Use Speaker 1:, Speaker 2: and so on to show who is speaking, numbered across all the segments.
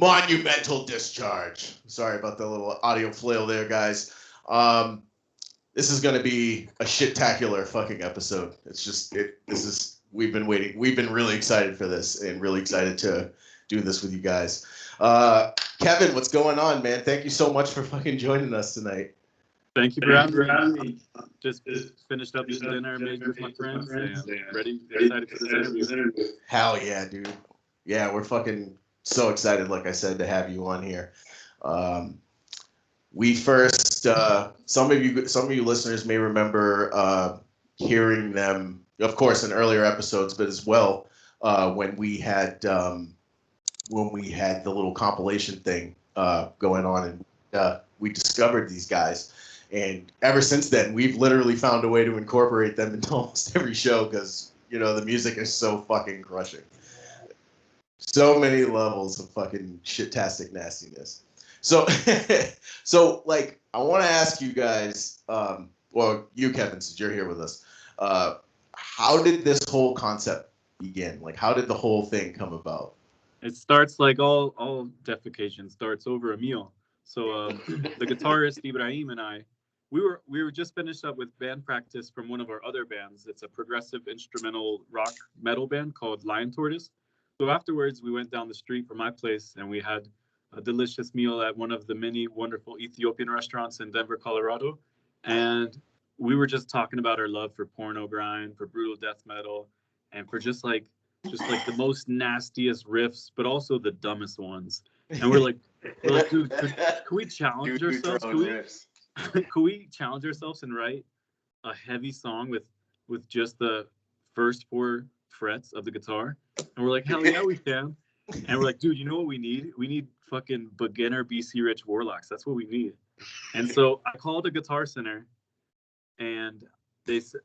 Speaker 1: Monumental Discharge. Sorry about the little audio flail there, guys. This is going to be a shit-tacular fucking episode. We've been waiting. We've been really excited for this and really excited to do this with you guys. Kevin, what's going on, man? Thank you so much for fucking joining us tonight.
Speaker 2: Thank you for having me. Just finished up the dinner, made with my friends, and excited for this interview.
Speaker 1: Hell yeah, dude. Yeah, we're fucking so excited, like I said, to have you on here. We first, some of you listeners may remember hearing them, of course, in earlier episodes, but as well when we had the little compilation thing going on, and we discovered these guys. And ever since then, we've literally found a way to incorporate them into almost every show because, the music is so fucking crushing. So many levels of fucking shit-tastic nastiness. So, like, I want to ask you guys, well, you, Kevin, since you're here with us, how did this whole concept begin? Like, how did the whole thing come about?
Speaker 2: It starts like all defecation starts over a meal. So the guitarist Ibrahim and I, we were just finished up with band practice from one of our other bands. It's a progressive instrumental rock metal band called Lion Tortoise. So afterwards, we went down the street from my place and we had a delicious meal at one of the many wonderful Ethiopian restaurants in Denver, Colorado. And we were just talking about our love for porno grind, for brutal death metal, and for just like the most nastiest riffs, but also the dumbest ones. And we're like, dude, can we challenge ourselves? Can we challenge ourselves and write a heavy song with just the first 4 frets of the guitar? And we're like, hell yeah, we can. And we're like, dude, you know what we need? We need fucking beginner BC Rich Warlocks. That's what we need. And so I called a Guitar Center, and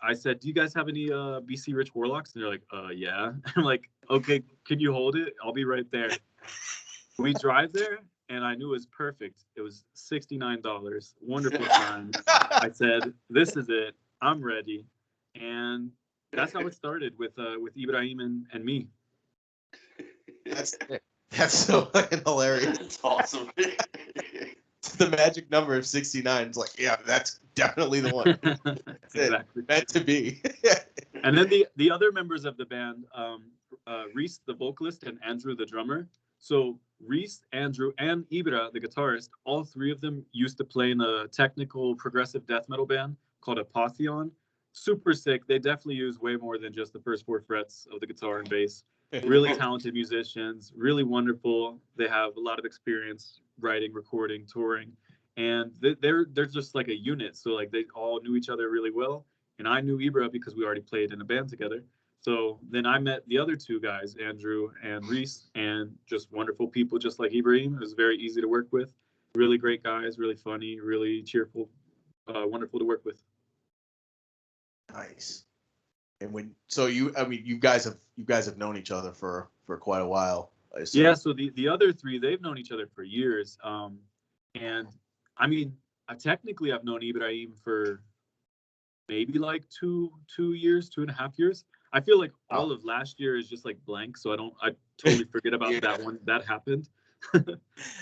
Speaker 2: I said, do you guys have any BC Rich Warlocks? And they're like, yeah. I'm like, okay, can you hold it? I'll be right there. We drive there, and I knew it was perfect. It was $69. Wonderful time. I said, this is it. I'm ready. And that's how it started with Ibrahim and me.
Speaker 1: That's so fucking hilarious.
Speaker 3: That's awesome.
Speaker 1: The magic number of 69 is like, yeah, that's definitely the one.
Speaker 2: Exactly.
Speaker 1: Meant to be.
Speaker 2: And then the other members of the band, Reese, the vocalist, and Andrew, the drummer. So Reese, Andrew, and Ibra, the guitarist, all 3 of them used to play in a technical progressive death metal band called Apotheon. Super sick. They definitely use way more than just the first 4 frets of the guitar and bass. Really talented musicians, really wonderful. They have a lot of experience writing, recording, touring, and they're just like a unit. So like they all knew each other really well, and I knew Ibra because we already played in a band together. So then I met the other 2 guys, Andrew and Reese, and just wonderful people, just like Ibrahim. It was very easy to work with. Really great guys, really funny, really cheerful, wonderful to work with.
Speaker 1: Nice. And you guys have known each other for quite a while, I assume.
Speaker 2: Yeah. So the other 3, they've known each other for years. And I mean, technically I've known Ibrahim for maybe like 2 years, 2.5 years. I feel like all of last year is just like blank, so I totally forget about that one that happened.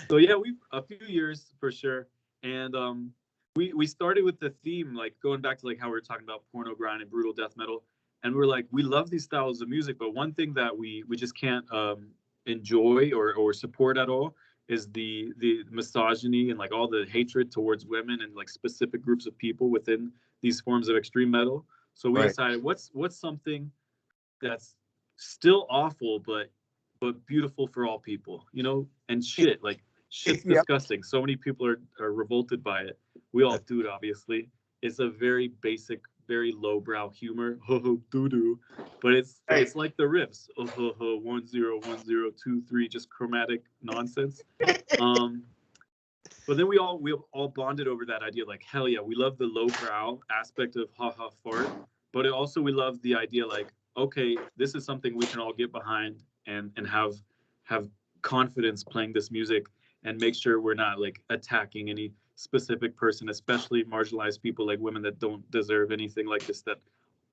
Speaker 2: So yeah, we've a few years for sure. And we started with the theme, like going back to like how we were talking about porno grind and brutal death metal. And we're like, we love these styles of music, but one thing that we just can't enjoy or support at all is the misogyny and like all the hatred towards women and like specific groups of people within these forms of extreme metal. So we decided, what's something that's still awful but beautiful for all people, and shit's disgusting. So many people are revolted by it. We all do it, obviously. It's a very basic, very lowbrow humor, doo-doo, but it's like the riffs, 1 0 1 0 2 3, just chromatic nonsense. But then we all bonded over that idea, like, hell yeah, we love the lowbrow aspect of fart, but we love the idea, like, okay, this is something we can all get behind and have confidence playing this music and make sure we're not like attacking any specific person, especially marginalized people like women that don't deserve anything like this. That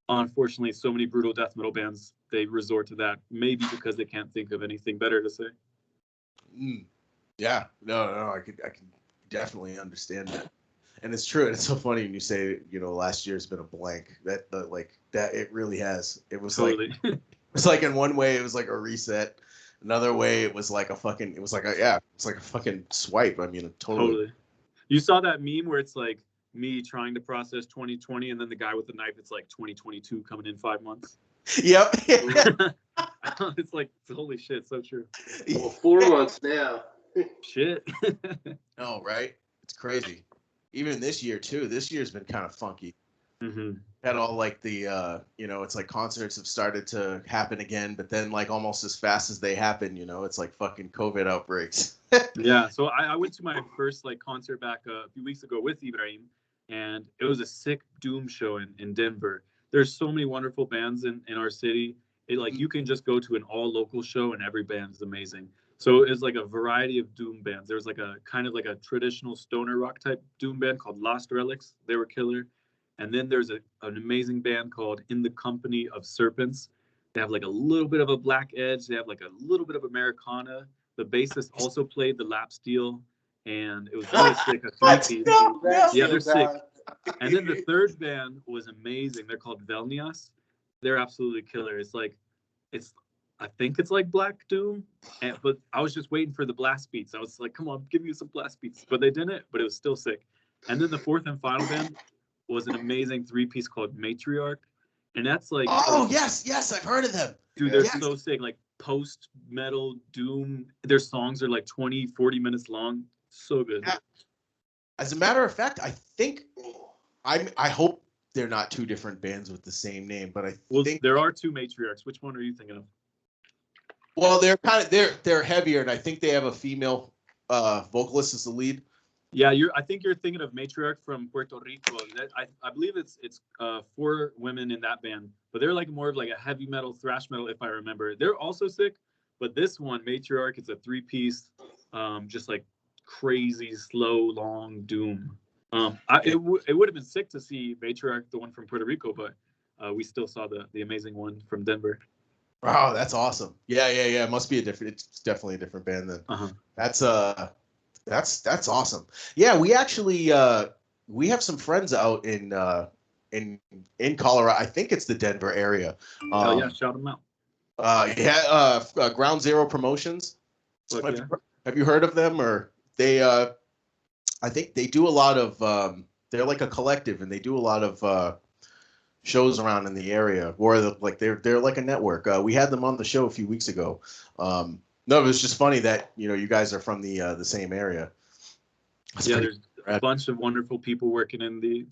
Speaker 2: unfortunately, so many brutal death metal bands, they resort to that, maybe because they can't think of anything better to say.
Speaker 1: Yeah, no, I can definitely understand that, and it's true. And it's so funny when you say, last year's been a blank. That it really has. It was like
Speaker 2: Totally.
Speaker 1: it's like in one way it was like a reset, another way it was like a fucking it's like a fucking swipe. I mean, totally.
Speaker 2: Totally. You saw that meme where it's like me trying to process 2020, and then the guy with the knife, it's like 2022 coming in 5 months.
Speaker 1: Yep.
Speaker 2: It's like, holy shit, so true.
Speaker 3: Well, 4 months now.
Speaker 2: Shit.
Speaker 1: No, right? It's crazy. Even this year too. This year's been kind of funky.
Speaker 2: Mm-hmm.
Speaker 1: Had all like the it's like concerts have started to happen again, but then like almost as fast as they happen, it's like fucking COVID outbreaks.
Speaker 2: Yeah, so I went to my first like concert back a few weeks ago with Ibrahim, and it was a sick doom show in Denver. There's so many wonderful bands in our city. You can just go to an all local show and every band is amazing. So it's like a variety of doom bands. There's like a kind of like a traditional stoner rock type doom band called Lost Relics. They were killer. And then there's an amazing band called In the Company of Serpents. They have like a little bit of a black edge. They have like a little bit of Americana. The bassist also played the lap steel, and it was really sick. A three-piece. Yeah, they're sick. And then the third band was amazing. They're called Velnias. They're absolutely killer. I think it's like Black Doom, but I was just waiting for the blast beats. I was like, come on, give me some blast beats. But they didn't, but it was still sick. And then the fourth and final band was an amazing three-piece called Matriarch. And that's like...
Speaker 1: Oh, yes, I've heard of them.
Speaker 2: Dude, they're so sick. Like post-metal doom. Their songs are like 20, 40 minutes long. So good.
Speaker 1: Yeah. As a matter of fact, I think... I hope they're not two different bands with the same name, but I think...
Speaker 2: there are two Matriarchs. Which one are you thinking of?
Speaker 1: Well, they're heavier, and I think they have a female vocalist as the lead.
Speaker 2: Yeah, I think you're thinking of Matriarch from Puerto Rico. I believe it's 4 women in that band, but they're like more of like a heavy metal, thrash metal, if I remember. They're also sick, but this one, Matriarch, it's a 3-piece, just like crazy, slow, long doom. It would have been sick to see Matriarch, the one from Puerto Rico, but we still saw the amazing one from Denver.
Speaker 1: Wow, that's awesome. Yeah. It must be it's definitely a different band then.
Speaker 2: Uh-huh.
Speaker 1: That's awesome. Yeah, we actually we have some friends out in Colorado. I think it's the Denver area.
Speaker 2: Yeah, shout them out.
Speaker 1: Ground Zero Promotions.
Speaker 2: Look,
Speaker 1: Have you heard of them? Or they? I think they do a lot of. They're like a collective, and they do a lot of shows around in the area. Or they're like a network. We had them on the show a few weeks ago. No, it was just funny that you guys are from the same area.
Speaker 2: There's a bunch of wonderful people working in the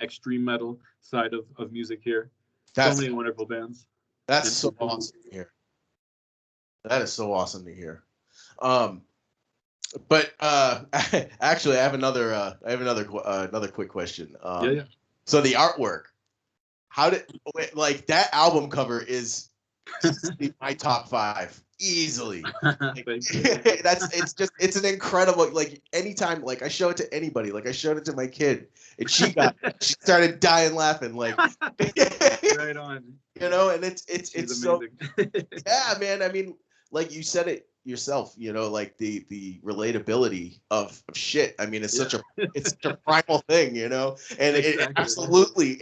Speaker 2: extreme metal side of music here. So many wonderful bands.
Speaker 1: That's so awesome to hear. That is so awesome to hear. But actually, I have another quick question.
Speaker 2: Yeah.
Speaker 1: So the artwork, that album cover is my top 5 easily. It's an incredible, anytime I show it to anybody, I showed it to my kid and she started dying laughing right
Speaker 2: on.
Speaker 1: And it's so
Speaker 2: amazing.
Speaker 1: yeah, man. I mean, you said it yourself, the relatability of shit. I mean, it's such a primal thing, and exactly. It absolutely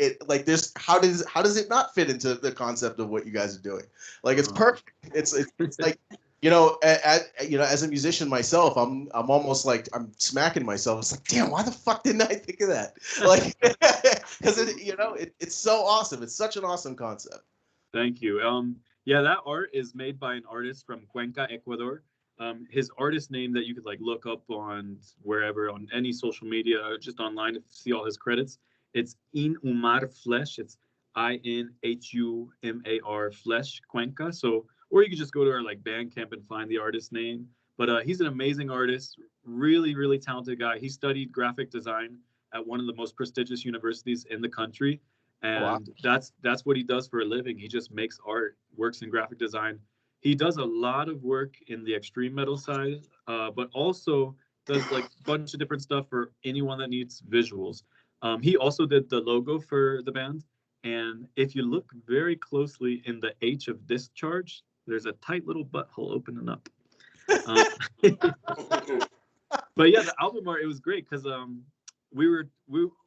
Speaker 1: this. How does it not fit into the concept of what you guys are doing? It's perfect. It's like, as a musician myself, I'm almost I'm smacking myself. It's like, damn, why the fuck didn't I think of that? Because it's so awesome. It's such an awesome concept.
Speaker 2: Thank you. Yeah, that art is made by an artist from Cuenca, Ecuador. His artist name that you could look up on wherever, on any social media, or just online to see all his credits. It's Inhumar Flesh. It's INHUMAR Flesh, Cuenca. So, or you could just go to our Bandcamp and find the artist name. But he's an amazing artist, really, really talented guy. He studied graphic design at one of the most prestigious universities in the country. And that's what he does for a living. He just makes art, works in graphic design. He does a lot of work in the extreme metal side, but also does a bunch of different stuff for anyone that needs visuals. He also did the logo for the band. And if you look very closely in the H of discharge, there's a tight little butthole opening up. But yeah, the album art, it was great because we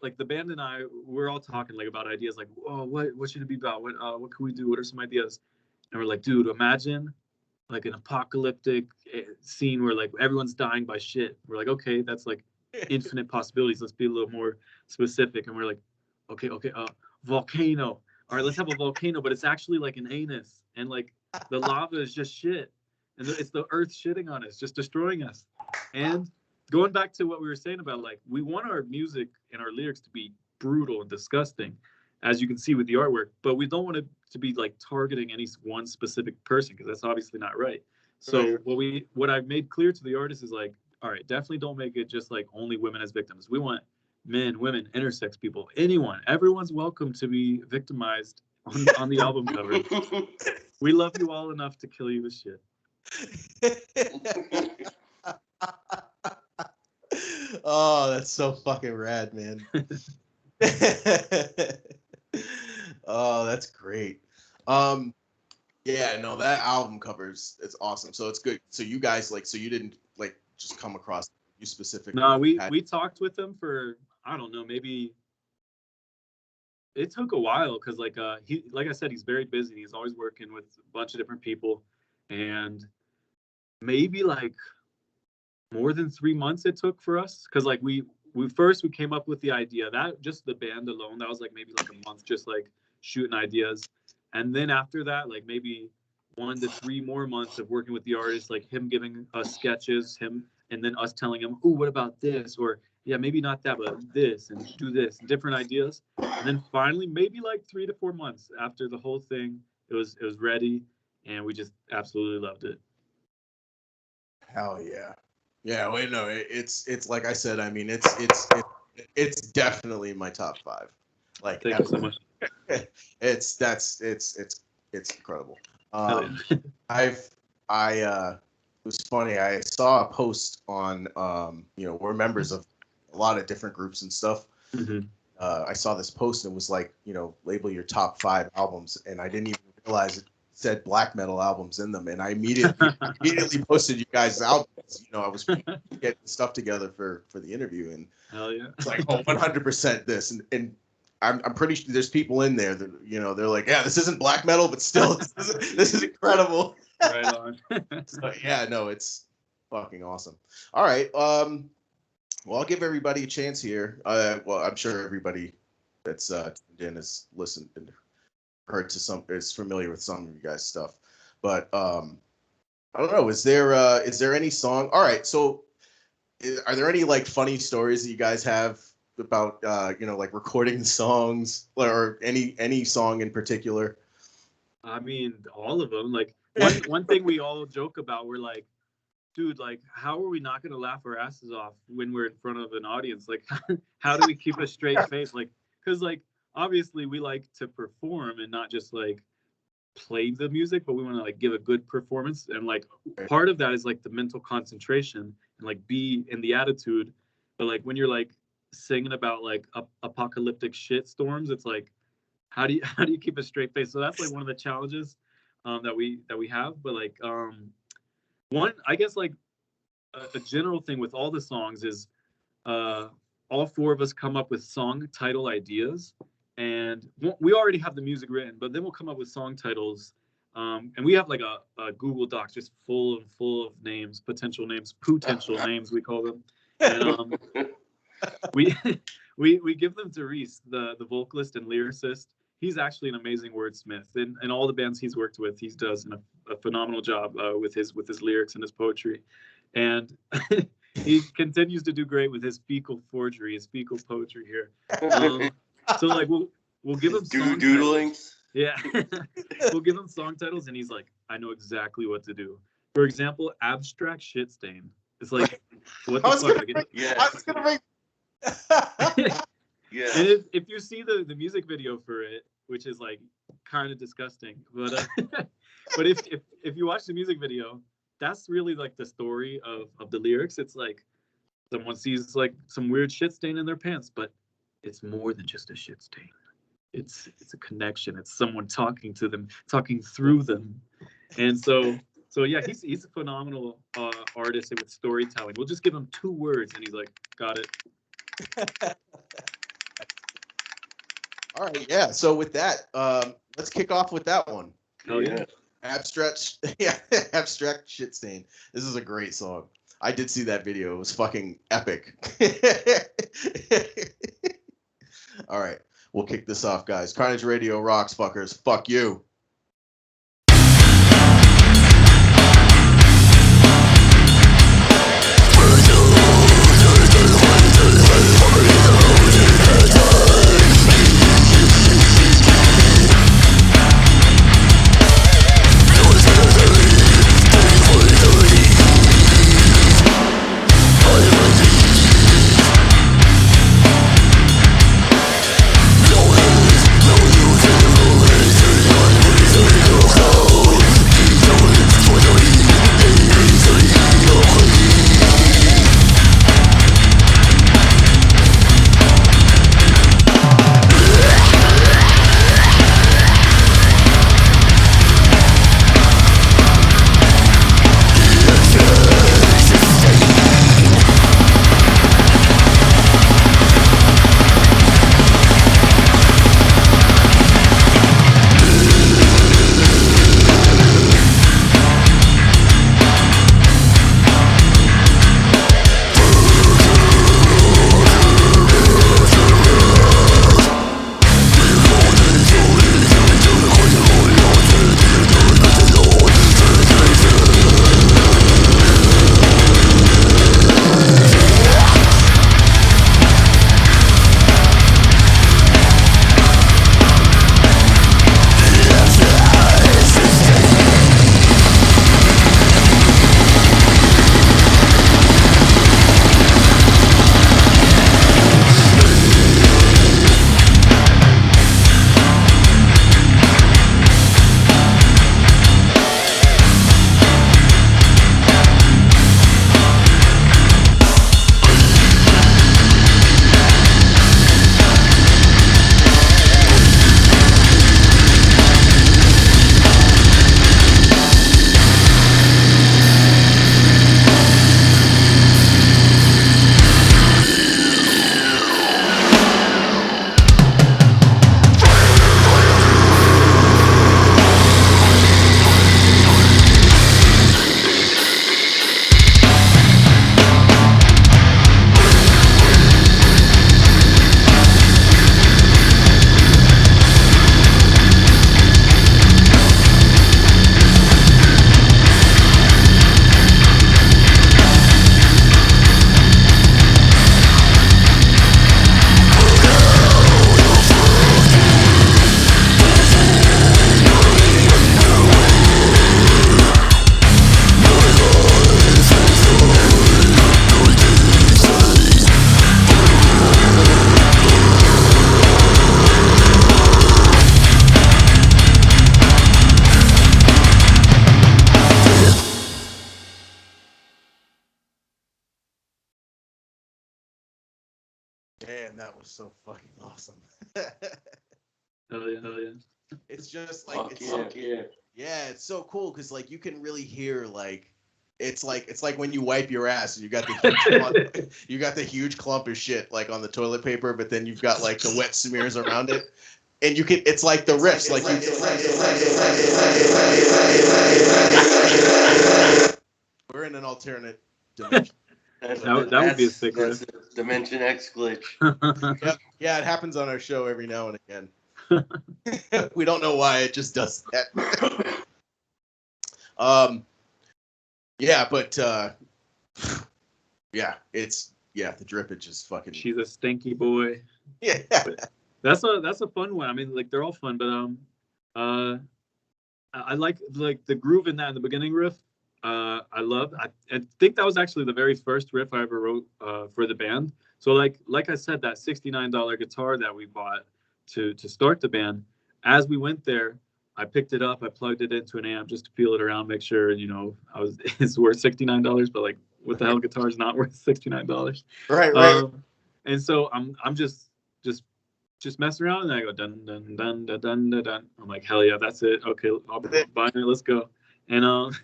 Speaker 2: like the band and I, we're all talking like about ideas, like, oh, what should it be about? What can we do? What are some ideas? And we're like, dude, imagine like an apocalyptic scene where like everyone's dying by shit. We're like, okay, that's like infinite possibilities. Let's be a little more specific. And we're like, okay, volcano. All right, let's have a volcano, but it's actually like an anus, and like the lava is just shit, and it's the earth shitting on us, just destroying us. And going back to what we were saying about like we want our music and our lyrics to be brutal and disgusting, as you can see with the artwork, but we don't want it to be like targeting any one specific person because that's obviously not right. So what I've made clear to the artists is like, all right, definitely don't make it just like only women as victims. We want men, women, intersex people, anyone, everyone's welcome to be victimized on the album cover. We love you all enough to kill you with shit.
Speaker 1: Oh, that's so fucking rad, man. Oh, that's great. Yeah, no, that album covers, it's awesome. So it's good. So you guys like, so you didn't like just come across you specifically.
Speaker 2: No, we talked with him for, I don't know, maybe it took a while because like he, like I said, he's very busy. He's always working with a bunch of different people, and maybe like more than 3 months it took for us because like we came up with the idea, that just the band alone, that was like maybe like a month just like shooting ideas, and then after that like maybe 1 to 3 more months of working with the artist, like him giving us sketches, him and then us telling him, oh, what about this, or yeah, maybe not that, but this, and do this, and different ideas. And then finally maybe like 3 to 4 months after the whole thing, it was ready, and we just absolutely loved it.
Speaker 1: Hell yeah. Yeah, wait, no, it's like I said, I mean, it's definitely my top 5. Like,
Speaker 2: thank you so much.
Speaker 1: It's incredible.
Speaker 2: Yeah.
Speaker 1: It was funny. I saw a post on, we're members of a lot of different groups and stuff.
Speaker 2: Mm-hmm.
Speaker 1: I saw this post and it was like, label your top 5 albums, and I didn't even realize it said black metal albums in them, and I immediately posted you guys' albums. I was getting stuff together for the interview, and
Speaker 2: hell yeah,
Speaker 1: it's like, 100% this, and I'm pretty sure there's people in there that they're like, yeah, this isn't black metal, but still this is incredible.
Speaker 2: Right on.
Speaker 1: So, yeah, no, it's fucking awesome. All right, well, I'll give everybody a chance here. Well, I'm sure everybody that's tuned in has listened and heard is familiar with some of you guys' stuff, but I don't know. Is there any song? All right, so are there any like funny stories that you guys have about like recording songs, or any song in particular?
Speaker 2: I mean, all of them. Like one thing we all joke about, we're like, dude, like, how are we not gonna laugh our asses off when we're in front of an audience? Like, how do we keep a straight face? Like, because like obviously we like to perform and not just like play the music, but we want to like give a good performance, and like part of that is like the mental concentration and like be in the attitude. But like when you're like singing about like apocalyptic shit storms, it's like, how do you keep a straight face? So that's like one of the challenges that we have. But like one, I guess like a general thing with all the songs is all 4 of us come up with song title ideas, and we already have the music written, but then we'll come up with song titles, and we have like a Google Docs just full of names, potential names we call them, and we give them to Reese, the vocalist and lyricist. He's actually an amazing wordsmith, and all the bands he's worked with, he does a phenomenal job with his lyrics and his poetry, and he continues to do great with his fecal forgery, his fecal poetry here. So like we'll give him song
Speaker 3: doodlings.
Speaker 2: Yeah, we'll give him song titles, and he's like, I know exactly what to do. For example, abstract shit stain. It's like, what the fuck?
Speaker 1: I was gonna make.
Speaker 3: Yeah.
Speaker 2: And if you see the music video for it, which is like kind of disgusting, but but if you watch the music video, that's really like the story of the lyrics. It's like someone sees like some weird shit stain in their pants, but it's more than just a shit stain. It's a connection. It's someone talking to them, talking through them. And so So yeah, he's a phenomenal artist with storytelling. We'll just give him 2 words, and he's like, got it.
Speaker 1: All right, yeah. So with that, let's kick off with that one.
Speaker 2: Hell yeah.
Speaker 1: Abstract, abstract shit stain. This is a great song. I did see that video. It was fucking epic. All right, we'll kick this off, guys. Carnage Radio rocks, fuckers. Fuck you. Man, that was so fucking awesome.
Speaker 2: Hell yeah, hell yeah.
Speaker 1: It's just like
Speaker 3: Fuck
Speaker 1: it's
Speaker 3: yeah.
Speaker 1: so, yeah, it's so cool because like you can really hear like it's like when you wipe your ass and you got the huge clump, you got the huge clump of shit like on the toilet paper, but then you've got like the wet smears around it, and you can it's like the riffs like we're in an alternate dimension.
Speaker 2: That would be a sick
Speaker 3: That's
Speaker 2: riff.
Speaker 3: a Dimension X glitch.
Speaker 1: Yep. Yeah, it happens on our show every now and again. We don't know why it just does that. Yeah, but yeah, it's the drippage is fucking.
Speaker 2: She's a stinky boy.
Speaker 1: Yeah.
Speaker 2: That's a fun one. I mean, like they're all fun, but I like the groove in that in the beginning riff. I think that was actually the very first riff I ever wrote for the band. So like I said, that $69 guitar that we bought to start the band, as we went there, I picked it up, I plugged it into an amp just to feel it around, make sure, it's worth $69, but like what the hell guitar is not worth $69.
Speaker 1: Right.
Speaker 2: And so I'm just messing around, and I go dun dun dun dun dun dun dun. I'm like, hell yeah, that's it. Okay, I'll buy it. Let's go. And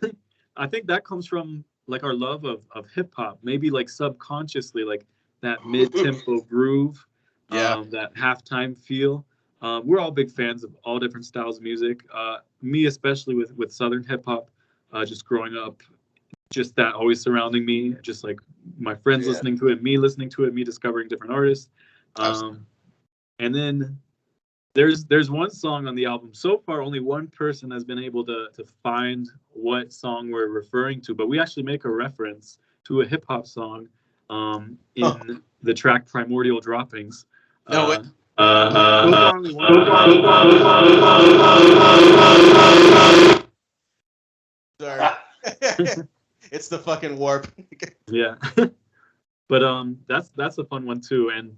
Speaker 2: I think that comes from like our love of hip hop, maybe like subconsciously, like that mid tempo groove, that halftime feel. We're all big fans of all different styles of music. Me especially with Southern hip hop, just growing up, just that always surrounding me, just like my friends listening to it, me listening to it, me discovering different artists. And then there's one song on the album. So far, only one person has been able to find what song we're referring to, but we actually make a reference to a hip hop song in the track Primordial Droppings.
Speaker 1: No, sorry. It's the fucking warp.
Speaker 2: Yeah. But that's a fun one too. And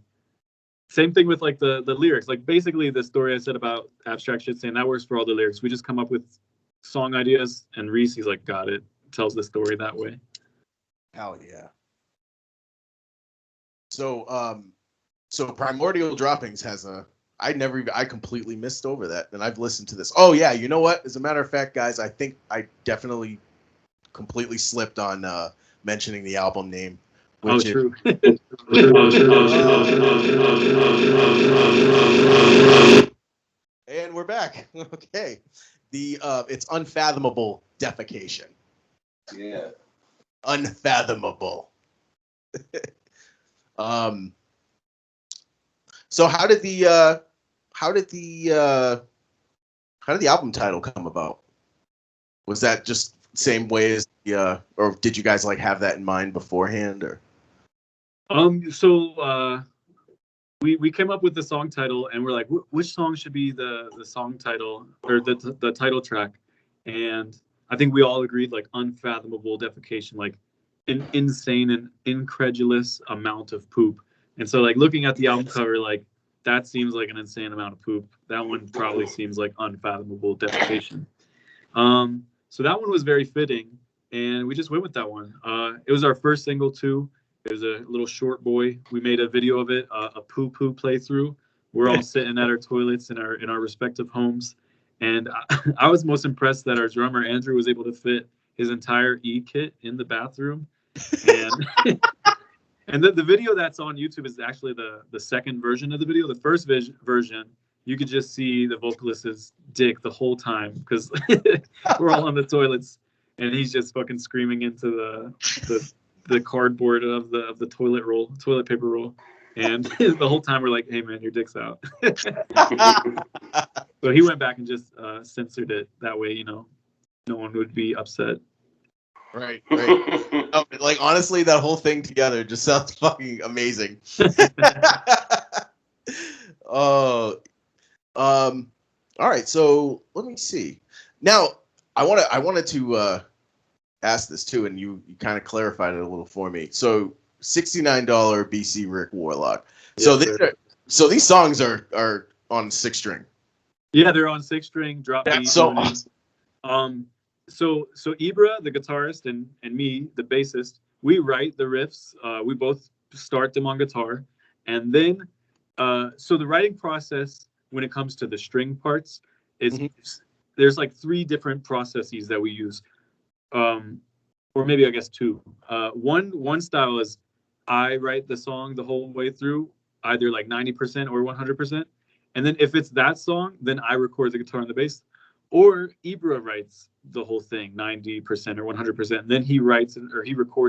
Speaker 2: same thing with like the lyrics. Like basically the story I said about abstract shit saying that works for all the lyrics. We just come up with song ideas and Reese, he's like, got it. Tells the story that way.
Speaker 1: Hell yeah. So Primordial Droppings has I completely missed over that, and I've listened to this. Oh yeah, you know what? As a matter of fact, guys, I think I definitely completely slipped on mentioning the album name. Which is,
Speaker 2: true.
Speaker 1: And we're back. Okay. It's Unfathomable Defecation.
Speaker 3: Yeah.
Speaker 1: Unfathomable. So how did the album title come about? Was that just same way as or did you guys like have that in mind beforehand, or?
Speaker 2: So we came up with the song title, and we're like, which song should be the song title or the title track? And I think we all agreed like Unfathomable Defecation, like an insane and incredulous amount of poop. And so like looking at the album cover, like that seems like an insane amount of poop. That one probably seems like Unfathomable Defecation. So that one was very fitting, and we just went with that one. It was our first single too. It was a little short boy. We made a video of it, a poo-poo playthrough. We're all sitting at our toilets in our respective homes. And I was most impressed that our drummer, Andrew, was able to fit his entire E-kit in the bathroom. And and the video that's on YouTube is actually the second version of the video. The first version, you could just see the vocalist's dick the whole time because we're all on the toilets. And he's just fucking screaming into the cardboard of the toilet paper roll, and the whole time we're like, "Hey man, your dick's out." So he went back and just censored it that way, no one would be upset.
Speaker 1: Right. Oh, like honestly, that whole thing together just sounds fucking amazing. Oh, all right. So let me see. Now, I wanted to ask this too, and you kind of clarified it a little for me. So $69 BC Rick Warlock.
Speaker 2: Yes,
Speaker 1: So these songs are on 6-string.
Speaker 2: Yeah, they're on 6-string drop B.
Speaker 1: That's so awesome.
Speaker 2: So Ibra, the guitarist, and me, the bassist, we write the riffs. We both start them on guitar, and then so the writing process when it comes to the string parts is there's like 3 different processes that we use. Or maybe I guess 2. One style is I write the song the whole way through, either like 90% or 100%. And then if it's that song, then I record the guitar and the bass. Or Ibra writes the whole thing 90% or 100%. And then he records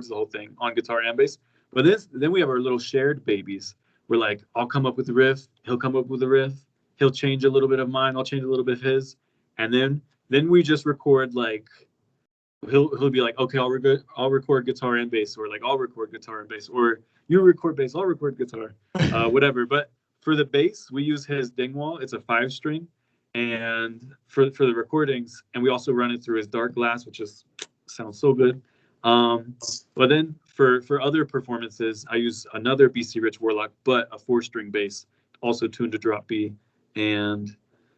Speaker 2: the whole thing on guitar and bass. But then we have our little shared babies. We're like, I'll come up with the riff, he'll come up with the riff, he'll change a little bit of mine, I'll change a little bit of his, and then we just record like. He'll be like, okay, I'll record guitar and bass, or like I'll record guitar and bass, or you record bass, I'll record guitar, whatever. But for the bass, we use his Dingwall. It's a 5-string, and for the recordings, and we also run it through his Dark Glass, which sounds so good. But then for other performances, I use another BC Rich Warlock, but a 4-string bass, also tuned to drop B,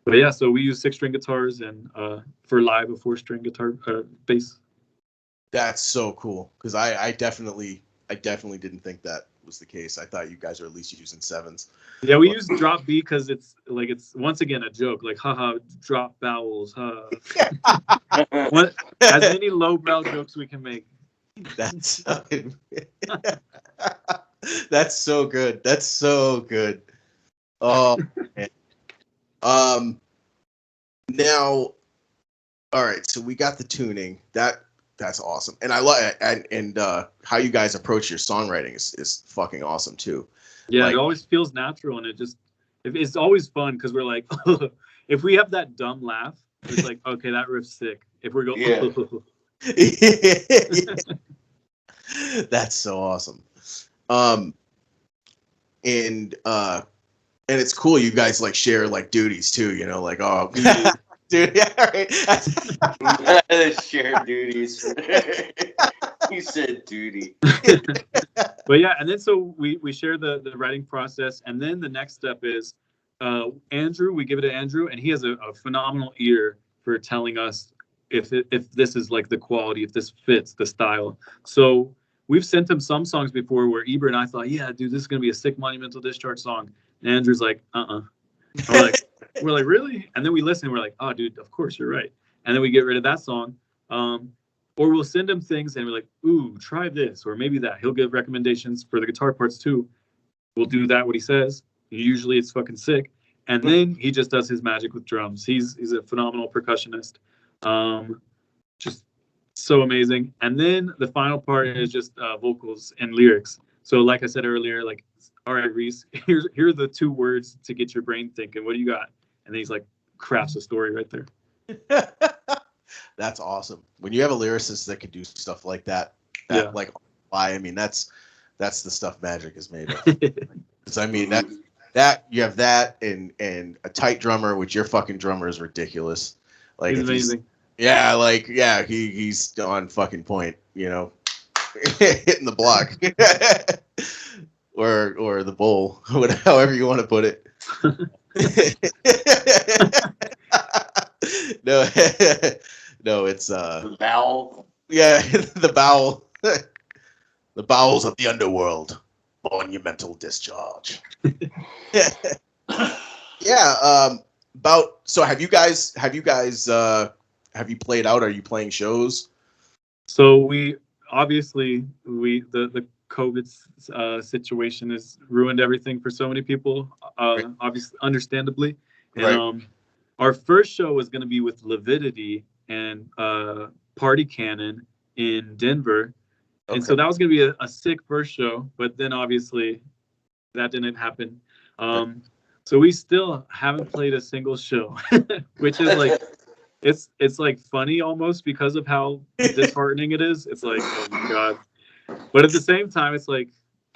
Speaker 2: But yeah, so we use 6-string guitars, and for live a 4-string guitar bass.
Speaker 1: That's so cool because I definitely didn't think that. was the case. I thought you guys were at least using 7s.
Speaker 2: Yeah, we use drop B because it's once again a joke. Like, haha, drop vowels. What? As many lowbrow jokes we can make.
Speaker 1: That's that's so good. That's so good. Oh, man. Now, all right. So we got the tuning. That's awesome, and I love and how you guys approach your songwriting is fucking awesome too.
Speaker 2: Yeah,
Speaker 1: Like,
Speaker 2: it always feels natural, and it's always fun because we're like, if we have that dumb laugh, it's like, okay, that riff's sick. If we're going,
Speaker 1: that's so awesome. And it's cool you guys like share like duties too, you know, like, oh dude, yeah, right.
Speaker 3: Share duties. You said duty.
Speaker 2: But yeah, and then so we share the writing process, and then the next step is Andrew. We give it to Andrew, and he has a phenomenal ear for telling us if this is like the quality, if this fits the style. So we've sent him some songs before where Eber and I thought, yeah, dude, this is gonna be a sick Monumental Discharge song. And Andrew's like, we're like, really? And then we listen, and we're like, oh, dude, of course you're right. And then we get rid of that song. Or we'll send him things and we're like, ooh, try this, or maybe that. He'll give recommendations for the guitar parts too. We'll do that, what he says. Usually it's fucking sick. And then he just does his magic with drums. He's a phenomenal percussionist. Just so amazing. And then the final part is just vocals and lyrics. So like I said earlier, like, all right, Reese, here are the 2 words to get your brain thinking. What do you got? And then he's like, crafts a story right there.
Speaker 1: That's awesome. When you have a lyricist that can do stuff like that, like, I mean, that's the stuff magic is made of. Because I mean that you have that and a tight drummer, which your fucking drummer is ridiculous. Like,
Speaker 2: he's amazing.
Speaker 1: He's on fucking point, you know, hitting the block or the bowl, however you want to put it. No, it's
Speaker 3: The bowel.
Speaker 1: Yeah, the bowel. The bowels of the underworld. Monumental Discharge. Yeah. So have you played out? Are you playing shows?
Speaker 2: So we obviously the COVID situation has ruined everything for so many people. Obviously, understandably. And
Speaker 1: Right.
Speaker 2: Our first show was going to be with Lividity and Party Cannon in Denver.
Speaker 1: Okay.
Speaker 2: And so that was going to be a sick first show, but then obviously that didn't happen. So we still haven't played a single show, which is like, it's like funny almost because of how disheartening it is. It's like, oh my God. But at the same time, it's like,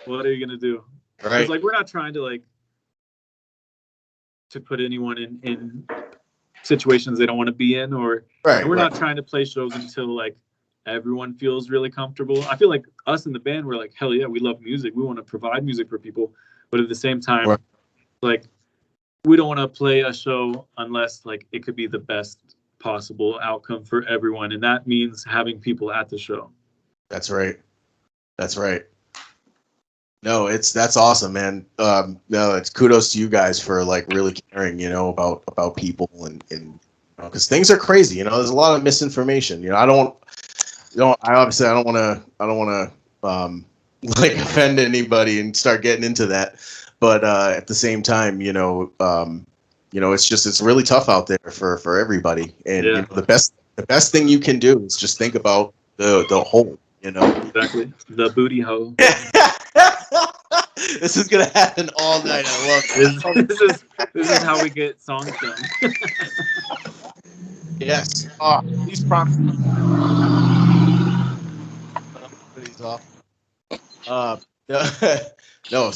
Speaker 2: what are you going to do?
Speaker 1: Right.
Speaker 2: It's like, we're not trying to put anyone in situations they don't want to be in, or and we're not trying to play shows until like everyone feels really comfortable. I feel like us in the band, we're like, hell yeah, we love music. We want to provide music for people. But at the same time, like, we don't want to play a show unless like it could be the best possible outcome for everyone. And that means having people at the show.
Speaker 1: That's right. No, that's awesome, man. No, it's kudos to you guys for like really caring, you know, about people and because things are crazy, you know. There's a lot of misinformation, you know. I don't want to like offend anybody and start getting into that, but at the same time, you know, it's really tough out there for everybody, and you know, the best thing you can do is just think about the whole, you know.
Speaker 2: Exactly, the booty hole.
Speaker 1: This is gonna happen all night. I love it.
Speaker 2: This is how we get songs done.
Speaker 1: Yes. Oh, please promise. He's off. No.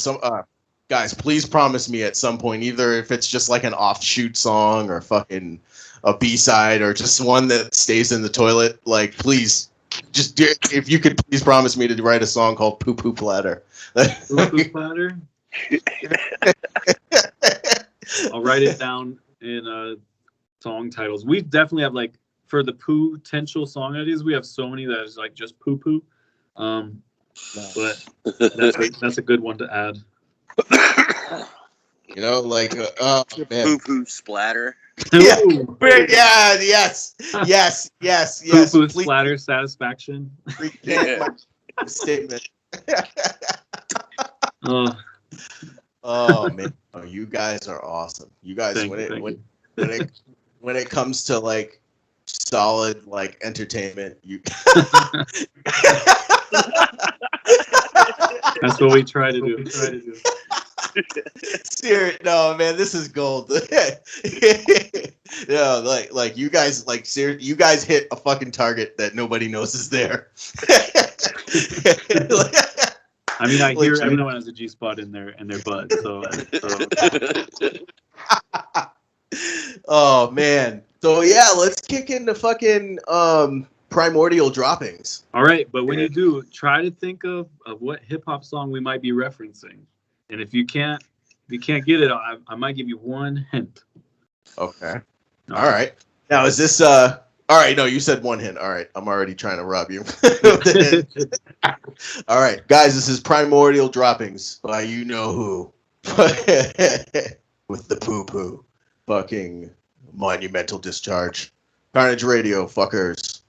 Speaker 1: Guys, please promise me at some point, either if it's just like an offshoot song or fucking a B-side or just one that stays in the toilet, like, please, just do, if you could please promise me to write a song called Poo Poo Platter.
Speaker 2: Poo Poo Platter? I'll write it down in song titles. We definitely have, like, for the potential song ideas, we have so many that is like just poo poo. But that's a good one to add.
Speaker 1: You know, like oh man,
Speaker 3: Poo poo splatter.
Speaker 1: yeah,
Speaker 2: Ooh.
Speaker 1: yeah, yes.
Speaker 2: Poo-poo
Speaker 1: Please
Speaker 2: splatter satisfaction.
Speaker 1: recant my statement.
Speaker 2: Oh,
Speaker 1: Oh man, oh, you guys are awesome. You guys,
Speaker 2: thank
Speaker 1: when
Speaker 2: you.
Speaker 1: when it comes to like solid like entertainment, you.
Speaker 2: That's what we try to do.
Speaker 1: No, man, this is gold. Yeah, like you guys, like you guys hit a fucking target that nobody knows is there.
Speaker 2: I mean, I hear
Speaker 1: Legit.
Speaker 2: everyone has a G spot in their butt. So
Speaker 1: Oh man. So yeah, let's kick into fucking primordial droppings.
Speaker 2: all right, but when you do, try to think of what hip hop song we might be referencing, and if you can't get it, I might give you one hint.
Speaker 1: Okay. All right. Now is this all right, no, you said one hint. All right. I'm already trying to rob you. All right, guys, this is Primordial Droppings by you know who. With the poo poo. Fucking Monumental Discharge. Carnage Radio, fuckers.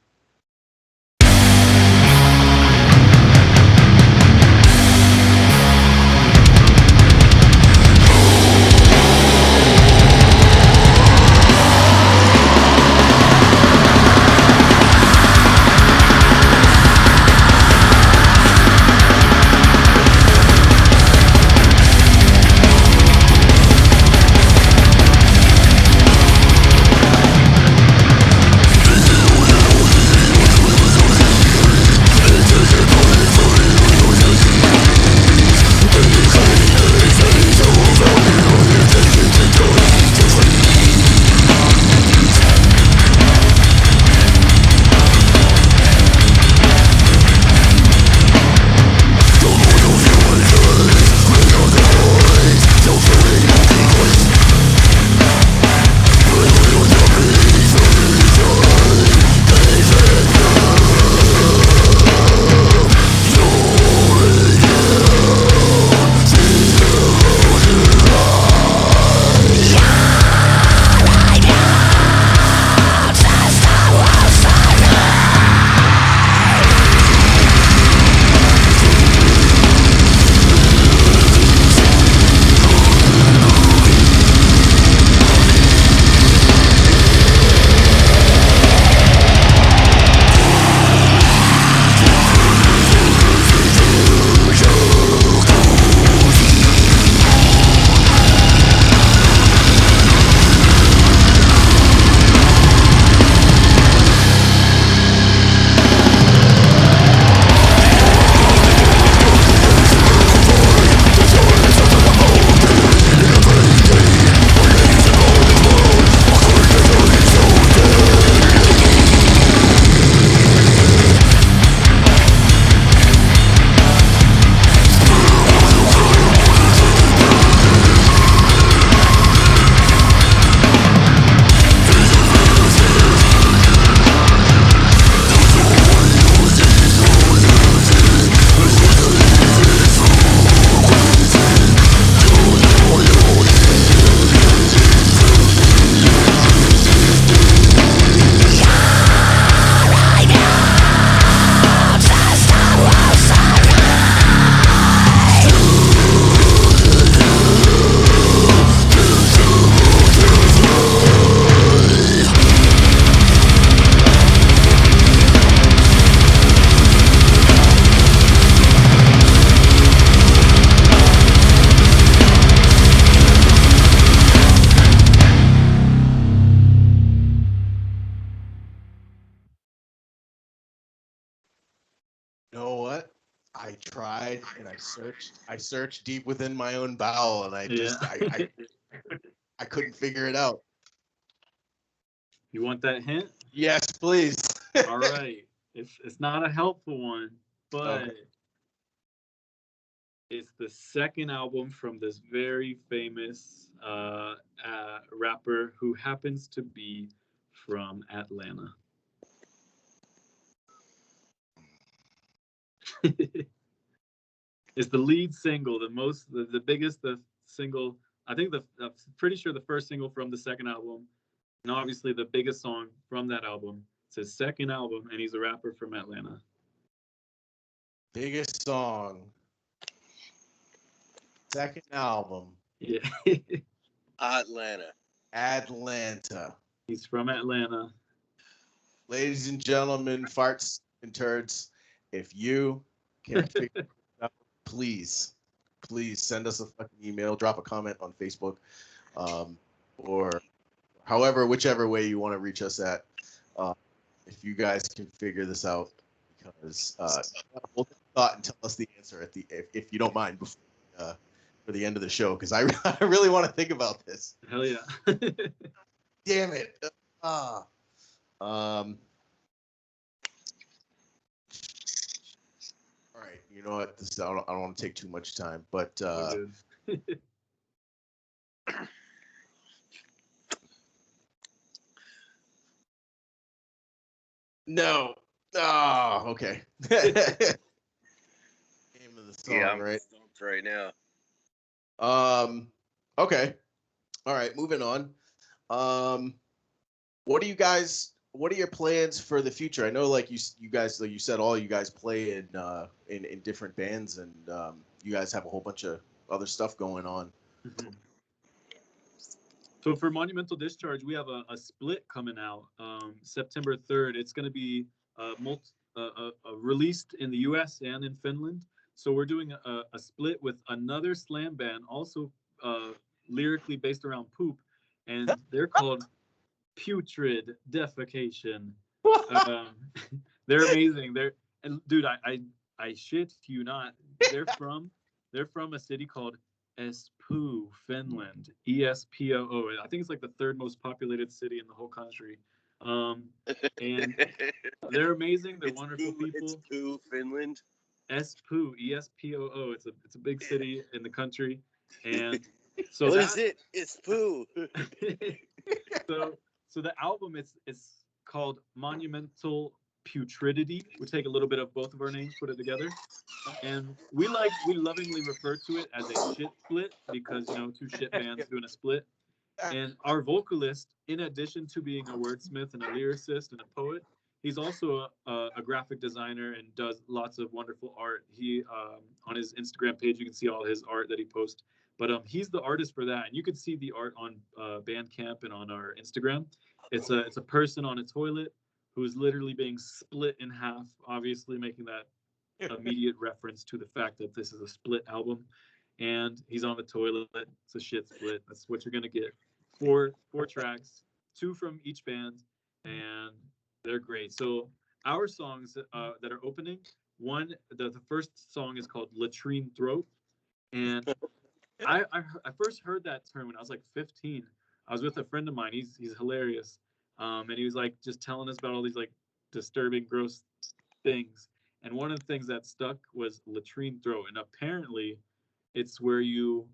Speaker 1: You know what? I tried and I searched deep within my own bowel and I couldn't figure it out.
Speaker 2: You want that hint?
Speaker 1: Yes, please.
Speaker 2: All right. It's not a helpful one, but
Speaker 1: Okay.
Speaker 2: it's the second album from this very famous rapper who happens to be from Atlanta. It's the lead single, the biggest, the single. I think I'm pretty sure the first single from the second album, and obviously the biggest song from that album. It's his second album, and he's a rapper from Atlanta.
Speaker 1: Biggest song. Second album.
Speaker 2: Yeah.
Speaker 3: Atlanta.
Speaker 1: Atlanta.
Speaker 2: He's from Atlanta.
Speaker 1: Ladies and gentlemen, farts and turds, if you can't figure it out, please send us a fucking email, drop a comment on Facebook, or whichever way you want to reach us at. If you guys can figure this out, because we'll take a thought and tell us the answer at if you don't mind before for the end of the show, because I really want to think about this.
Speaker 2: Hell yeah.
Speaker 1: Damn it. All right, you know what? I don't want to take too much time, but no. Oh, okay. Name of the song,
Speaker 3: Yeah, I'm
Speaker 1: right?
Speaker 3: stumped right now.
Speaker 1: Okay. All right, moving on. What are your plans for the future? I know, like you guys, like you said, all you guys play in different bands, and you guys have a whole bunch of other stuff going on.
Speaker 2: Mm-hmm. So for Monumental Discharge, we have a split coming out September 3rd. It's going to be released in the US and in Finland. So we're doing a split with another slam band, also lyrically based around poop, and they're called Putrid Defecation. They're amazing. Dude, I shit you not. They're from a city called Espoo, Finland. Espoo. I think it's like the third most populated city in the whole country. And they're amazing. They're wonderful people.
Speaker 3: Espoo, Finland.
Speaker 2: Espoo, Espoo. It's a big city in the country, and so
Speaker 3: what is it? Espoo.
Speaker 2: So the album is called Monumental Putridity. We take a little bit of both of our names, put it together, and we lovingly refer to it as a shit split because two shit bands doing a split. And our vocalist, in addition to being a wordsmith and a lyricist and a poet, he's also a graphic designer and does lots of wonderful art. He on his Instagram page, you can see all his art that he posts. But he's the artist for that, and you can see the art on Bandcamp and on our Instagram. It's a person on a toilet who's literally being split in half, obviously making that immediate reference to the fact that this is a split album. And he's on the toilet. It's a shit split. That's what you're gonna get. Four tracks, 2 from each band, and they're great. So our songs that are opening, the first song is called Latrine Throat, and I first heard that term when I was like 15. I was with a friend of mine. He's hilarious, and he was like just telling us about all these like disturbing, gross things. And one of the things that stuck was latrine throat, and apparently, it's where you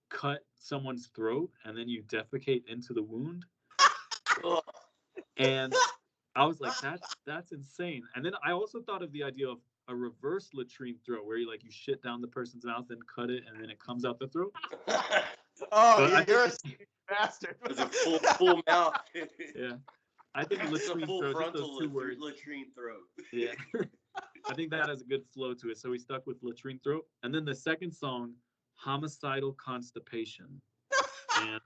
Speaker 2: cut someone's throat and then you defecate into the wound. And I was like, that's insane. And then I also thought of the idea of a reverse latrine throat, where you shit down the person's mouth and cut it, and then it comes out the throat.
Speaker 1: You're a bastard.
Speaker 3: It's a full mouth.
Speaker 2: Yeah, I think latrine throat, just those 2 words.
Speaker 3: Latrine throat.
Speaker 2: Yeah, I think that has a good flow to it. So we stuck with latrine throat, and then the second song, Homicidal Constipation. And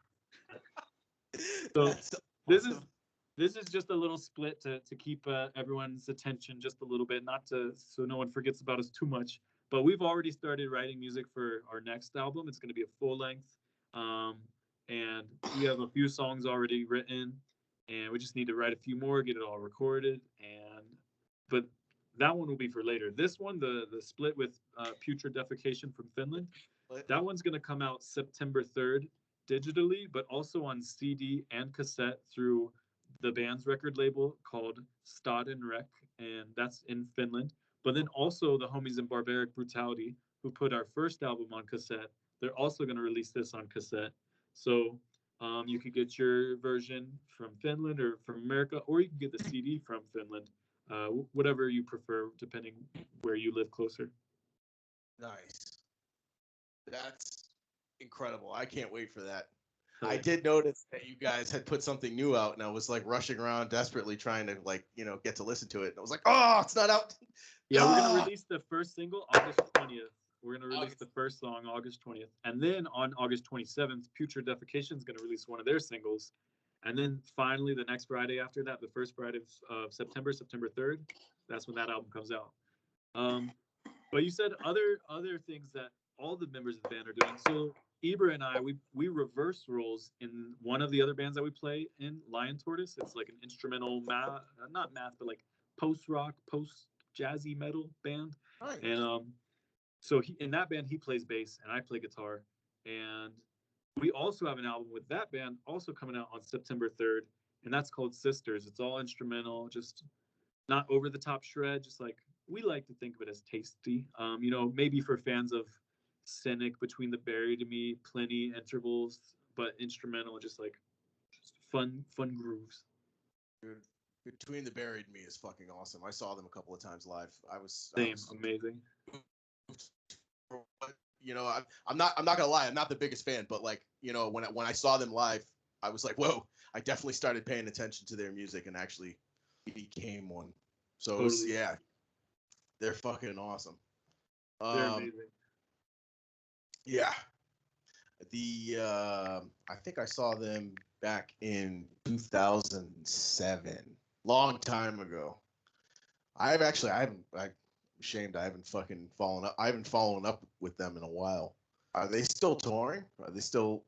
Speaker 2: so
Speaker 1: That's
Speaker 2: awesome. This is just a little split to keep everyone's attention just a little bit, so no one forgets about us too much. But we've already started writing music for our next album. It's going to be a full length, and we have a few songs already written, and we just need to write a few more, get it all recorded. But that one will be for later. This one, the split with Putrid Defecation from Finland, that one's going to come out September 3rd digitally, but also on CD and cassette through the band's record label called Staden Rec, and that's in Finland. But then also the homies in Barbaric Brutality, who put our first album on cassette, they're also going to release this on cassette. So you could get your version from Finland or from America, or you can get the CD from Finland, whatever you prefer, depending where you live closer.
Speaker 1: Nice. That's incredible. I can't wait for that.
Speaker 2: So,
Speaker 1: I did notice that you guys had put something new out, and I was like rushing around desperately trying to like, get to listen to it. And I was like, oh, it's not out.
Speaker 2: yeah, we're gonna
Speaker 1: Ah!
Speaker 2: release the first single August 20th. We're gonna release
Speaker 1: August.
Speaker 2: the first song August 20th, and then on August 27th, Putrid Defecation is gonna release one of their singles, and then finally the next Friday after that, the first Friday of September 3rd, that's when that album comes out. But you said other things that all the members of the band are doing. So Ibra and I, we reverse roles in one of the other bands that we play in, Lion Tortoise. It's like an instrumental not math, but like post rock, post jazzy metal band.
Speaker 1: Nice.
Speaker 2: And so in that band he plays bass and I play guitar. And we also have an album with that band also coming out on September 3rd, and that's called Sisters. It's all instrumental, just not over the top shred, just like we like to think of it as tasty. Maybe for fans of Cynic, Between the Buried and Me, Plenty, Intervals, but instrumental, just fun grooves.
Speaker 1: Dude, Between the Buried and Me is fucking awesome. I saw them a couple of times live. I was
Speaker 2: Amazing.
Speaker 1: I'm not gonna lie, I'm not the biggest fan, but like, when I saw them live, I was like, whoa, I definitely started paying attention to their music and actually became one. So it was,
Speaker 2: Totally.
Speaker 1: yeah, they're fucking awesome.
Speaker 2: They're amazing.
Speaker 1: Yeah. I think I saw them back in 2007, long time ago. I'm ashamed I haven't fucking fallen up. I haven't followed up with them in a while. Are they still touring? Are they still?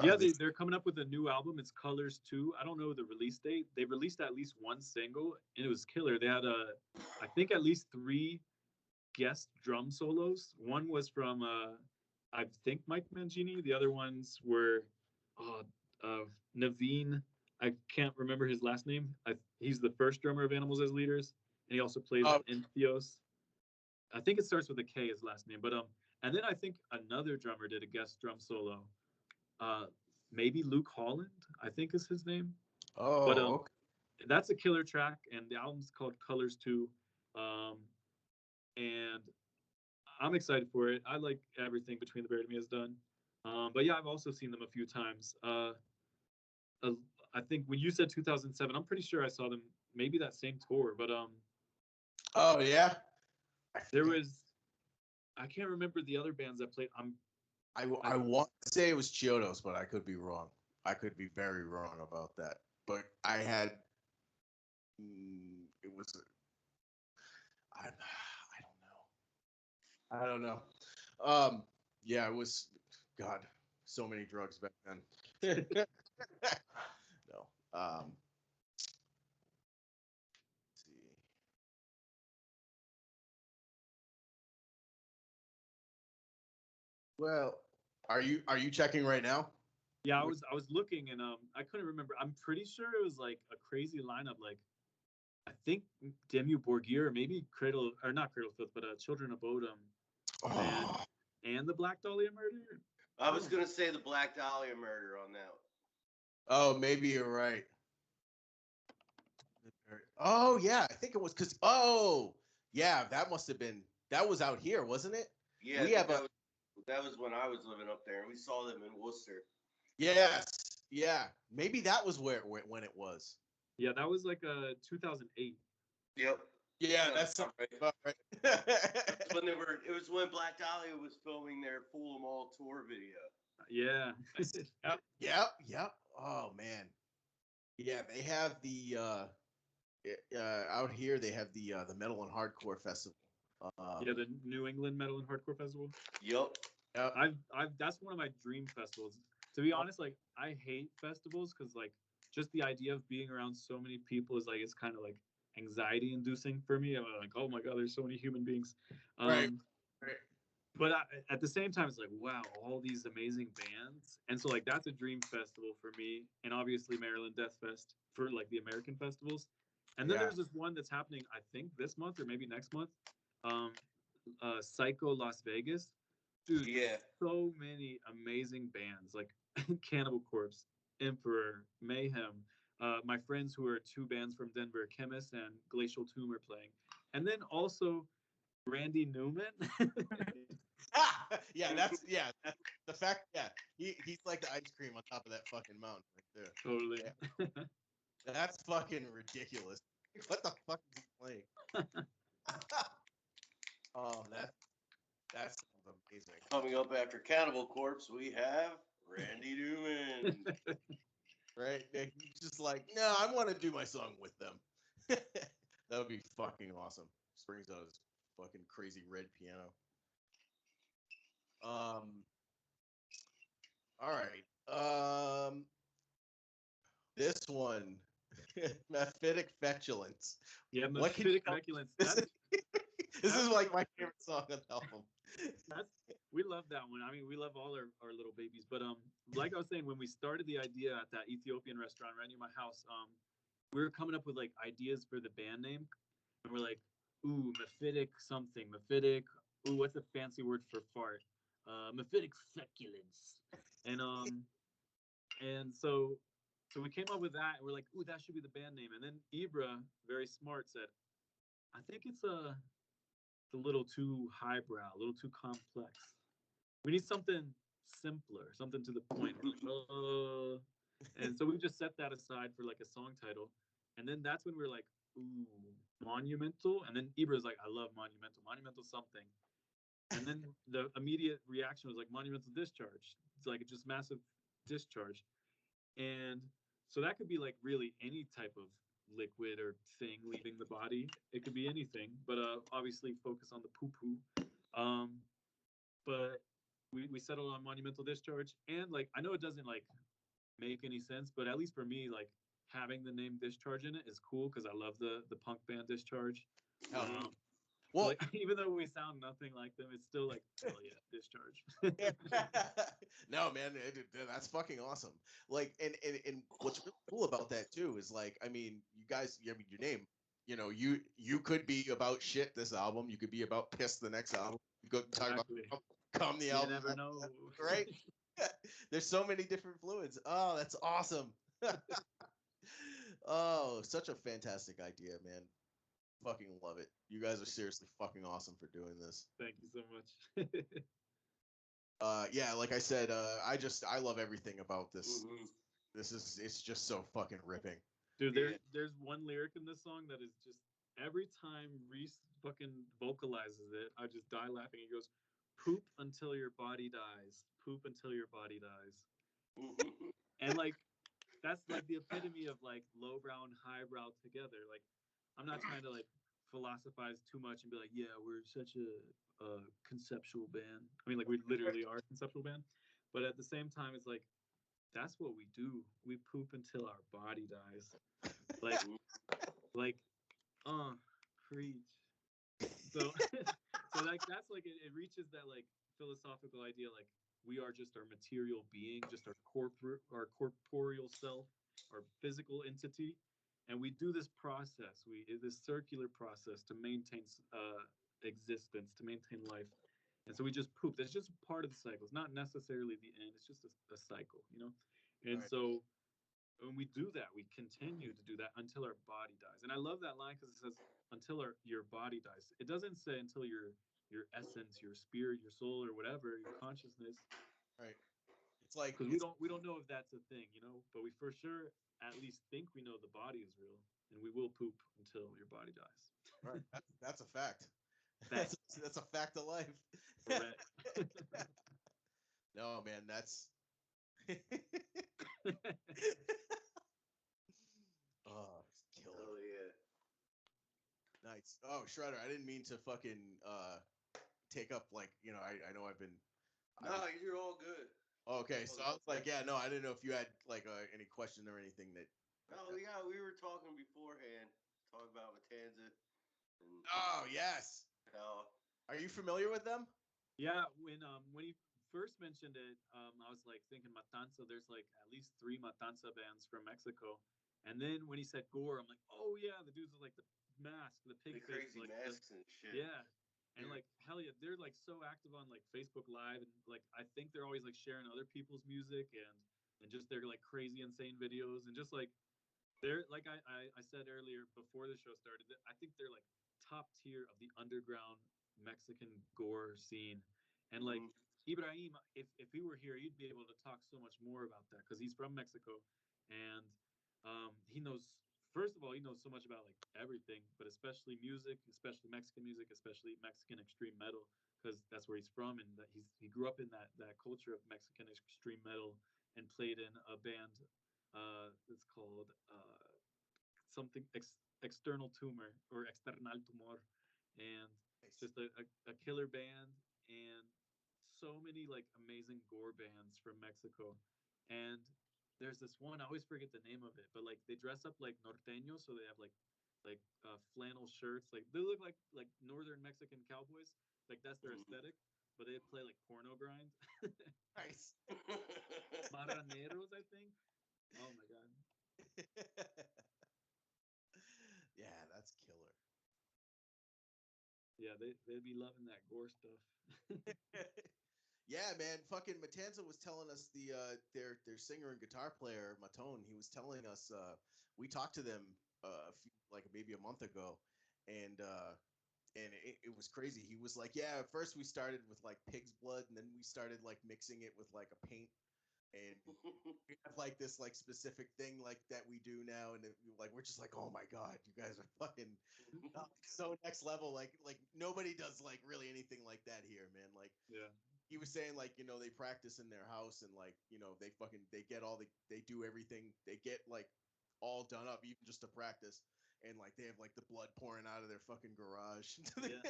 Speaker 2: Yeah, they're coming up with a new album. It's Colors 2. I don't know the release date. They released at least one single, and it was killer. They had I think at least 3 guest drum solos. One was from I think Mike Mangini. The other ones were Naveen. I can't remember his last name. He's the first drummer of Animals as Leaders, and he also plays in Theos. I think it starts with a K, his last name. But and then I think another drummer did a guest drum solo. Maybe Luke Holland, I think is his name.
Speaker 1: Oh,
Speaker 2: but
Speaker 1: okay.
Speaker 2: That's a killer track, and the album's called Colors 2. And I'm excited for it. I like everything Between the Buried and Me has done. But yeah, I've also seen them a few times. I think when you said 2007, I'm pretty sure I saw them maybe that same tour. But
Speaker 1: oh yeah,
Speaker 2: there was, I can't remember the other bands that played.
Speaker 1: I want to say it was Chiodos, but I could be wrong. I could be very wrong about that. But I had, it was, I don't know. Yeah, it was, God, so many drugs back then. No. Let's see. Well, are you checking right now?
Speaker 2: Yeah, I was looking and I couldn't remember. I'm pretty sure it was like a crazy lineup. Like I think Demu Borgir, or maybe Cradle, or not Cradle Filth, but Children of Bodom, and the Black Dahlia Murder.
Speaker 3: I was gonna say the Black Dahlia Murder on that one.
Speaker 1: Oh, maybe you're right. Oh yeah, I think it was because yeah, that was out here, wasn't it?
Speaker 3: Yeah, that was when I was living up there, and we saw them in Worcester.
Speaker 1: Yes, yeah, maybe that was when it was.
Speaker 2: Yeah, that was like 2008.
Speaker 3: Yep.
Speaker 1: Yeah, that's right.
Speaker 3: Right. When it was when Black Dahlia was filming their Fool 'Em All tour video.
Speaker 2: Yeah.
Speaker 1: Yep. Oh man. Yeah, they have the out here. They have the Metal and Hardcore Festival.
Speaker 2: Yeah, the New England Metal and Hardcore Festival.
Speaker 3: Yep.
Speaker 2: I've that's one of my dream festivals. To be honest, like I hate festivals because like just the idea of being around so many people is like it's kind of like anxiety inducing for me. I'm like, oh my god, there's so many human beings.
Speaker 1: Right.
Speaker 2: But at the same time, it's like, wow, all these amazing bands. And so like that's a dream festival for me. And obviously Maryland Death Fest for like the American festivals. And then there's this one that's happening, I think this month or maybe next month. Psycho Las Vegas. Dude,
Speaker 3: yeah,
Speaker 2: so many amazing bands like Cannibal Corpse, Emperor, Mayhem. My friends who are 2 bands from Denver, Chemist and Glacial Tomb, are playing. And then also Randy Newman.
Speaker 1: That's the fact. Yeah, he's like the ice cream on top of that fucking mountain right there.
Speaker 2: Totally.
Speaker 1: Yeah. That's fucking ridiculous. What the fuck is he playing? Oh, that's amazing.
Speaker 3: Coming up after Cannibal Corpse, we have Randy Newman.
Speaker 1: Right? He's just like, no, I want to do my song with them. That would be fucking awesome. Just brings out his fucking crazy red piano. All right. This one, Mephitic Fetulence.
Speaker 2: Yeah,
Speaker 1: What can you
Speaker 2: Mephitic
Speaker 1: tell-
Speaker 2: Feculence.
Speaker 1: This is like my favorite song on the album.
Speaker 2: We love that one. I mean, we love all our little babies. But like I was saying, when we started the idea at that Ethiopian restaurant right near my house, we were coming up with like ideas for the band name, and we're like, ooh, Mephitic something, Mephitic. Ooh, what's a fancy word for fart? Mephitic Feculence. And so we came up with that, and we're like, ooh, that should be the band name. And then Ibra, very smart, said, I think it's a little too highbrow, a little too complex. We need something simpler, something to the point. And so we just set that aside for like a song title. And then that's when we were like, ooh, Monumental. And then Ibra's like, I love Monumental something. And then the immediate reaction was like Monumental Discharge. It's like just massive discharge. And so that could be like really any type of liquid or thing leaving the body. It could be anything, but obviously focus on the poo-poo. But we settled on Monumental Discharge, and like I know it doesn't like make any sense, but at least for me, like having the name Discharge in it is cool because I love the punk band Discharge. Well, like, even though we sound nothing like them, it's still like, oh yeah, Discharge.
Speaker 1: No, man, that's fucking awesome. Like, and what's really cool about that too is like, I mean, you guys, I mean, your name, you know, you could be about shit this album, you could be about piss the next album, you could talk
Speaker 2: Exactly.
Speaker 1: about come the
Speaker 2: You
Speaker 1: album,
Speaker 2: never know,
Speaker 1: right? There's so many different fluids. Oh, that's awesome. Oh, such a fantastic idea, man. Fucking love it. You guys are seriously fucking awesome for doing this.
Speaker 2: Thank you so much.
Speaker 1: Yeah, like I said, I love everything about this.
Speaker 3: Mhm.
Speaker 1: It's just so fucking ripping.
Speaker 2: Dude, there's one lyric in this song that is just every time Reese fucking vocalizes it, I just die laughing. He goes, "Poop until your body dies. Poop until your body dies." And like that's like the epitome of like lowbrow and highbrow together. Like I'm not trying to like philosophize too much and be like, yeah, we're such a conceptual band. I mean, like we literally are a conceptual band, but at the same time, it's like that's what we do. We poop until our body dies. Like, preach. So, so like that's like it reaches that like philosophical idea, like we are just our material being, just our corporeal self, our physical entity, and we do this process, this circular process to maintain existence, to maintain life. And so we just poop. That's just part of the cycle. It's not necessarily the end. It's just a cycle, you know? And so when we do that, we continue to do that until our body dies. And I love that line because it says, until your body dies. It doesn't say until your essence, your spirit, your soul, or whatever, your consciousness.
Speaker 1: Right. It's like
Speaker 2: because we don't know if that's a thing, you know, but we for sure at least think we know the body is real, and we will poop until your body dies.
Speaker 1: Right. That's a fact. That's a fact of life.
Speaker 2: Correct.
Speaker 1: No, man, that's. Oh, kill it.
Speaker 3: Oh yeah.
Speaker 1: Nice. Oh, Shredder, I didn't mean to fucking take up like, you know, I know I've been.
Speaker 3: No, you're all good.
Speaker 1: Okay, so I was like, yeah, no, I didn't know if you had like any question or anything that.
Speaker 3: No, we were talking beforehand, talking about Matanza. And,
Speaker 1: Oh yes. Are you familiar with them?
Speaker 2: Yeah, when he first mentioned it, I was like thinking Matanza. There's like at least 3 Matanza bands from Mexico, and then when he said Gore, I'm like, oh yeah, the dudes with like the mask, the pig
Speaker 3: the
Speaker 2: face,
Speaker 3: crazy
Speaker 2: like
Speaker 3: masks and shit.
Speaker 2: yeah. And like hell yeah, they're like so active on like Facebook Live, and like I think they're always like sharing other people's music and just their like crazy insane videos, and just like they're like I said earlier before the show started, I think they're like top tier of the underground Mexican gore scene. And like Ibrahim, if he were here, he'd be able to talk so much more about that because he's from Mexico, and he knows. First of all, he knows so much about like everything, but especially music, especially Mexican music, especially Mexican extreme metal, because that's where he's from, and that he grew up in that culture of Mexican extreme metal, and played in a band. It's called something external tumor or external tumor, and it's just a killer band, and so many like amazing gore bands from Mexico. And there's this one, I always forget the name of it, but like they dress up like norteños, so they have like flannel shirts, like they look like northern Mexican cowboys, like that's their aesthetic, but they play like porno grind.
Speaker 1: Nice.
Speaker 2: Marraneros, I think. Oh my god.
Speaker 1: Yeah, that's killer.
Speaker 2: Yeah, they'd be loving that gore stuff.
Speaker 1: Yeah, man. Fucking Matanza was telling us their singer and guitar player Matone. He was telling us we talked to them like maybe a month ago, and it was crazy. He was like, yeah, at first we started with like pig's blood, and then we started like mixing it with like a paint, and we have like this like specific thing like that we do now, and like we're just like, oh my god, you guys are fucking so next level. Like nobody does like really anything like that here, man. Like
Speaker 2: Yeah.
Speaker 1: he was saying like, you know, they practice in their house, and like, you know, they get all they do everything, they get like all done up even just to practice, and like they have like the blood pouring out of their fucking garage.
Speaker 2: Yeah.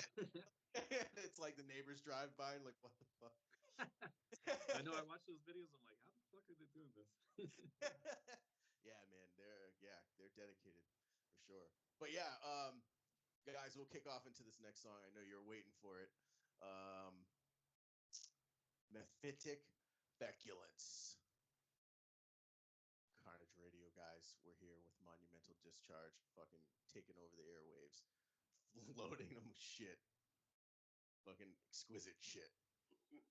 Speaker 1: It's like the neighbors drive by and like, what the fuck.
Speaker 2: I know, I watch those videos, I'm like, how the fuck are they doing this?
Speaker 1: Yeah, man, they're dedicated for sure. But yeah, guys, we'll kick off into this next song. I know you're waiting for it. Mephitic Feculence. Carnage Radio, guys. We're here with Monumental Discharge, fucking taking over the airwaves, loading them with shit. Fucking exquisite shit.
Speaker 4: Speak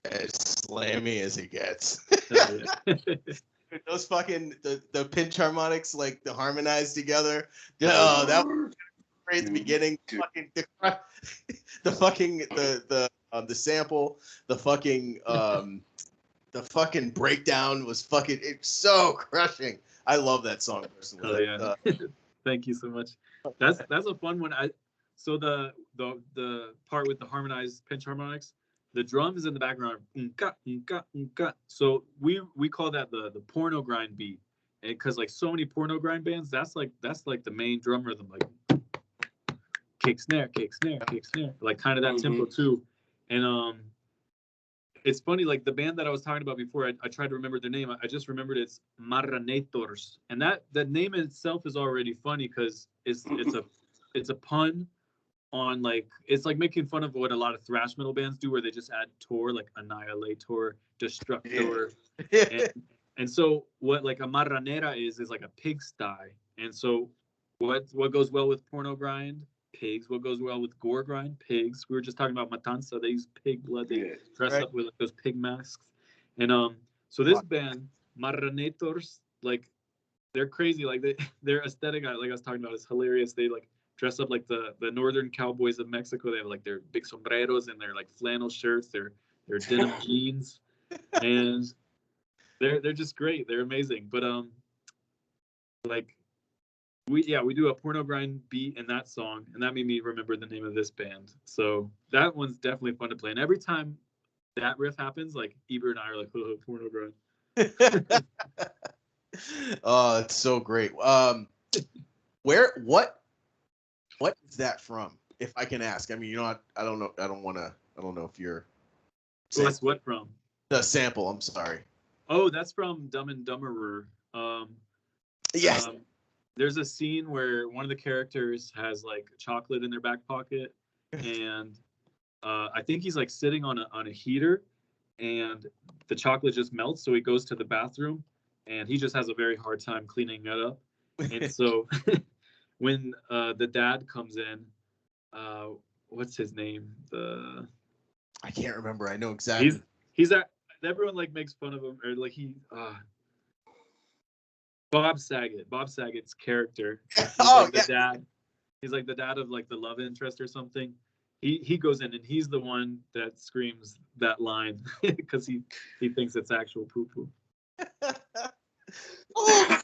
Speaker 1: As slammy as it gets.
Speaker 2: Yeah.
Speaker 1: Those fucking the pinch harmonics, like the harmonized together. Oh, that was great at the beginning. Fucking the fucking the sample, the fucking breakdown was fucking, it's so crushing. I love that song personally.
Speaker 2: Oh yeah. Thank you so much. That's a fun one. So the part with the harmonized pinch harmonics, the drum is in the background. So we call that the porno grind beat, because like so many porno grind bands, that's like the main drum rhythm, like kick snare, kick snare, kick snare, like kind of that tempo too. And it's funny, like the band that I was talking about before, I tried to remember their name. I just remembered it's Marranators, and that name in itself is already funny because it's a pun on, like, it's like making fun of what a lot of thrash metal bands do, where they just add tor, like Annihilator, Destructor.
Speaker 1: Yeah.
Speaker 2: And so what like a marranera is like a pigsty. And so what goes well with porno grind? Pigs. What goes well with gore grind? Pigs. We were just talking about Matanza. They use pig blood. They dress up with like those pig masks. And so this band, Marranators, like they're crazy. Like their aesthetic, like I was talking about, is hilarious. They like dress up like the northern cowboys of Mexico. They have like their big sombreros and their like flannel shirts, their denim jeans, and they're just great. They're amazing. But like we do a porno grind beat in that song, and that made me remember the name of this band. So that one's definitely fun to play. And every time that riff happens, like Eber and I are like, oh, porno grind.
Speaker 1: Oh, it's so great. What is that from, if I can ask? I mean, I don't know. I don't know if you're.
Speaker 2: What's what from?
Speaker 1: The sample. I'm sorry.
Speaker 2: Oh, that's from Dumb and Dumberer.
Speaker 1: Yes.
Speaker 2: There's a scene where one of the characters has like chocolate in their back pocket, and I think he's like sitting on a heater, and the chocolate just melts. So he goes to the bathroom, and he just has a very hard time cleaning it up. And so when the dad comes in, what's his name?
Speaker 1: I can't remember. I know exactly.
Speaker 2: He's at. Everyone like makes fun of him, or like Bob Saget's character. He's like the dad. He's like the dad of like the love interest or something. He goes in and he's the one that screams that line because he thinks it's actual poo poo.
Speaker 3: Oh,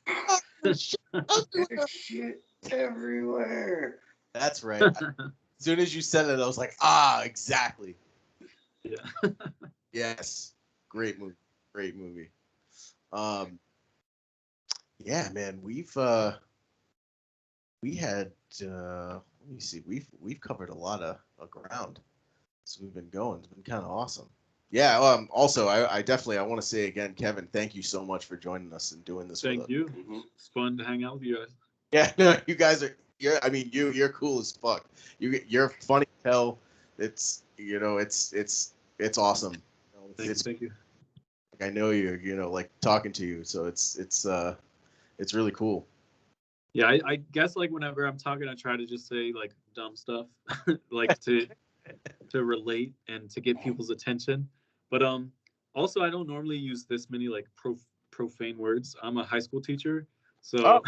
Speaker 3: shit everywhere.
Speaker 1: That's right. As soon as you said it, I was like, exactly.
Speaker 2: Yeah.
Speaker 1: Yes. Great movie. Yeah, man, we had let me see, we've covered a lot of ground as we've been going. It's been kind of awesome. Yeah. Also, I definitely want to say again, Kevin, thank you so much for joining us and doing this.
Speaker 2: Thank you. Mm-hmm. It's fun to hang out with you guys.
Speaker 1: Yeah, no, you guys are. You're cool as fuck. You're funny as hell. It's it's awesome.
Speaker 2: Thank you.
Speaker 1: I know you, like talking to you, so it's really cool.
Speaker 2: Yeah, I guess like whenever I'm talking, I try to just say like dumb stuff, like to relate and to get people's attention. But also I don't normally use this many like profane words. I'm a high school teacher, so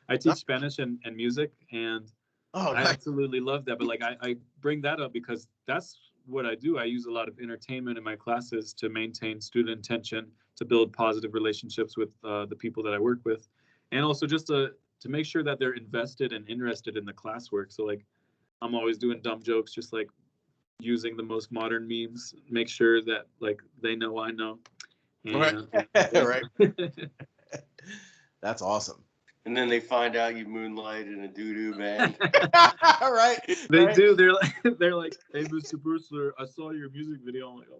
Speaker 2: I teach Spanish and music, and I absolutely love that. But like I bring that up because that's what I do. I use a lot of entertainment in my classes to maintain student attention, to build positive relationships with the people that I work with, and also just to make sure that they're invested and interested in the classwork. So like I'm always doing dumb jokes, just like using the most modern memes, make sure that like they know I know. And,
Speaker 1: right. That's awesome.
Speaker 3: And then they find out you moonlight in a doo-doo band.
Speaker 1: Right.
Speaker 2: They do. They're like, hey, Mr. Berstler, I saw your music video. I'm like, oh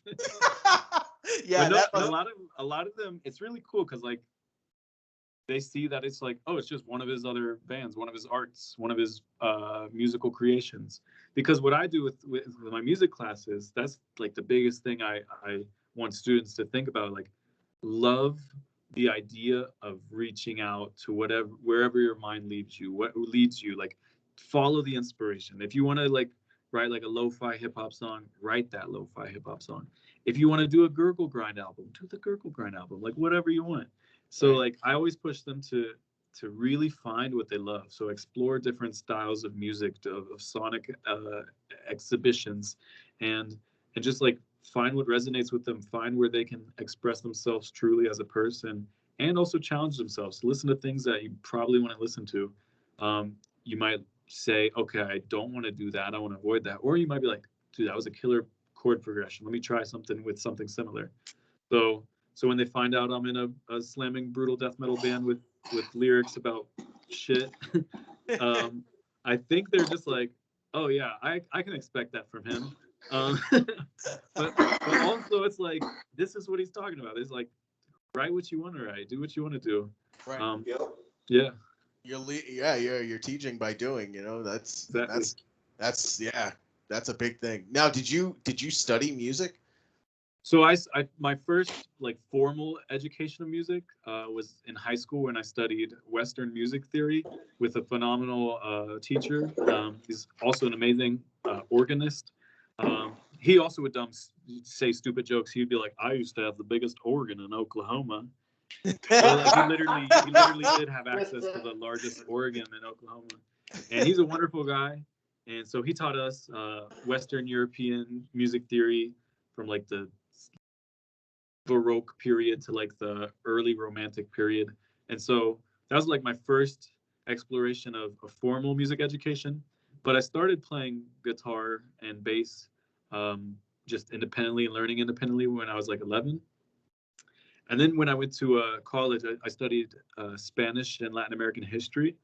Speaker 2: my god.
Speaker 1: Yeah.
Speaker 2: A lot of them, it's really cool because like they see that it's like, oh, it's just one of his other bands, one of his arts, one of his musical creations. Because what I do with my music classes, that's like the biggest thing I want students to think about. Like, love the idea of reaching out to wherever your mind leads you, what leads you. Like, follow the inspiration. If you want to like write like a lo-fi hip-hop song, write that lo-fi hip-hop song. If you want to do a gurgle grind album, do the gurgle grind album, like whatever you want. So like I always push them to really find what they love. So explore different styles of music, of sonic exhibitions, and just like find what resonates with them, find where they can express themselves truly as a person, and also challenge themselves. Listen to things that you probably want to listen to. You might say, okay, I don't want to do that, I want to avoid that. Or you might be like, dude, that was a killer chord progression, let me try something with something similar. So when they find out I'm in a slamming brutal death metal band with lyrics about shit, I think they're just like, oh yeah, I can expect that from him. But also it's like, this is what he's talking about. It's like, write what you want to write, do what you want to do.
Speaker 1: Right.
Speaker 2: Yeah.
Speaker 1: You're teaching by doing. You know, that's
Speaker 2: Exactly.
Speaker 1: that's a big thing. Now, did you study music?
Speaker 2: So my first like formal education of music was in high school when I studied Western music theory with a phenomenal teacher. He's also an amazing organist. He also would say stupid jokes. He'd be like, "I used to have the biggest organ in Oklahoma." Well, like he literally did have access to the largest organ in Oklahoma, and he's a wonderful guy. And so he taught us Western European music theory from like the Baroque period to like the early Romantic period. And so that was like my first exploration of a formal music education. But I started playing guitar and bass just independently and learning independently when I was like 11. And then when I went to college, I studied Spanish and Latin American history.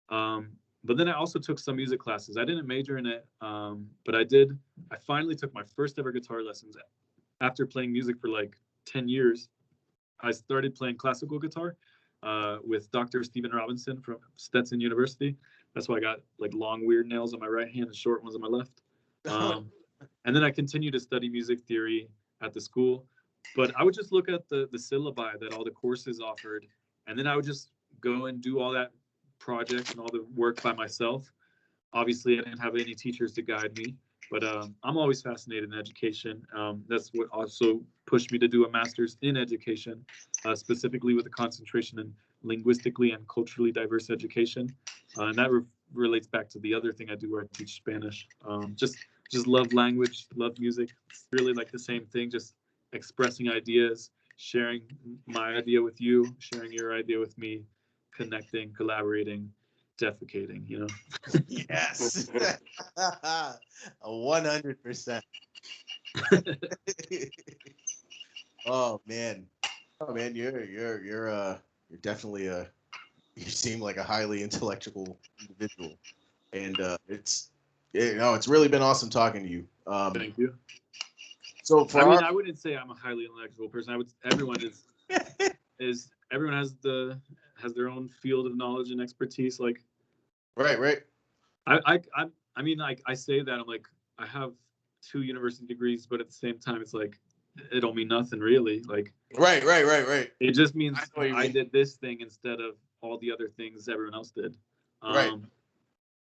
Speaker 2: But then I also took some music classes. I didn't major in it, but I did. I finally took my first ever guitar lessons after playing music for like 10 years. I started playing classical guitar with Dr. Stephen Robinson from Stetson University. That's why I got like long, weird nails on my right hand and short ones on my left. And then I continued to study music theory at the school. But I would just look at the syllabi that all the courses offered, and then I would just go and do all that project and all the work by myself. Obviously, I didn't have any teachers to guide me, but I'm always fascinated in education. That's what also pushed me to do a master's in education, specifically with a concentration in linguistically and culturally diverse education. And that relates back to the other thing I do where I teach Spanish. Just love language, love music. It's really like the same thing, just expressing ideas, sharing my idea with you, sharing your idea with me, connecting, collaborating, defecating, you know.
Speaker 1: Yes. 100%. Oh man. Oh man, you're definitely you seem like a highly intellectual individual. And it's really been awesome talking to you.
Speaker 2: Thank you.
Speaker 1: So
Speaker 2: I wouldn't say I'm a highly intellectual person. Everyone everyone has their own field of knowledge and expertise. Like,
Speaker 1: right.
Speaker 2: I mean, like I say that I'm like I have 2 university degrees, but at the same time, it's like it don't mean nothing really. Like,
Speaker 1: right.
Speaker 2: It just means I did this thing instead of all the other things everyone else did.
Speaker 1: Right.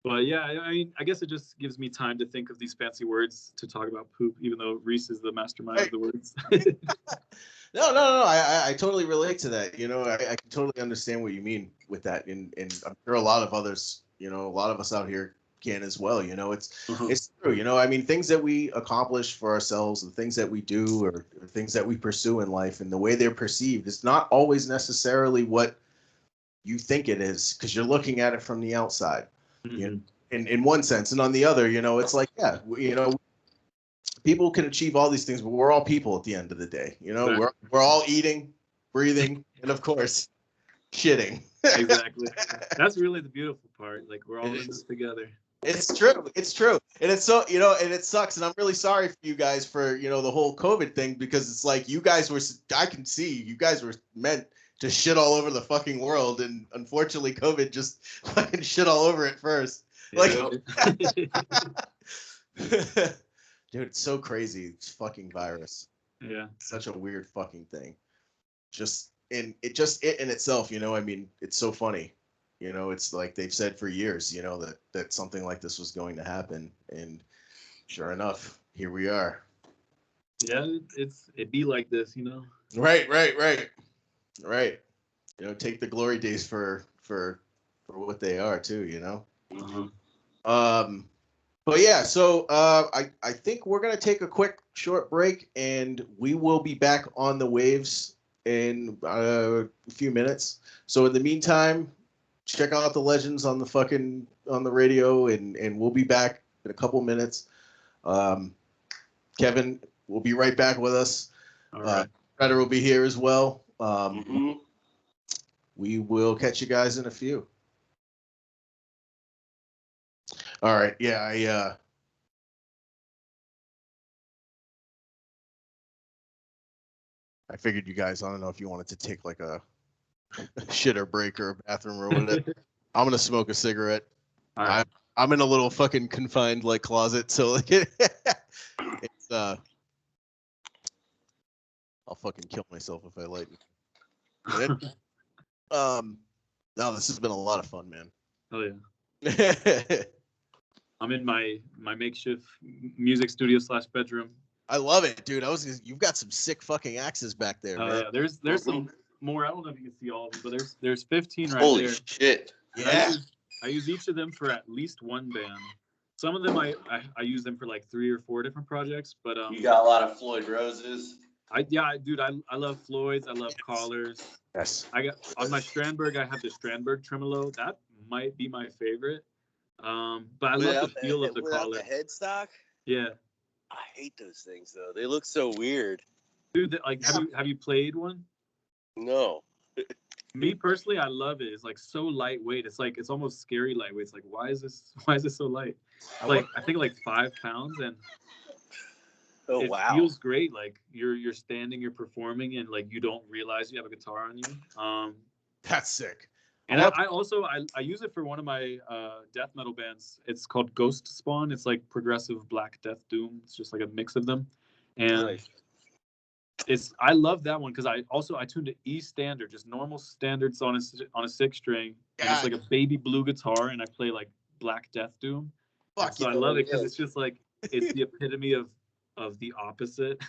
Speaker 2: But yeah, I mean, I guess it just gives me time to think of these fancy words to talk about poop, even though Reese is the mastermind of the words.
Speaker 1: No. I totally relate to that. You know, I can totally understand what you mean with that, and I'm sure a lot of others, you know, a lot of us out here can as well. You know, it's true. You know, I mean, things that we accomplish for ourselves, the things that we do, or things that we pursue in life, and the way they're perceived is not always necessarily what you think it is, because you're looking at it from the outside. Mm-hmm. You know, in one sense, and on the other, you know, it's like, yeah, you know, people can achieve all these things, but we're all people at the end of the day. You know, exactly. we're all eating, breathing, and of course, shitting.
Speaker 2: Exactly. That's really the beautiful part. Like, we're all in this together.
Speaker 1: It's true, and it's so, you know, and it sucks, and I'm really sorry for you guys for, you know, the whole COVID thing, because it's like you guys were, I can see you guys were meant to shit all over the fucking world, and unfortunately, COVID just fucking shit all over it first. Yeah. Like, dude, it's so crazy. It's fucking virus.
Speaker 2: Yeah,
Speaker 1: such a weird fucking thing. It in itself, you know, I mean, it's so funny. You know, it's like they've said for years, you know, that something like this was going to happen, and Sure enough, here we are.
Speaker 2: Yeah, it be like this, you know.
Speaker 1: Right. You know, take the glory days for what they are too. You know.
Speaker 2: Uh-huh.
Speaker 1: But yeah, so I think we're gonna take a quick short break, and we will be back on the waves in a few minutes. So in the meantime, check out the legends on the radio, and we'll be back in a couple minutes. Kevin will be right back with us.
Speaker 2: All right.
Speaker 1: Fredder will be here as well.
Speaker 3: Mm-hmm.
Speaker 1: We will catch you guys in a few. All right. Yeah, I figured you guys, I don't know if you wanted to take like a shitter break or a bathroom or whatever. I'm gonna smoke a cigarette.
Speaker 2: All right.
Speaker 1: I'm in a little fucking confined like closet, so like it's I'll fucking kill myself if I light it. No, this has been a lot of fun, man.
Speaker 2: Oh yeah. I'm in my makeshift music studio / bedroom.
Speaker 1: I love it, dude. You've got some sick fucking axes back there, man.
Speaker 2: There's some more. I don't know if you can see all of them, but there's 15 right
Speaker 3: Holy
Speaker 2: there.
Speaker 3: shit.
Speaker 1: Yeah.
Speaker 2: I use each of them for at least one band. Some of them I use them for like 3 or 4 different projects, but
Speaker 3: You got a lot of Floyd Roses.
Speaker 2: Dude, I love Floyd's. I love Collars.
Speaker 1: Yes.
Speaker 2: I got on my Strandberg. I have the Strandberg tremolo. That might be my favorite. But I love the feel of the collar.
Speaker 4: The headstock.
Speaker 2: Yeah,
Speaker 4: I hate those things though. They look so weird.
Speaker 2: dude. Like, have you played one?
Speaker 4: No.
Speaker 2: Me personally, I love it. It's like so lightweight. It's almost scary lightweight. It's like why is this so light? Like I think like 5 pounds, and
Speaker 4: Oh
Speaker 2: it
Speaker 4: wow.
Speaker 2: feels great. Like you're standing, you're performing, and like you don't realize you have a guitar on you.
Speaker 1: That's sick.
Speaker 2: And I also use it for one of my death metal bands. It's called Ghost Spawn. It's like progressive black death doom. It's just like a mix of them, and
Speaker 4: Nice.
Speaker 2: I love that one because I tuned to E standard, just normal standards on a 6 string, and it's like a baby blue guitar, and I play like black death doom.
Speaker 1: Fuck
Speaker 2: So
Speaker 1: yeah.
Speaker 2: I love it because it's just like it's the epitome of the opposite.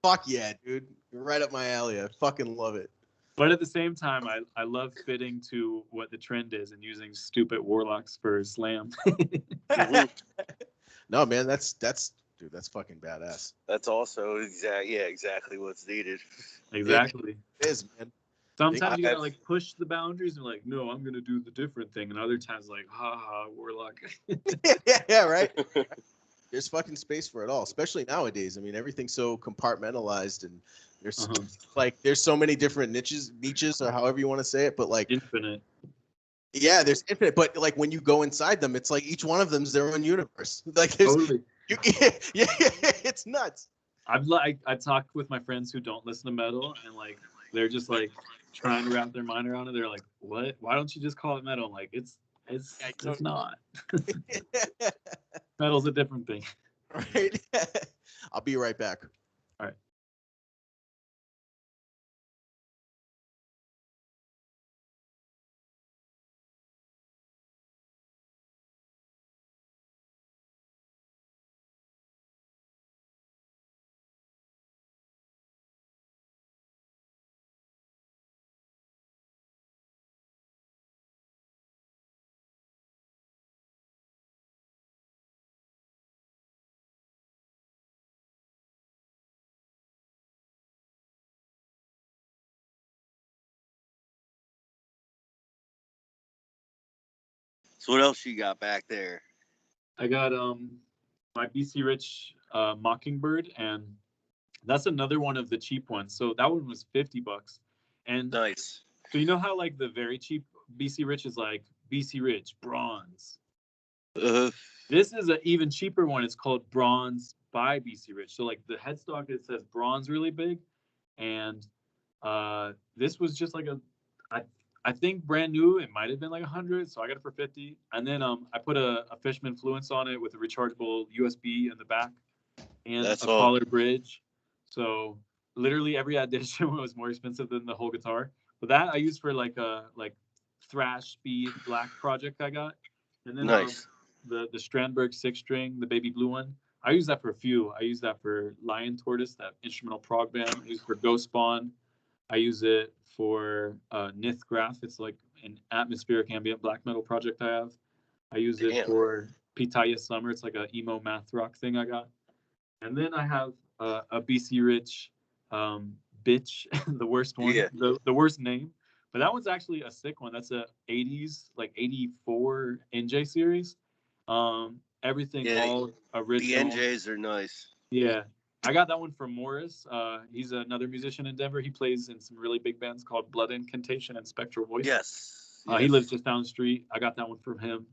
Speaker 1: Fuck yeah, dude. You're right up my alley. I fucking love it.
Speaker 2: But at the same time, I love fitting to what the trend is and using stupid warlocks for slam.
Speaker 1: No, man, that's fucking badass.
Speaker 4: That's also exactly what's needed.
Speaker 2: Exactly.
Speaker 1: It is, man.
Speaker 2: Sometimes you gotta like push the boundaries and like, no, I'm gonna do the different thing, and other times like, haha, warlock.
Speaker 1: Yeah, right. There's fucking space for it all, especially nowadays. I mean, everything's so compartmentalized, and there's there's so many different niches, or however you want to say it. But like
Speaker 2: infinite.
Speaker 1: Yeah, there's infinite. But like when you go inside them, it's like each one of them's their own universe. Like there's,
Speaker 2: Totally.
Speaker 1: yeah, it's nuts.
Speaker 2: I talk with my friends who don't listen to metal, and like they're just like trying to wrap their mind around it. They're like, "What? Why don't you just call it metal?" I'm like, it's not. Metal's a different thing.
Speaker 1: Right. I'll be right back.
Speaker 2: All right.
Speaker 4: So what else you got back there?
Speaker 2: I got my BC Rich Mockingbird, and that's another one of the cheap ones. So that one was $50, and
Speaker 4: Nice.
Speaker 2: so you know how like the very cheap BC Rich is like BC Rich bronze. This is an even cheaper one. It's called Bronze by BC Rich. So like the headstock, it says bronze really big, and this was just like I think brand new. It might have been like 100, so I got it for 50. And then I put a Fishman Fluence on it with a rechargeable USB in the back and a collar bridge. So literally every addition was more expensive than the whole guitar. But that I used for like a thrash speed black project I got. And then
Speaker 4: Nice.
Speaker 2: The Strandberg 6 string, the baby blue one, I use that for a few. I use that for Lion Tortoise, that instrumental prog band. I use it for Ghost Spawn. I use it for Nithgraph. It's like an atmospheric ambient black metal project I have. I use it for Pitaya Summer. It's like a emo math rock thing I got. And then I have a BC Rich Bitch, the worst one, the worst name. But that one's actually a sick one. That's a 80s, like 84 NJ series. Everything all original.
Speaker 4: The NJs are nice.
Speaker 2: Yeah. I got that one from Morris. He's another musician in Denver. He plays in some really big bands called Blood Incantation and Spectral Voice.
Speaker 4: Yes.
Speaker 2: He lives just down the street. I got that one from him.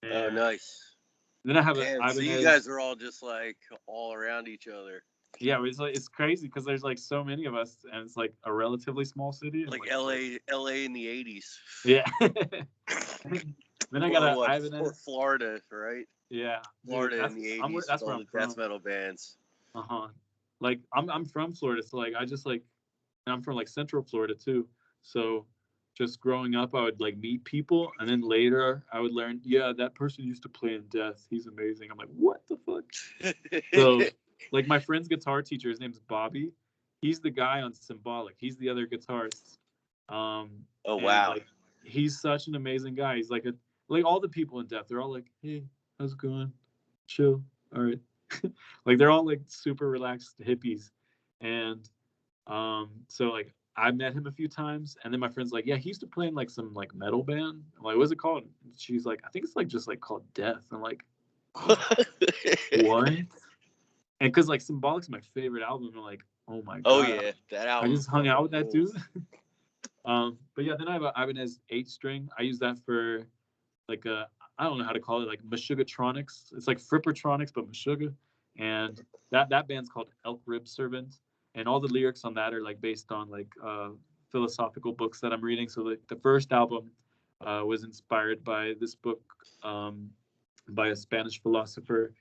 Speaker 2: And
Speaker 4: oh, nice.
Speaker 2: Then I have
Speaker 4: so you guys are all just like all around each other.
Speaker 2: Yeah, it's crazy because there's like so many of us, and it's like a relatively small city.
Speaker 4: Like LA in the 80s.
Speaker 2: Yeah. Then I got
Speaker 4: or Florida, right?
Speaker 2: Yeah,
Speaker 4: Florida in the 80s.
Speaker 2: That's where
Speaker 4: all the death metal bands.
Speaker 2: Like I'm from Florida, so like I just like, and I'm from like Central Florida too. So just growing up, I would like meet people, and then later I would learn, yeah, that person used to play in Death. He's amazing. I'm like, what the fuck? So like my friend's guitar teacher, his name's Bobby. He's the guy on Symbolic. He's the other guitarist.
Speaker 4: Oh wow.
Speaker 2: Like, he's such an amazing guy. He's like all the people in Death, they're all like, hey, how's it going? Chill. All right. Like they're all like super relaxed hippies. And so like I met him a few times, and then my friend's like, yeah, he used to play in like some like metal band. I'm like, what's it called? She's like, I think it's like just like called Death. I'm like, what? And because like Symbolic's my favorite album, I'm like, oh my god.
Speaker 4: Oh yeah, that album.
Speaker 2: I just hung out with that dude. But yeah, then I have an Ibanez 8-string. I use that for like I don't know how to call it, like Meshuggahtronics. It's like Frippertronics, but Meshuggah. And that band's called Elk Rib Servant. And all the lyrics on that are like based on like philosophical books that I'm reading. So like the first album was inspired by this book by a Spanish philosopher.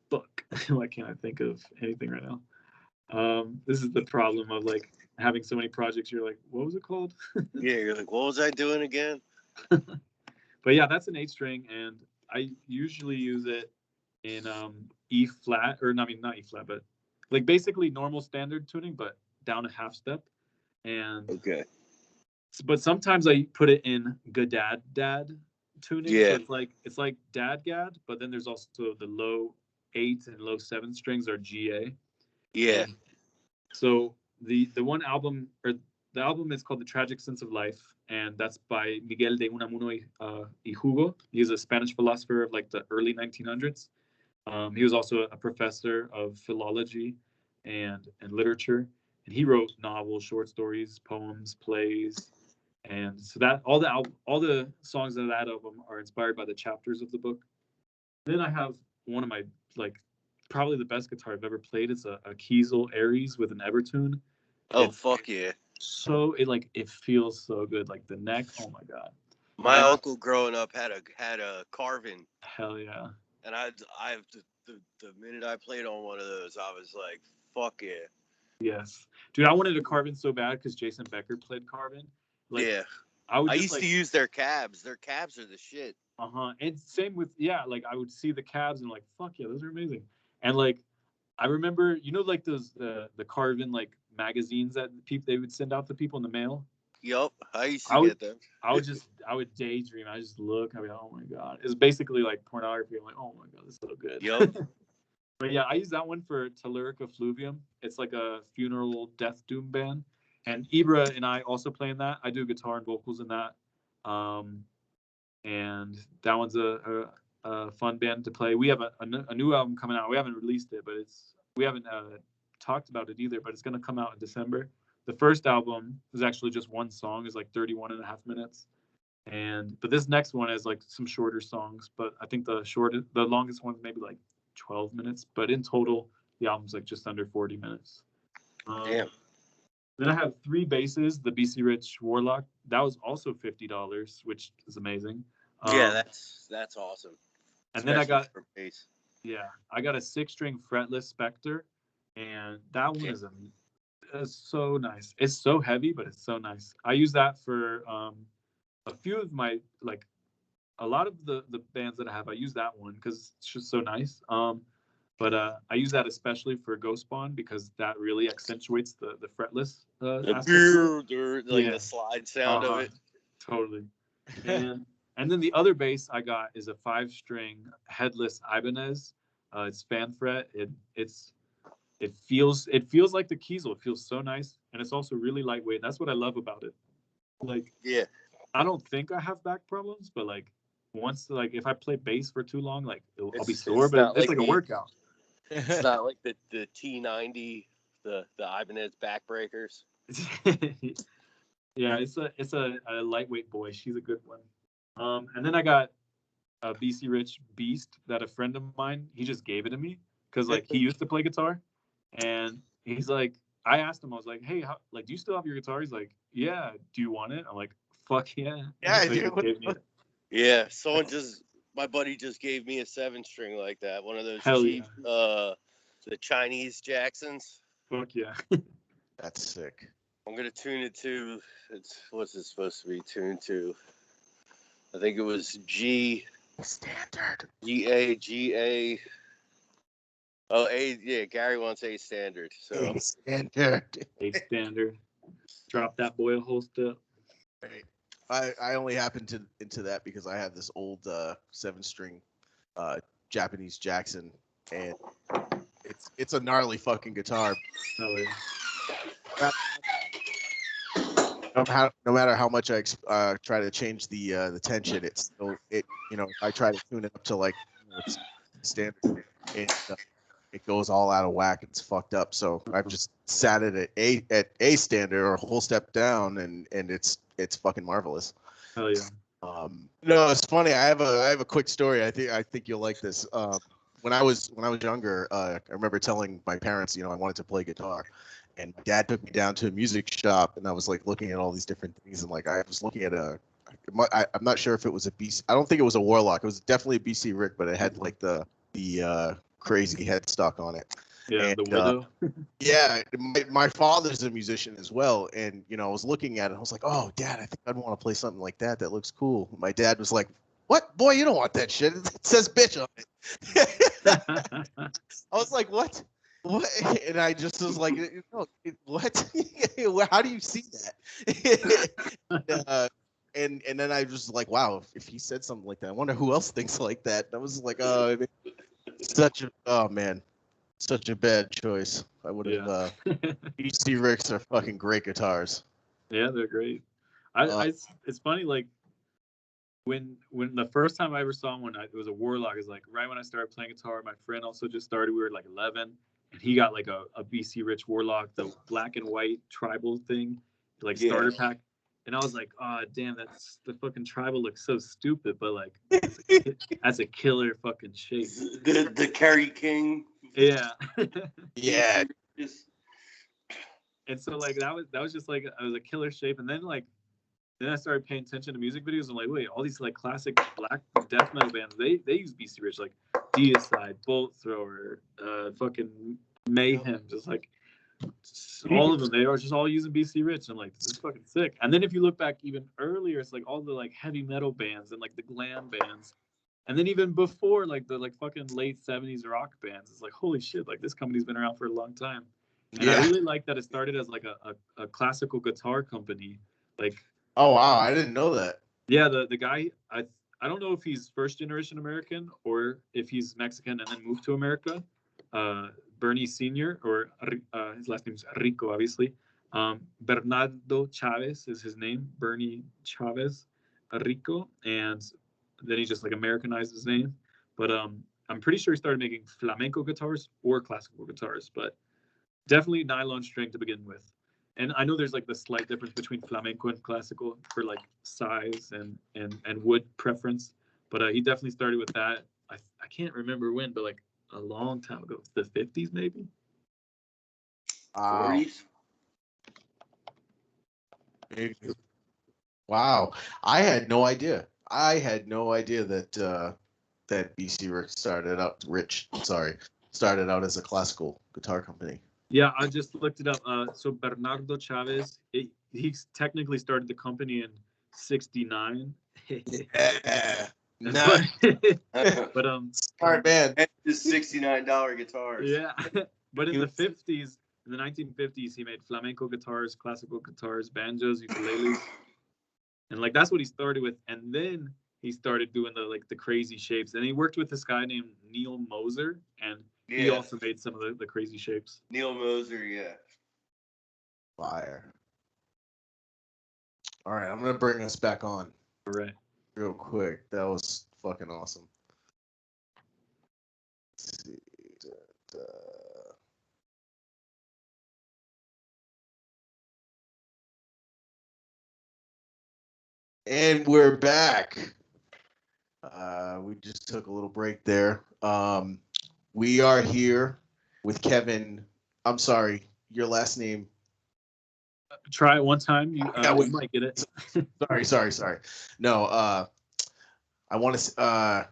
Speaker 2: Book. Why can't I think of anything right now? This is the problem of like having so many projects. You're like, what was it called?
Speaker 4: Yeah, you're like, what was I doing again?
Speaker 2: But yeah, that's an 8-string, and I usually use it in E flat, or I mean not E flat, but like basically normal standard tuning, but down a half step. And
Speaker 4: okay.
Speaker 2: But sometimes I put it in Gadad dad tuning.
Speaker 4: Yeah.
Speaker 2: So it's like dad gad, but then there's also the low 8 and low 7 strings are GA.
Speaker 4: Yeah.
Speaker 2: And so the one album, or the album is called The Tragic Sense of Life, and that's by Miguel de Unamuno y Hugo. He's a Spanish philosopher of like the early 1900s. He was also a professor of philology and literature, and he wrote novels, short stories, poems, plays, and so that all the songs of that album are inspired by the chapters of the book. Then I have one of my like probably the best guitar I've ever played. It's a Kiesel Aries with an Evertune.
Speaker 4: Oh, fuck yeah.
Speaker 2: So it feels so good. Like the neck, oh my god.
Speaker 4: My uncle growing up had a Carvin.
Speaker 2: Hell yeah.
Speaker 4: And the minute I played on one of those, I was like, fuck yeah.
Speaker 2: Yes. Dude, I wanted a Carvin so bad because Jason Becker played Carvin. Like,
Speaker 4: yeah. I used to use their cabs. Their cabs are the shit.
Speaker 2: And same with, like I would see the cabs and like, fuck yeah, those are amazing. And like, I remember, like those, the Carvin like magazines that they would send out to people in the mail.
Speaker 4: Yup, I used to get them.
Speaker 2: I would daydream. I just look, I'd be like, oh my god. It's basically like pornography. I'm like, oh my god, this is so good.
Speaker 4: Yup.
Speaker 2: But yeah, I use that one for Tellurica Fluvium. It's like a funeral death doom band. And Ibra and I also play in that. I do guitar and vocals in that. And that one's a fun band to play. We have a new album coming out. We haven't released it, but we haven't talked about it either, but it's going to come out in December. The first album is actually just one song. It's like 31 and a half minutes. But this next one is like some shorter songs, but I think the longest one's maybe like 12 minutes, but in total, the album's like just under 40 minutes.
Speaker 4: Damn.
Speaker 2: Then I have 3 basses. The BC Rich Warlock, that was also $50, which is amazing.
Speaker 4: Yeah, that's awesome.
Speaker 2: And then I got a 6-string fretless Spectre, and that one is so nice. It's so heavy, but it's so nice. I use that for a few of my like a lot of the bands that I have, I use that one because it's just so nice. But I use that especially for Ghost Spawn because that really accentuates the fretless aspect.
Speaker 4: Like the slide sound of it.
Speaker 2: Totally. And then the other bass I got is a 5-string headless Ibanez. It's fan fret. It feels like the Kiesel. It feels so nice, and it's also really lightweight. That's what I love about it. Like,
Speaker 4: yeah,
Speaker 2: I don't think I have back problems, but like once, like if I play bass for too long, like I'll be sore. But it's like a workout.
Speaker 4: It's not like the T90, the Ibanez backbreakers.
Speaker 2: Yeah, it's a lightweight boy. She's a good one. And then I got a BC Rich Beast that a friend of mine, he just gave it to me because like he used to play guitar, and he's like, I asked him, I was like, hey, do you still have your guitar? He's like, yeah. Do you want it? I'm like, fuck yeah.
Speaker 1: Yeah, I
Speaker 2: So
Speaker 1: do.
Speaker 4: Yeah, my buddy just gave me a 7-string like that. One of those
Speaker 2: Hell
Speaker 4: cheap,
Speaker 2: yeah.
Speaker 4: the Chinese Jacksons.
Speaker 2: Fuck yeah.
Speaker 1: That's sick.
Speaker 4: I'm gonna tune it to. What's it supposed to be tuned to? I think it was G.
Speaker 1: Standard.
Speaker 4: G-A. Oh, A. Yeah, Gary wants A standard. So
Speaker 1: A standard.
Speaker 2: A standard. Drop that boy a whole step.
Speaker 1: Right. I only happened into that because I have this old 7-string Japanese Jackson, and it's a gnarly fucking guitar.
Speaker 2: Oh, yeah.
Speaker 1: No matter how much I try to change the tension, it's still if I try to tune it up to like it's standard, it goes all out of whack. It's fucked up. So I've just sat it at A standard or a whole step down, and it's fucking marvelous.
Speaker 2: Hell yeah.
Speaker 1: No, it's funny. I have a quick story. I think you'll like this. When I was younger, I remember telling my parents, I wanted to play guitar. And my dad took me down to a music shop, and I was like looking at all these different things, and like I was looking at I'm not sure if it was a BC. I don't think it was a Warlock. It was definitely a BC Rick, but it had like the crazy headstock on it.
Speaker 2: Yeah,
Speaker 1: and,
Speaker 2: the Widow.
Speaker 1: Yeah, my father's a musician as well, and I was looking at it. I was like, "Oh, Dad, I think I'd want to play something like that. That looks cool." My dad was like, "What, boy? You don't want that shit. It says bitch on it." I was like, "What? What?" And I just was like, "What? How do you see that?" And then I was like, "Wow, if he said something like that, I wonder who else thinks like that." And I was like, such a bad choice. I would have. BC Ricks are fucking great guitars.
Speaker 2: Yeah, they're great. It's funny, like when the first time I ever saw one, it was a Warlock. It's like right when I started playing guitar. My friend also just started. We were like 11, and he got like a BC Rich Warlock, the black and white tribal thing, like starter pack. And I was like, oh damn, that's the fucking tribal looks so stupid, but like that's a killer fucking shape.
Speaker 3: The Kerry King.
Speaker 2: Yeah.
Speaker 1: Yeah.
Speaker 2: And so like that was just like it was a killer shape, and then I started paying attention to music videos and like, wait, all these like classic black death metal bands, they use BC Rich, like Deicide, Bolt Thrower, fucking Mayhem, just like all of them, they are just all using BC Rich. I'm like, this is fucking sick. And then if you look back even earlier, it's like all the like heavy metal bands and like the glam bands. And then even before like the like fucking late 70s rock bands, it's like, holy shit, like this company's been around for a long time. And I really like that it started as like a classical guitar company. Like,
Speaker 1: oh wow, I didn't know that.
Speaker 2: Yeah, the guy, I don't know if he's first generation American or if he's Mexican and then moved to America. Bernie Sr., or his last name's Rico, obviously. Bernardo Chavez is his name, Bernie Chavez Rico, and then he just like Americanized his name. But I'm pretty sure he started making flamenco guitars or classical guitars, but definitely nylon string to begin with. And I know there's like the slight difference between flamenco and classical for like size and wood preference, but he definitely started with that. I can't remember when, but like a long time ago, the 50s maybe.
Speaker 3: 40s.
Speaker 1: Wow, I had no idea. That that BC Rick started out as a classical guitar company.
Speaker 2: Yeah, I just looked it up. So Bernardo Chavez, he technically started the company in '69.
Speaker 1: Yeah. Nah.
Speaker 2: But
Speaker 1: Smart man.
Speaker 3: And his $69 guitars.
Speaker 2: yeah. But in the 50s, in the 1950s, he made flamenco guitars, classical guitars, banjos, ukuleles, and like that's what he started with. And then he started doing the crazy shapes. And he worked with this guy named Neil Moser, and he
Speaker 3: Yeah.
Speaker 2: also made some of the crazy shapes.
Speaker 3: Neil Moser, yeah.
Speaker 1: Fire. All right, I'm gonna bring us back on
Speaker 2: Right.
Speaker 1: real quick. That was fucking awesome. Let's see. And we're back. We just took a little break there. We are here with Kevin. I'm sorry, your last name.
Speaker 2: Try it one time. You
Speaker 1: we
Speaker 2: might get it.
Speaker 1: Sorry. No, I want to.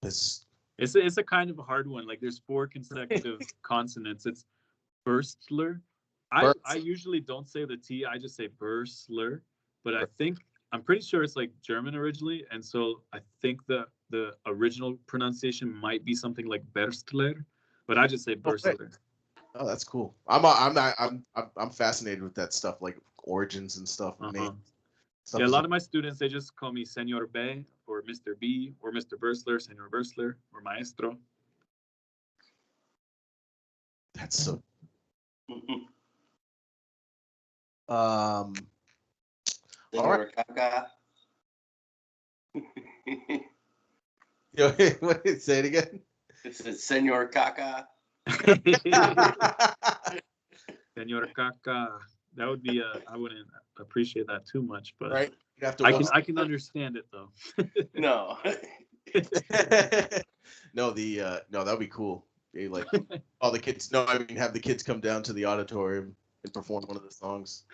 Speaker 1: This.
Speaker 2: It's a kind of a hard one. Like there's 4 consecutive consonants. It's Berstler. I usually don't say the T. I just say Berstler. But I'm pretty sure it's like German originally, and so I think the original pronunciation might be something like Berstler, but I just say Berstler.
Speaker 1: Oh, that's cool. I'm fascinated with that stuff, like origins and stuff.
Speaker 2: Yeah, a lot of my students, they just call me Senor B or Mr. B or Mr. Berstler, Senor Berstler or Maestro.
Speaker 1: That's so.
Speaker 3: Senor Caca.
Speaker 1: Say it again.
Speaker 3: This is Senor Caca.
Speaker 2: Senor Caca. That would be I wouldn't appreciate that too much, but
Speaker 1: right. You have to
Speaker 2: I can understand it though.
Speaker 3: No.
Speaker 1: No, that would be cool. They like all the kids. No, I mean have the kids come down to the auditorium and perform one of the songs.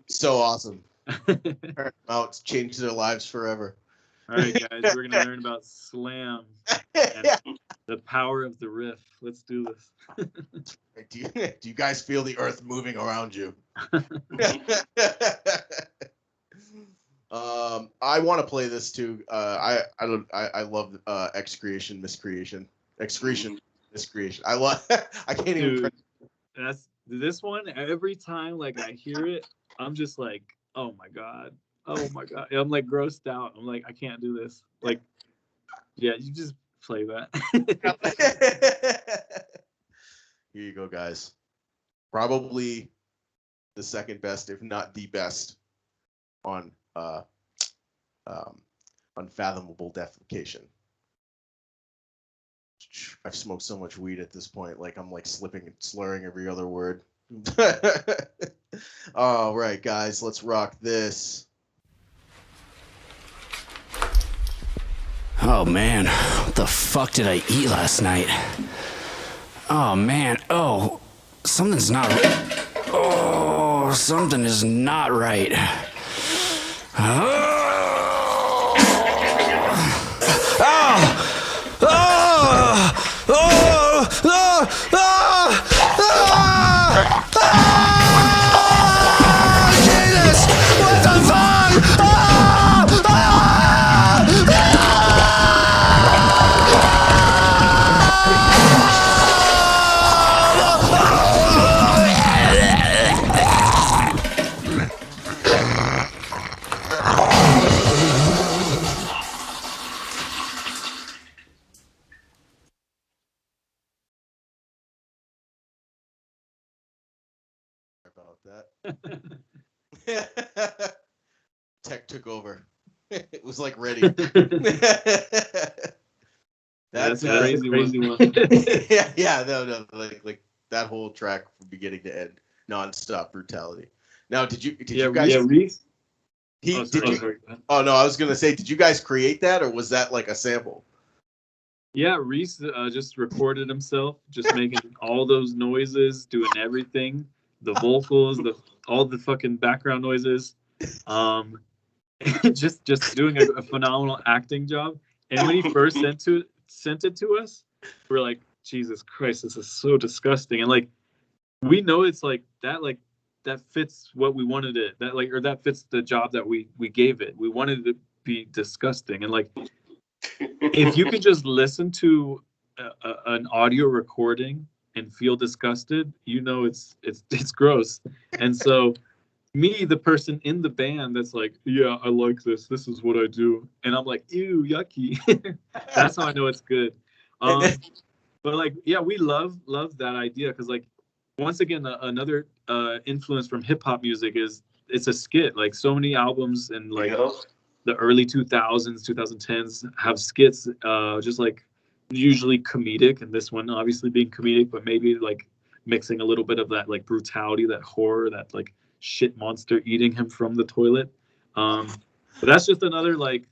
Speaker 1: So awesome. Turn them out, change their lives forever.
Speaker 2: All right, guys, we're gonna learn about slam and the power of the riff. Let's do this.
Speaker 1: Do you guys feel the earth moving around you? I want to play this too. I love excretion, miscreation, excretion, miscreation. I can't even.
Speaker 2: That's this one. Every time like I hear it, I'm just like, oh my god. I'm like grossed out. I'm like, I can't do this. Like, yeah, you just play that.
Speaker 1: Here you go, guys. Probably the second best, if not the best, on unfathomable defecation. I've smoked so much weed at this point, like I'm like slipping and slurring every other word. All right, guys, let's rock this.
Speaker 5: Oh man, what the fuck did I eat last night? Oh man, something's not right. Oh, something is not right. Jesus! What the fuck?
Speaker 1: About that. Tech took over. It was like ready.
Speaker 2: That's a crazy one.
Speaker 1: yeah, no, like that whole track from beginning to end, non-stop brutality. Now, did you guys?
Speaker 2: Yeah, Reese.
Speaker 1: Oh no, I was gonna say, did you guys create that, or was that like a sample?
Speaker 2: Yeah, Reese just recorded himself, just making all those noises, doing everything, the vocals, all the fucking background noises, just doing a phenomenal acting job. And when he first sent it to us, we're like, Jesus Christ, this is so disgusting. And like, we know it's like that fits what we wanted it, that fits the job that we gave it. We wanted it to be disgusting. And like, if you could just listen to an audio recording and feel disgusted, you know it's gross. And so me, the person in the band that's like, yeah, I like this. This is what I do. And I'm like, ew, yucky. That's how I know it's good. But like, yeah, we love that idea because like, once again, another influence from hip hop music is it's a skit. Like so many albums in like the early 2000s, 2010s have skits, just like usually comedic, and this one obviously being comedic, but maybe like mixing a little bit of that like brutality, that horror, that like shit monster eating him from the toilet. But that's just another like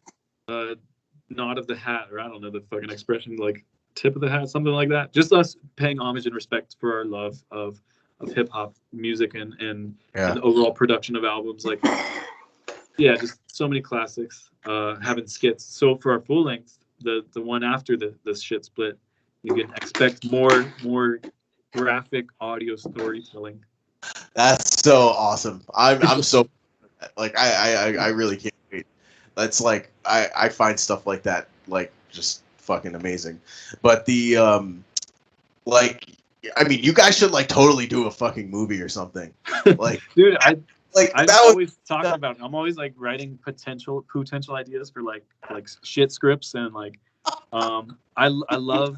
Speaker 2: nod of the hat, or I don't know the fucking expression, like tip of the hat, something like that. Just us paying homage and respect for our love of hip hop music and the overall production of albums. Like, yeah, just so many classics, having skits. So for our full length, the one after the shit split, you can expect more graphic audio storytelling.
Speaker 1: That's so awesome. I'm so like I really can't wait. That's like I find stuff like that like just fucking amazing. But the like I mean you guys should like totally do a fucking movie or something. Like
Speaker 2: dude, I'm always talking
Speaker 1: that,
Speaker 2: about it. I'm always like writing potential ideas for like shit scripts and like I love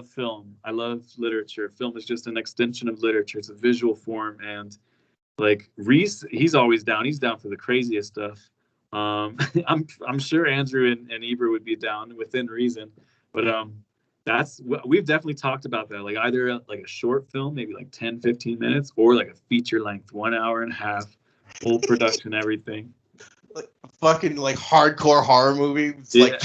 Speaker 2: film. I love literature. Film is just an extension of literature. It's a visual form, and like Reese, he's always down. He's down for the craziest stuff. I'm sure Andrew and Eber would be down within reason, but that's we've definitely talked about that. Like either like a short film, maybe like 10-15 minutes, or like a feature length 1 hour and a half, full production, everything.
Speaker 1: like fucking like hardcore horror movie. It's
Speaker 2: Yeah.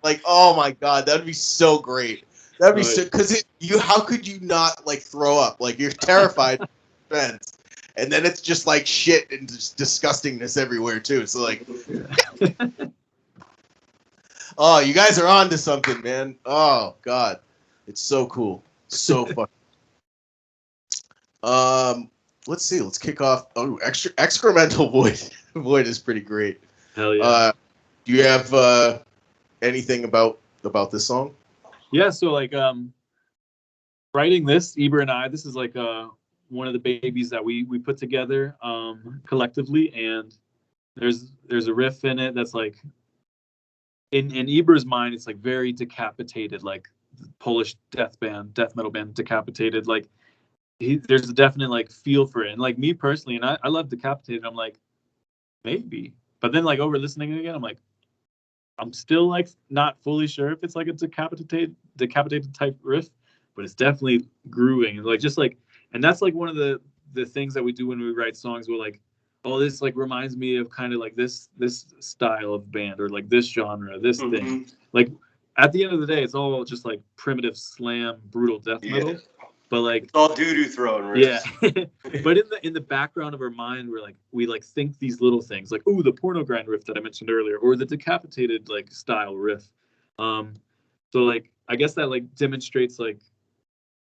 Speaker 1: like oh my god, that'd be so great. That'd be so because how could you not like throw up? Like you're terrified, fence, and then it's just like shit and just disgustingness everywhere too. So like, oh, you guys are on to something, man. Oh god, it's so cool, so fucking. Let's see. Let's kick off. Oh, excremental void. Void is pretty great.
Speaker 2: Hell yeah.
Speaker 1: Do you have anything about this song?
Speaker 2: Yeah. So like, writing this, Eber and I, this is like one of the babies that we put together collectively, and there's a riff in it that's like in Eber's mind, it's like very Decapitated, like Polish death metal band Decapitated. Like there's a definite like feel for it, and like me personally, and I love Decapitated. I'm like maybe, but then like over listening again, I'm like I'm still like not fully sure if it's like a decapitated type riff, but it's definitely grooving and like just like, and that's like one of the things that we do when we write songs. We're like, oh, this like reminds me of kind of like this style of band or like this genre, this thing. Like at the end of the day, it's all just like primitive slam, brutal death metal. But like
Speaker 3: it's all doo-doo throwing riffs.
Speaker 2: Yeah. But in the background of our mind, we think these little things like, ooh, the porno grind riff that I mentioned earlier, or the Decapitated like style riff. So like I guess that like demonstrates like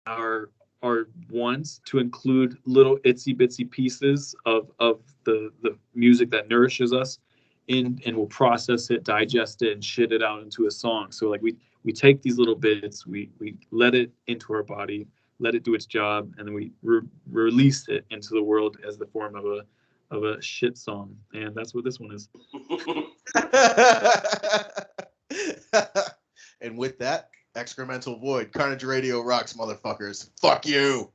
Speaker 2: our wants to include little itsy bitsy pieces of the music that nourishes us and we'll process it, digest it, and shit it out into a song. So like we take these little bits, we let it into our body, let it do its job, and then we release it into the world as the form of a shit song, and that's what this one is.
Speaker 1: And with that, excremental void, Carnage Radio rocks, motherfuckers. Fuck you.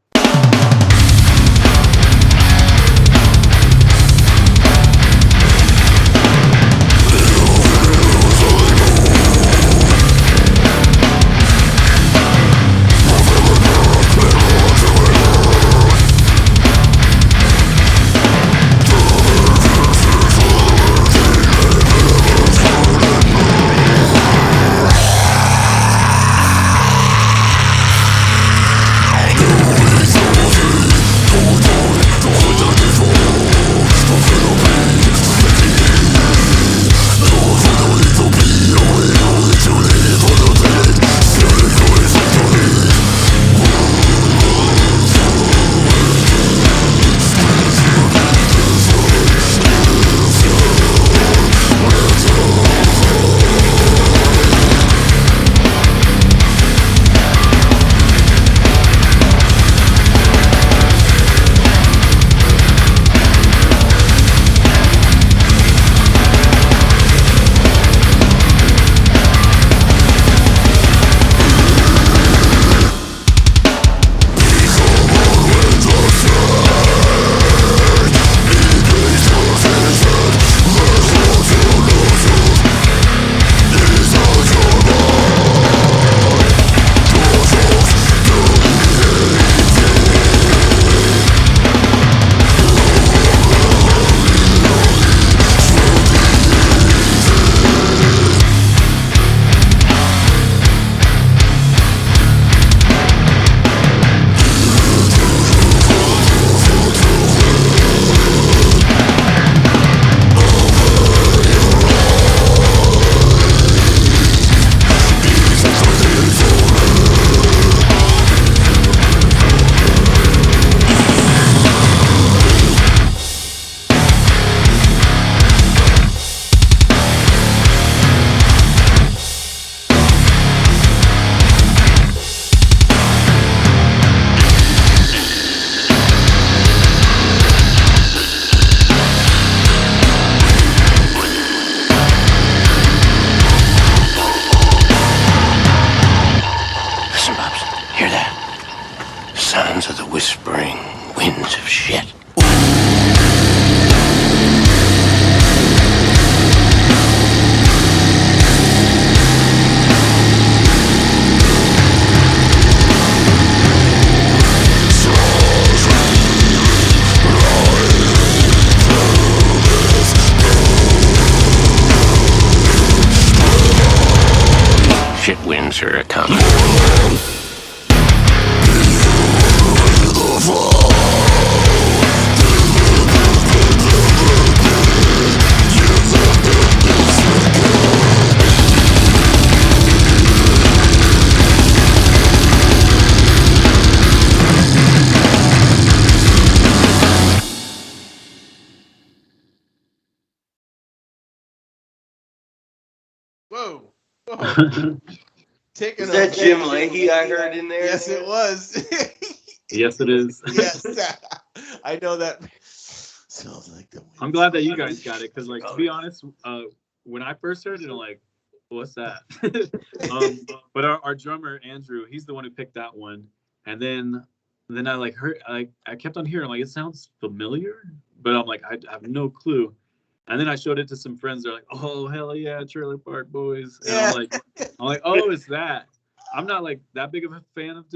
Speaker 6: sounds of the whispering winds of shit. Shit winds are a coming.
Speaker 1: Whoa. Whoa. Taking
Speaker 3: Was that
Speaker 1: a-
Speaker 3: Jim Leahy I heard in there?
Speaker 1: Yes, it was.
Speaker 2: Yes, it is.
Speaker 1: Yes. I know that. Smells like the wind.
Speaker 2: I'm glad that you guys got it because, like, to be honest, when I first heard it, I'm like, "What's that?" But our drummer Andrew, he's the one who picked that one, and then I like heard, I kept on hearing, like, it sounds familiar, but I'm like, I have no clue. And then I showed it to some friends. They're like, "Oh, hell yeah, Trailer Park Boys!" And
Speaker 1: Yeah.
Speaker 2: I'm like, "Oh, it's that." I'm not like that big of a fan of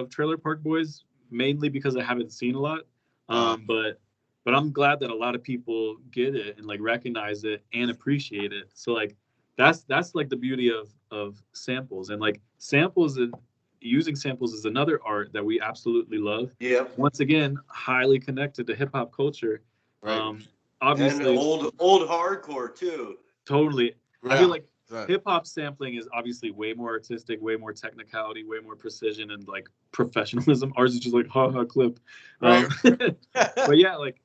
Speaker 2: Trailer Park Boys, mainly because I haven't seen a lot. But I'm glad that a lot of people get it and like recognize it and appreciate it. So like that's like the beauty of samples, and like samples and using samples is another art that we absolutely love.
Speaker 3: Yeah.
Speaker 2: Once again, highly connected to hip hop culture.
Speaker 1: Right.
Speaker 2: Obviously,
Speaker 3: And old hardcore too.
Speaker 2: totally.
Speaker 1: Yeah.
Speaker 2: I feel like
Speaker 1: Right.
Speaker 2: hip hop sampling is obviously way more artistic, way more technicality, way more precision, and like professionalism. Ours is just like ha clip.
Speaker 1: Right.
Speaker 2: But yeah, like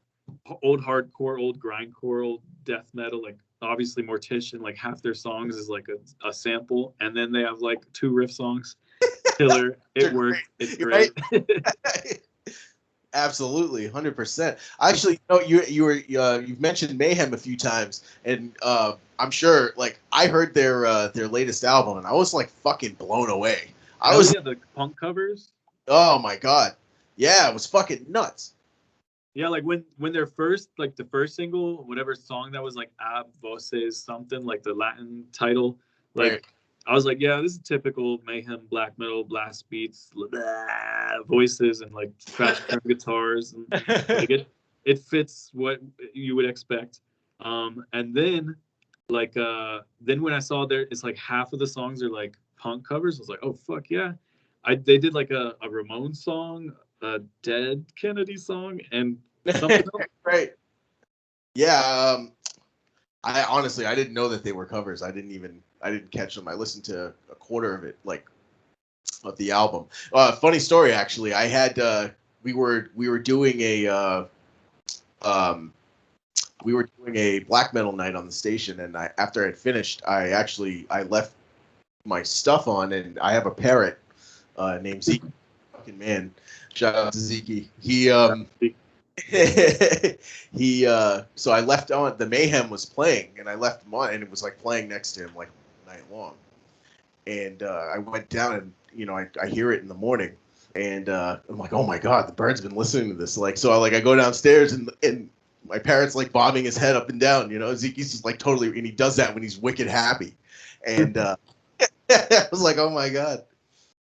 Speaker 2: old hardcore, old grindcore, old death metal, like obviously Mortician, like half their songs is like a sample, and then they have like 2 riff songs. Killer, it worked, it's great.
Speaker 1: Absolutely, 100%. Actually, you've mentioned Mayhem a few times, and I'm sure, like, I heard their latest album, and I was like fucking blown away. I was,
Speaker 2: the punk covers.
Speaker 1: oh my god, yeah, it was fucking nuts.
Speaker 2: Yeah, like when their first, like the first single, whatever song that was, like Ab Voces something, like the Latin title, like
Speaker 1: Right.
Speaker 2: I was like, yeah, this is typical Mayhem black metal, blast beats, voices, and like crash guitars, and like it fits what you would expect. And then like then when I saw it's like half of the songs are like punk covers, I was like, oh fuck yeah. They did like a Ramones song, a Dead Kennedy song, and something else.
Speaker 1: Right. Yeah. I honestly, I didn't know that they were covers. I didn't catch them. I listened to a quarter of it, like, of the album. Funny story, actually. I had we were doing a black metal night on the station, and after I'd finished, I left my stuff on, and I have a parrot named Zeke. Fucking man, shout out to Zeke. So I left on, the Mayhem was playing, and I left him on, and it was like playing next to him like all night long. And I went down, and I hear it in the morning, and I'm like, oh my god, the bird's been listening to this. Like, so I go downstairs, and my parrot's like bobbing his head up and down. Zeke's just like totally, and he does that when he's wicked happy. And I was like, oh my god,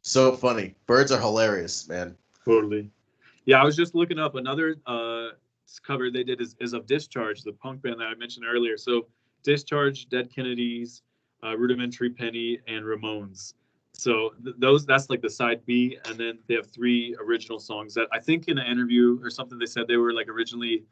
Speaker 1: so funny. Birds are hilarious, man.
Speaker 2: Totally. Yeah, I was just looking up another cover they did is of Discharge, the punk band that I mentioned earlier. So Discharge, Dead Kennedys, Rudimentary Penny, and Ramones. So that's like the side B, and then they have 3 original songs that I think in an interview or something they said they were like originally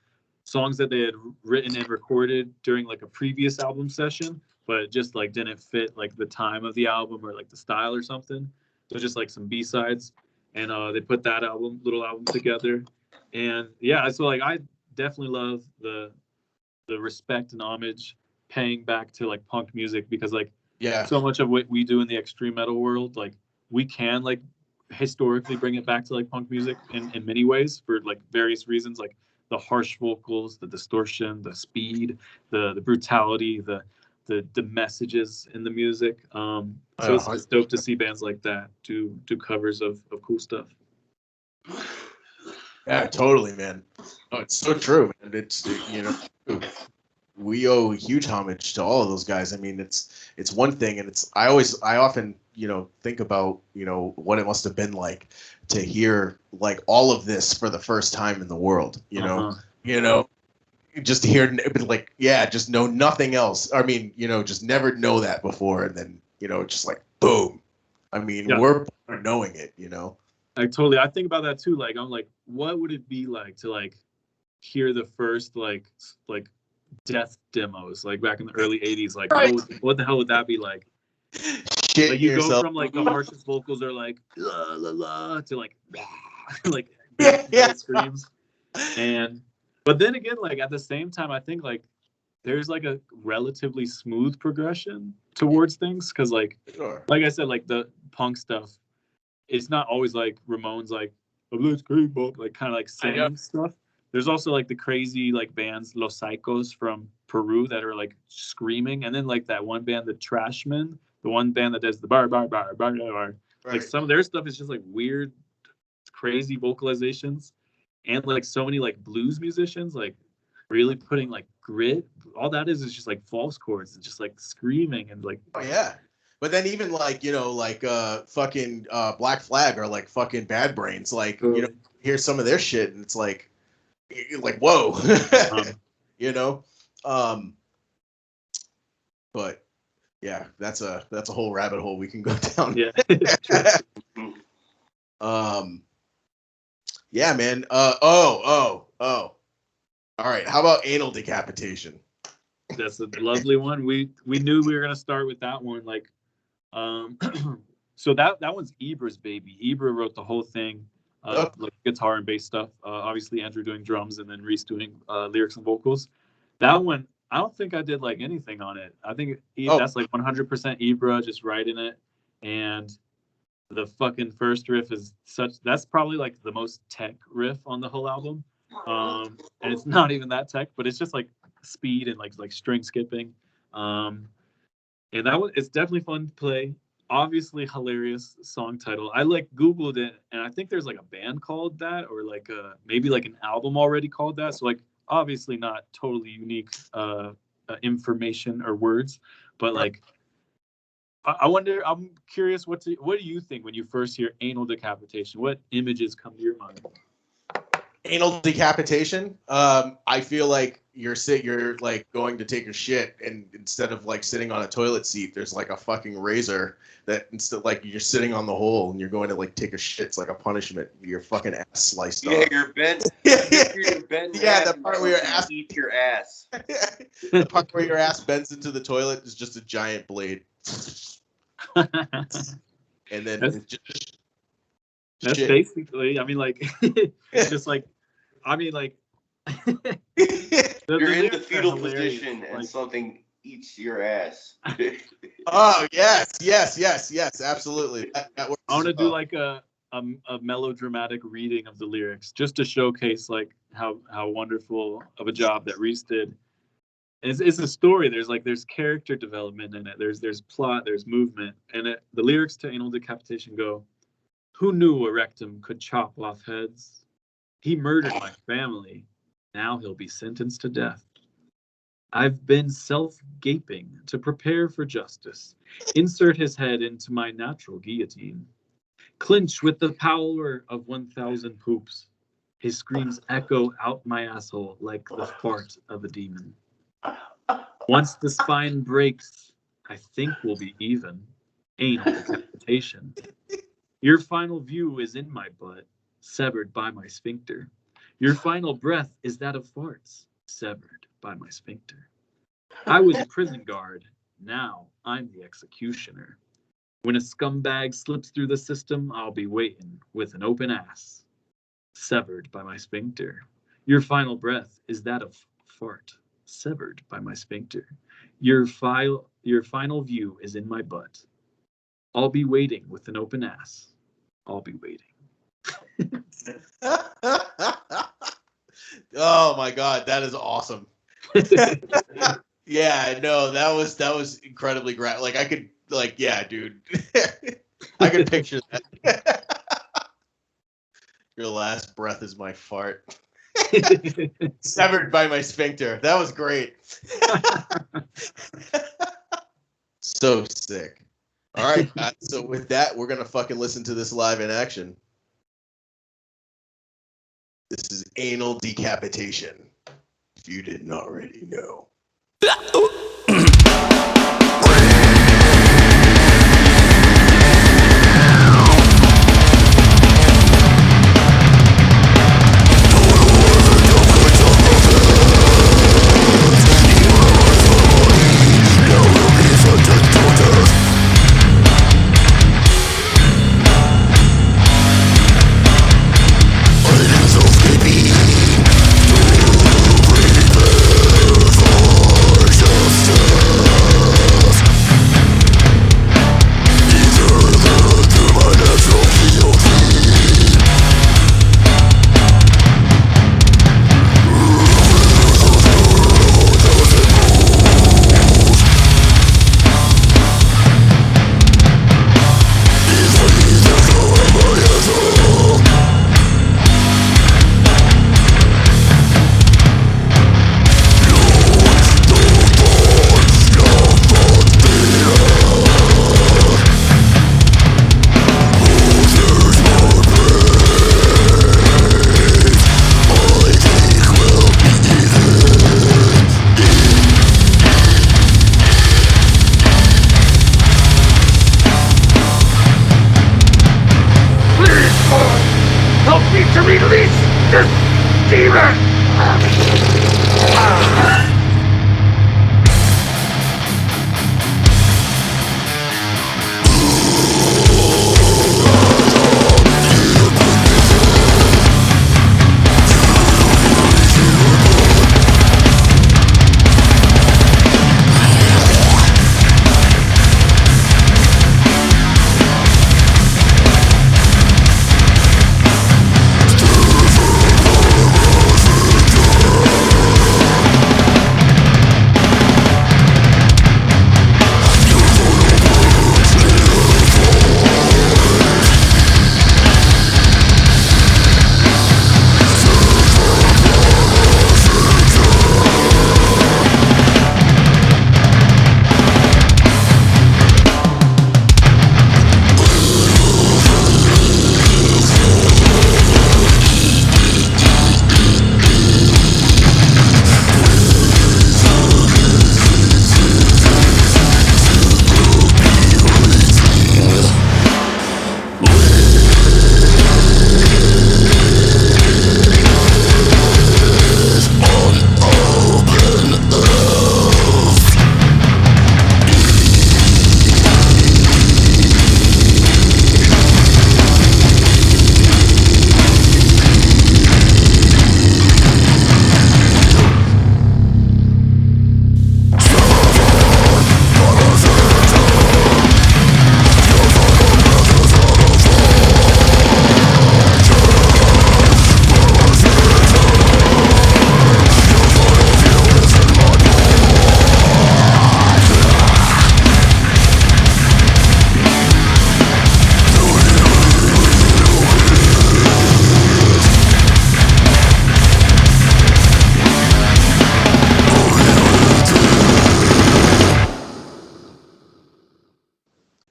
Speaker 2: songs that they had written and recorded during like a previous album session, but just like didn't fit like the time of the album or like the style or something. So just like some B-sides. And they put that little album together. And yeah, so like I definitely love the respect and homage paying back to like punk music, because like so much of what we do in the extreme metal world, like we can like historically bring it back to like punk music in many ways for like various reasons, like the harsh vocals, the distortion, the speed, the brutality, the messages in the music. So it's dope to see bands like that do covers of cool stuff.
Speaker 1: Yeah, totally, man. Oh, it's so true, man. It's we owe huge homage to all of those guys. I mean, it's one thing, and I often think about what it must have been like to hear like all of this for the first time in the world. Just to hear like just know nothing else. I mean, just never know that before, and then just like boom. I mean, we're knowing it.
Speaker 2: I think about that too. Like I'm like, what would it be like to like hear the first like death demos like back in the early 80s? Like what the hell would that be like?
Speaker 1: Shit
Speaker 2: like you
Speaker 1: yourself.
Speaker 2: go from like the harshest vocals are like la la la to like like screams. But then again, like at the same time, I think like there's like a relatively smooth progression towards things, because like I said, like the punk stuff, it's not always like Ramones like like kind of like singing stuff. There's also like the crazy like bands Los Psychos from Peru that are like screaming, and then like that one band, the Trashmen, the one band that does the bar. Right. Like some of their stuff is just like weird, crazy vocalizations, and like so many like blues musicians like really putting like grit. All that is just like false chords and just like screaming and like.
Speaker 1: Oh yeah. But then even like, fucking Black Flag or like fucking Bad Brains, like, hear some of their shit and it's like whoa. But yeah, that's a whole rabbit hole we can go down.
Speaker 2: Yeah.
Speaker 1: Yeah, man. All right. How about anal decapitation?
Speaker 2: That's a lovely one. We knew we were gonna start with that one. Like, so that one's Ibra's baby. Ibra wrote the whole thing, like guitar and bass stuff. Obviously Andrew doing drums and then Reese doing lyrics and vocals. That one, I don't think I did like anything on it. I think that's like 100% Ibra just writing it, and the fucking first riff is that's probably like the most tech riff on the whole album. And it's not even that tech, but it's just like speed and like string skipping. And it's definitely fun to play. Obviously hilarious song title. I like Googled it, and I think there's like a band called that, or like maybe like an album already called that. So like obviously not totally unique information or words, but like I wonder, I'm curious, what do you think when you first hear anal decapitation? What images come to your mind?
Speaker 1: Anal decapitation. I feel like you're like going to take a shit, and instead of like sitting on a toilet seat, there's like a fucking razor that instead like you're sitting on the hole and you're going to like take a shit. It's like a punishment. Your fucking ass sliced off.
Speaker 3: You're bent. You're bent.
Speaker 1: Yeah, the part where your ass
Speaker 3: eats your ass.
Speaker 1: The part where your ass bends into the toilet is just a giant blade. And then
Speaker 2: that's basically, I mean, like, it's just like, I mean, like,
Speaker 3: you're in the fetal position and something eats your ass.
Speaker 1: Oh, yes, absolutely. That works.
Speaker 2: I want to do like a melodramatic reading of the lyrics just to showcase like how wonderful of a job that Reese did. And it's a story. There's character development in it. There's plot. There's movement. And the lyrics to Anal Decapitation go, "Who knew a rectum could chop off heads? He murdered my family. Now he'll be sentenced to death. I've been self-gaping to prepare for justice. Insert his head into my natural guillotine. Clinch with the power of 1,000 poops. His screams echo out my asshole like the fart of a demon. Once the spine breaks, I think we'll be even. Anal decapitation. Your final view is in my butt, severed by my sphincter. Your final breath is that of farts, severed by my sphincter. I was a prison guard. Now I'm the executioner. When a scumbag slips through the system, I'll be waiting with an open ass, severed by my sphincter. Your final breath is that of fart, severed by my sphincter. Your final view is in my butt. I'll be waiting with an open ass. I'll be waiting."
Speaker 1: Oh my God, that is awesome. Yeah, no, that was incredibly great. Like I could, like, yeah, dude, I could picture that. Your last breath is my fart. Severed by my sphincter. That was great. So sick. All right. So with that, we're gonna fucking listen to this live in action. This is Anal Decapitation. If you didn't already know.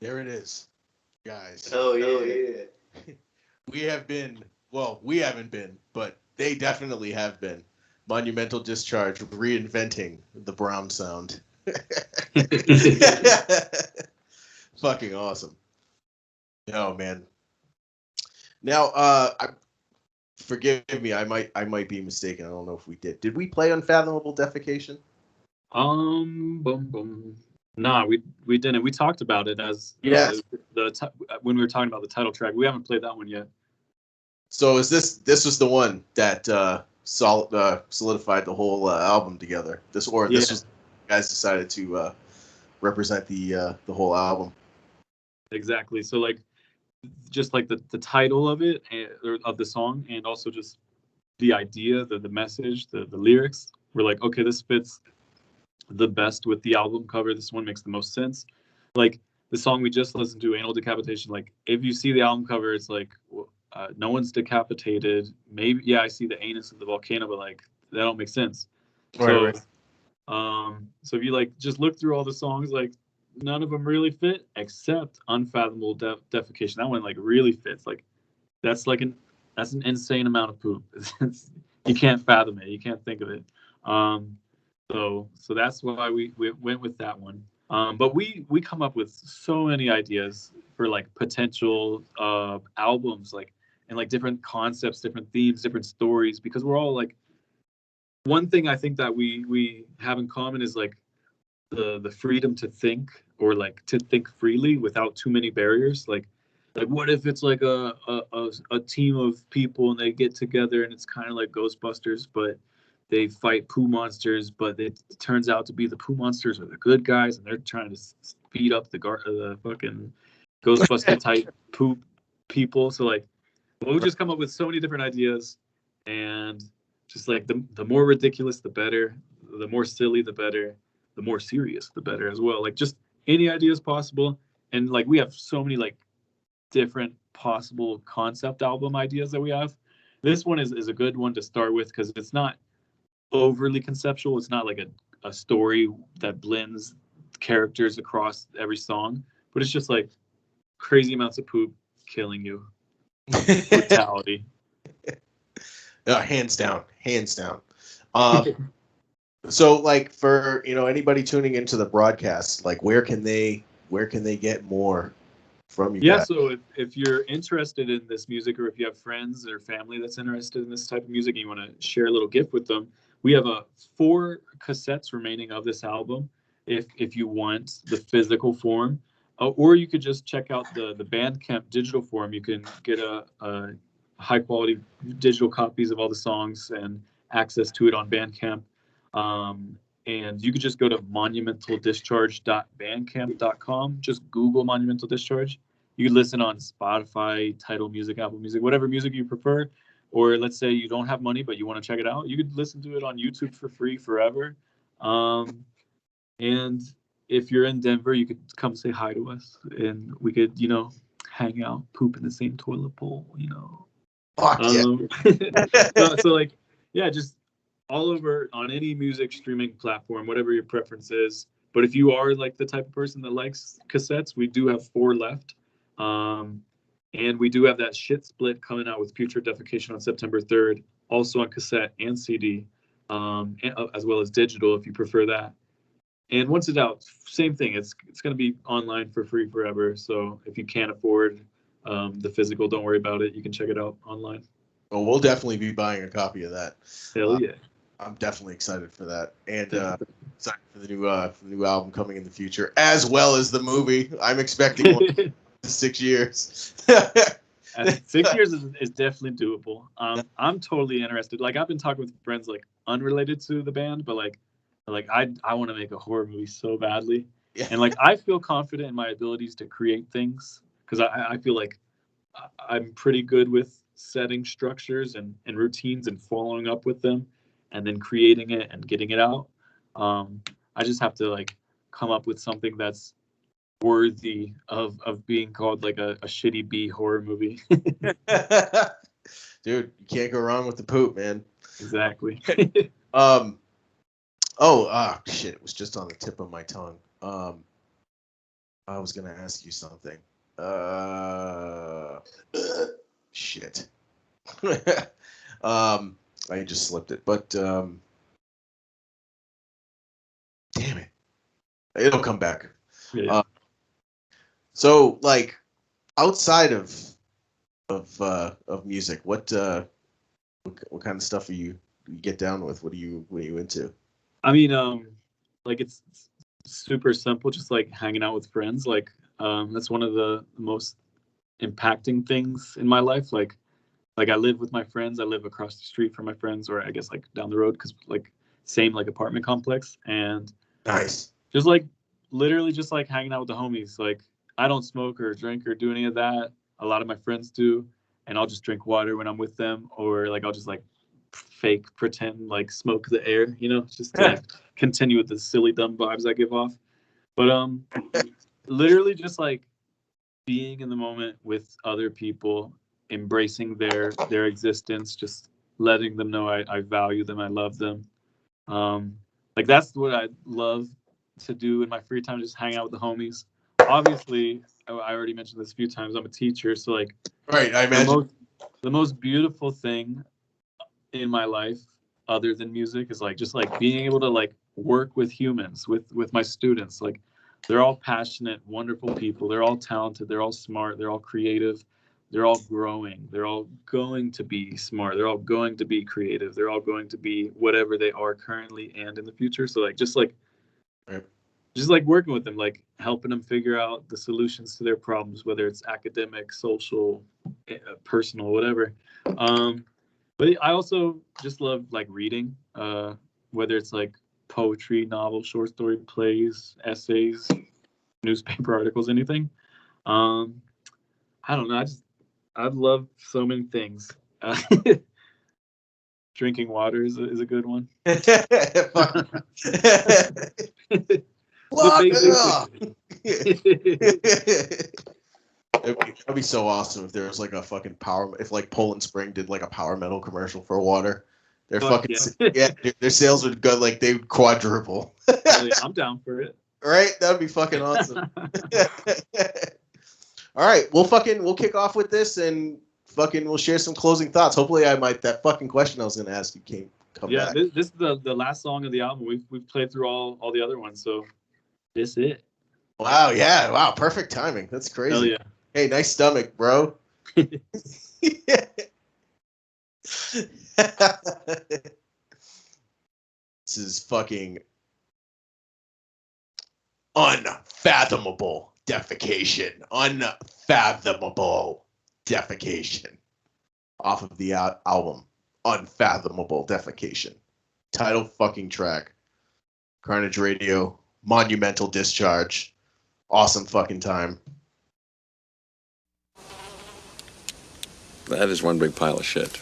Speaker 1: There it is, guys.
Speaker 3: Oh yeah.
Speaker 1: We have been, well, we haven't been, but they definitely have been. Monumental Discharge reinventing the brown sound. Fucking awesome. Oh man. Now, forgive me. I might be mistaken. I don't know if we did. Did we play Unfathomable Defecation?
Speaker 2: Nah, we didn't. We talked about it as when we were talking about the title track. We haven't played that one yet.
Speaker 1: So is this was the one that solidified the whole album together? This was guys decided to represent the whole album.
Speaker 2: Exactly. So like, just like the title of it or of the song, and also just the idea, the message, the lyrics. We're like, okay, this fits the best with the album cover. This one makes the most sense. Like the song we just listened to, Anal Decapitation. Like if you see the album cover, it's like, well, No one's decapitated. Maybe, yeah, I see the anus of the volcano, but like that don't make sense.
Speaker 1: Right.
Speaker 2: So if you like just look through all the songs, like none of them really fit except Unfathomable Defecation. That one like really fits. Like that's an insane amount of poop. You can't fathom it. You can't think of it. So that's why we went with that one. But we come up with so many ideas for like potential albums, like, and like different concepts, different themes, different stories, because we're all like, one thing I think that we have in common is like the freedom to think, or like to think freely without too many barriers. Like what if it's like a team of people and they get together and it's kind of like Ghostbusters, but they fight poo monsters, but it turns out to be the poo monsters are the good guys, and they're trying to speed up the fucking Ghostbuster type poop people. So like, we'll just come up with so many different ideas, and just like the more ridiculous, the better. The more silly, the better. The more serious, the better as well. Like just any ideas possible, and like we have so many like different possible concept album ideas that we have. This one is a good one to start with because it's not overly conceptual. It's not like a story that blends characters across every song, but it's just like crazy amounts of poop killing you. Brutality.
Speaker 1: Hands down. So like for anybody tuning into the broadcast, like where can they get more from you guys?
Speaker 2: So if you're interested in this music, or if you have friends or family that's interested in this type of music and you want to share a little gift with them, we have 4 cassettes remaining of this album if you want the physical form, or you could just check out the Bandcamp digital form. You can get a high quality digital copies of all the songs and access to it on Bandcamp. And you could just go to monumentaldischarge.bandcamp.com. Just Google Monumental Discharge. You can listen on Spotify, Tidal Music, Apple Music, whatever music you prefer. Or let's say you don't have money, but you want to check it out, you could listen to it on YouTube for free forever. And if you're in Denver, you could come say hi to us, and we could, hang out, poop in the same toilet bowl,
Speaker 1: Fuck yeah.
Speaker 2: So like, yeah, just all over on any music streaming platform, whatever your preference is. But if you are like the type of person that likes cassettes, we do have 4 left. And we do have that shit split coming out with Putrid Defecation on September 3rd, also on cassette and CD, as well as digital if you prefer that. And once it's out, same thing. It's going to be online for free forever. So if you can't afford the physical, don't worry about it. You can check it out online.
Speaker 1: Well, we'll definitely be buying a copy of that.
Speaker 2: Hell yeah.
Speaker 1: I'm definitely excited for that, and excited for the new album coming in the future, as well as the movie. I'm expecting one in 6 years.
Speaker 2: 6 years is definitely doable. I'm totally interested. Like I've been talking with friends like unrelated to the band, but like I want to make a horror movie so badly.
Speaker 1: Yeah.
Speaker 2: And like I feel confident in my abilities to create things, because I feel like I'm pretty good with setting structures and routines and following up with them, and then creating it and getting it out. I just have to like come up with something that's worthy of being called like a shitty B horror movie.
Speaker 1: Dude, you can't go wrong with the poop, man.
Speaker 2: Exactly.
Speaker 1: Shit, it was just on the tip of my tongue. I was gonna ask you something. Shit. I just slipped it, but damn it, it'll come back.
Speaker 2: Yeah.
Speaker 1: So, like, outside of music, what kind of stuff you get down with? What are you into?
Speaker 2: I mean, like it's super simple, just like hanging out with friends. Like, that's one of the most impacting things in my life. Like I live with my friends. I live across the street from my friends, or I guess like down the road, because like same like apartment complex. And
Speaker 1: Nice.
Speaker 2: just like literally just like hanging out with the homies. Like I don't smoke or drink or do any of that. A lot of my friends do, and I'll just drink water when I'm with them, or like I'll just like fake pretend like smoke the air, just to like continue with the silly dumb vibes I give off. But literally just like being in the moment with other people embracing their existence, just letting them know I value them, I love them. Like that's what I love to do in my free time, just hang out with the homies. Obviously, I already mentioned this a few times, I'm a teacher, so like
Speaker 1: Right, I imagine.
Speaker 2: The most beautiful thing in my life other than music is like just like being able to like work with humans, with my students. Like they're all passionate, wonderful people, they're all talented, they're all smart, they're all creative, they're all growing, they're all going to be smart, they're all going to be creative, they're all going to be whatever they are currently and in the future. So like just like
Speaker 1: Right.
Speaker 2: just like working with them, like helping them figure out the solutions to their problems, whether it's academic, social, personal, whatever. But I also just love like reading, whether it's like poetry, novels, short story, plays, essays, newspaper articles, anything. I don't know. I love so many things. Drinking water is a good one.
Speaker 1: Lock it up. That'd be so awesome if there was like a fucking if like Poland Spring did like a Power Metal commercial for water. Their fucking their sales would go like they would quadruple.
Speaker 2: I'm down for it.
Speaker 1: Right? That'd be fucking awesome. All right, we'll kick off with this and we'll share some closing thoughts. Hopefully, that fucking question I was gonna ask you come back.
Speaker 2: This is the last song of the album. We've played through all the other ones, so this is it.
Speaker 1: Wow, yeah, wow, perfect timing. That's crazy.
Speaker 2: Hell yeah.
Speaker 1: Hey, nice stomach, bro. This is fucking unfathomable defecation. Unfathomable defecation. Off of the album, Unfathomable Defecation. Title fucking track. Carnage Radio, Monumental Discharge. Awesome fucking time.
Speaker 7: That is one big pile of shit.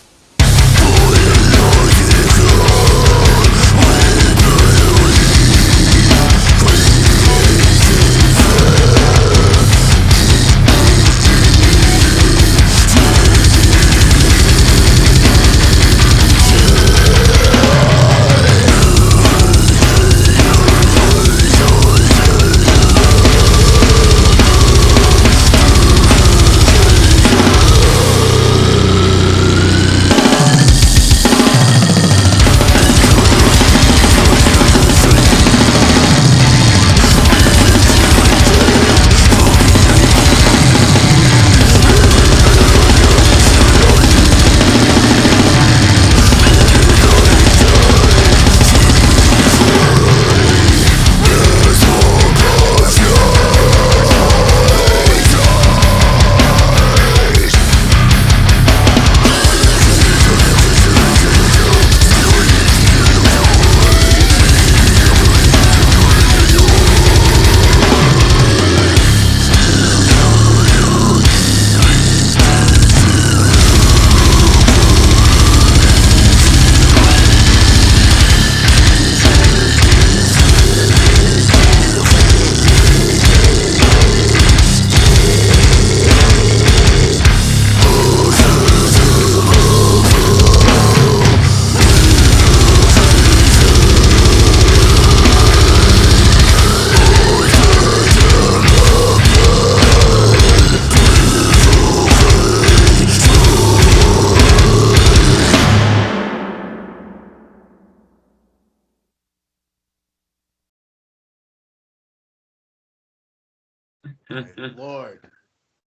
Speaker 1: Lord.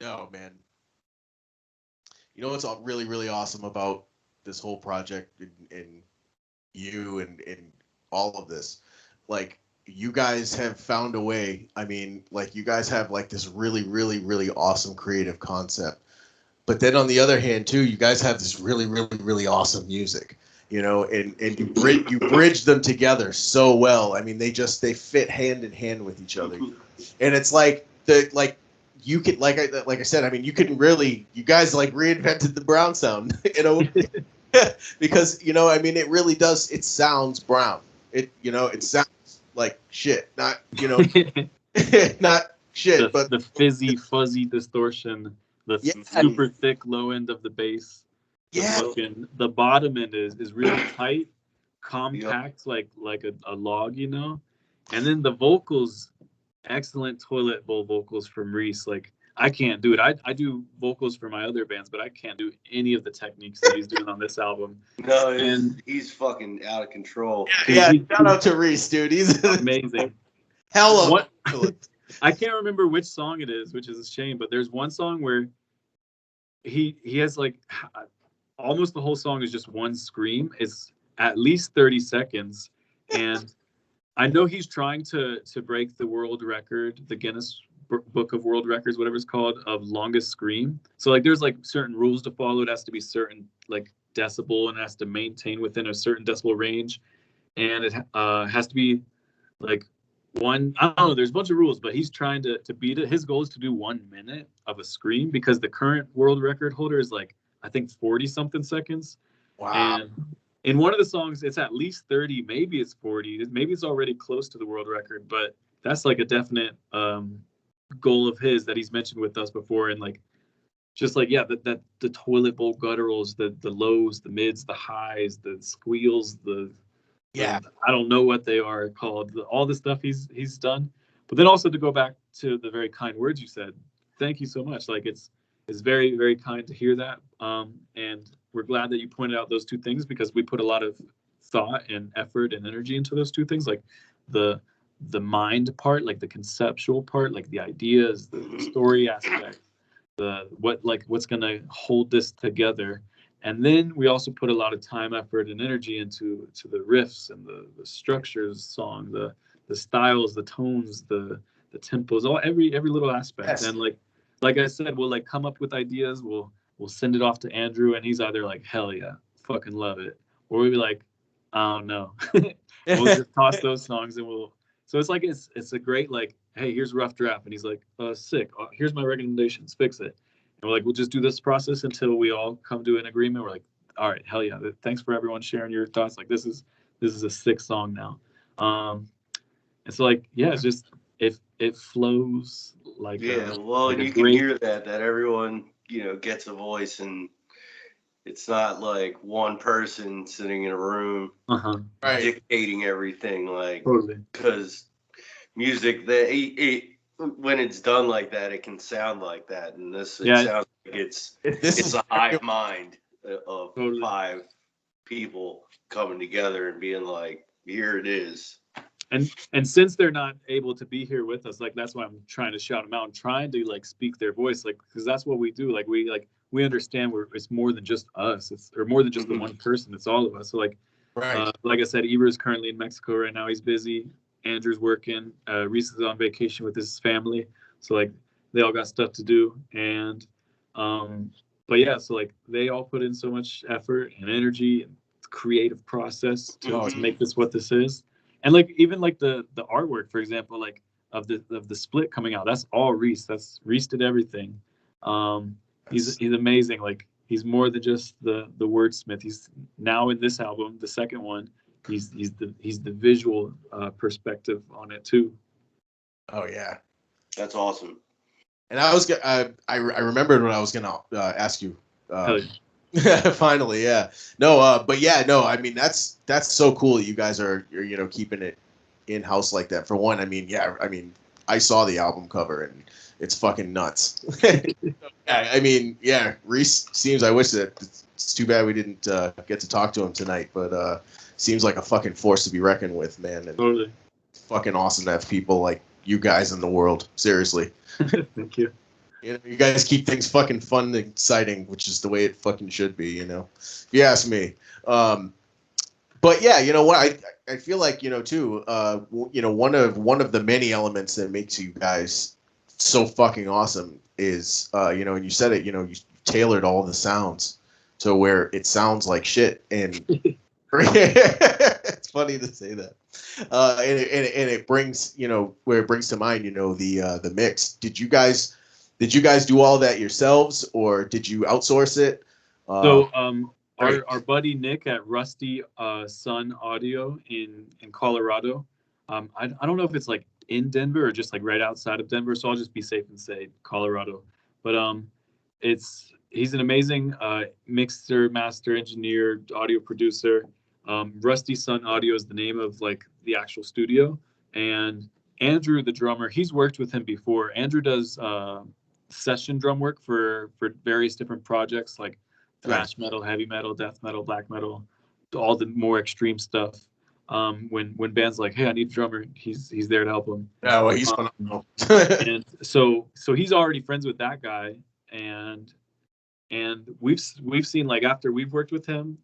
Speaker 1: No, man. You know what's really, really awesome about this whole project and you and all of this? Like, you guys have found a way. I mean, like, you guys have like this really, really, really awesome creative concept. But then on the other hand, too, you guys have this really, really, really awesome music. You know, and you bridge them together so well. I mean, they fit hand in hand with each other. And it's like you could like I said, I mean, you guys like reinvented the Brown sound, you know, because, you know, I mean, it really does. It sounds brown. It sounds like shit, not, you know, not shit, but
Speaker 2: the fizzy, fuzzy distortion the
Speaker 1: Yeah.
Speaker 2: super thick low end of the bass.
Speaker 1: Yeah.
Speaker 2: The bottom end is really tight, compact, like a log, you know. And then the vocals, excellent toilet bowl vocals from Reese. Like I can't do it. I do vocals for my other bands, but I can't do any of the techniques that he's doing on this album.
Speaker 3: No,
Speaker 2: And
Speaker 3: he's fucking out of control.
Speaker 1: Yeah, shout out to Reese, dude. He's
Speaker 2: amazing.
Speaker 1: hella.
Speaker 2: What? I can't remember which song it is, which is a shame, but there's one song where he has like almost the whole song is just one scream. It's at least 30 seconds. And I know he's trying to break the world record, the Guinness Book of World Records, whatever it's called, of longest scream. So like there's like certain rules to follow. It has to be certain like decibel and it has to maintain within a certain decibel range. And it has to be like one, I don't know, there's a bunch of rules, but he's trying to beat it. His goal is to do 1 minute of a scream because the current world record holder is like, I think 40 something seconds.
Speaker 1: Wow.
Speaker 2: And in one of the songs, it's at least 30, maybe it's 40, maybe it's already close to the world record, but that's like a definite goal of his that he's mentioned with us before. And like, just like, yeah, that the toilet bowl gutturals, the lows, the mids, the highs, the squeals, I don't know what they are called, all the stuff he's done. But then also to go back to the very kind words you said, thank you so much. Like it's very, very kind to hear that. And we're glad that you pointed out those two things because we put a lot of thought and effort and energy into those two things, like the mind part, like the conceptual part, like the ideas, the story aspect, what's gonna hold this together. And then we also put a lot of time, effort, and energy into the riffs and the structures, song, the styles, the tones, the tempos, every little aspect. Yes. And like I said, we'll like come up with ideas. We'll send it off to Andrew, and he's either like, hell yeah, fucking love it, or we'll be like, I don't know. We'll just toss those songs, and So it's like it's a great like, hey, here's a rough draft, and he's like, sick. Here's my recommendations, fix it. And we're like, we'll just do this process until we all come to an agreement. We're like, all right, hell yeah, thanks for everyone sharing your thoughts. Like this is a sick song now. And so like, yeah, it's just it flows like
Speaker 3: well,
Speaker 2: like
Speaker 3: and you can hear that everyone gets a voice, and it's not like one person sitting in a room dictating everything, like
Speaker 2: totally.
Speaker 3: Because music when it's done like that, it can sound like that, and it sounds like it's a hive mind of
Speaker 2: totally.
Speaker 3: 5 people coming together and being like, here it is.
Speaker 2: And since they're not able to be here with us, like that's why I'm trying to shout them out and trying to like speak their voice, like because that's what we do. Like we understand it's more than just us, or more than just the one person. It's all of us. So like like I said, Eber is currently in Mexico right now. He's busy. Andrew's working. Reese is on vacation with his family. So like they all got stuff to do. And but yeah, so like they all put in so much effort and energy and creative process to make this what this is. And like even like the artwork, for example, like of the split coming out, that's all Reese. Reese did everything. He's amazing. Like he's more than just the wordsmith. He's now in this album, the second one. He's the visual perspective on it too.
Speaker 1: Oh yeah,
Speaker 3: that's awesome.
Speaker 1: And I remembered what I was gonna ask you. Finally, yeah. No, but yeah, no. I mean, that's so cool that you guys are keeping it in house like that. For one, I mean, yeah. I mean, I saw the album cover and it's fucking nuts. I mean, yeah. Reese seems. I wish that it's too bad we didn't get to talk to him tonight, but seems like a fucking force to be reckoned with, man. And
Speaker 2: totally.
Speaker 1: Fucking awesome to have people like you guys in the world. Seriously.
Speaker 2: Thank you.
Speaker 1: You guys keep things fucking fun and exciting, which is the way it fucking should be, if you ask me. But yeah, you know what? I feel like, too, one of the many elements that makes you guys so fucking awesome is, and you said it, you tailored all the sounds to where it sounds like shit. And it's funny to say that. And it brings, where it brings to mind, the mix. Did you guys do all that yourselves, or did you outsource it?
Speaker 2: So our buddy Nick at Rusty Sun Audio in Colorado. I don't know if it's like in Denver or just like right outside of Denver. So I'll just be safe and say Colorado. But he's an amazing mixer, master, engineer, audio producer. Rusty Sun Audio is the name of like the actual studio. And Andrew, the drummer, he's worked with him before. Andrew does session drum work for various different projects like thrash metal, heavy metal, death metal, black metal, all the more extreme stuff. When bands like, hey, I need a drummer, he's there to help them.
Speaker 1: Yeah, well, he's phenomenal.
Speaker 2: And so he's already friends with that guy, and we've seen, like, after we've worked with him,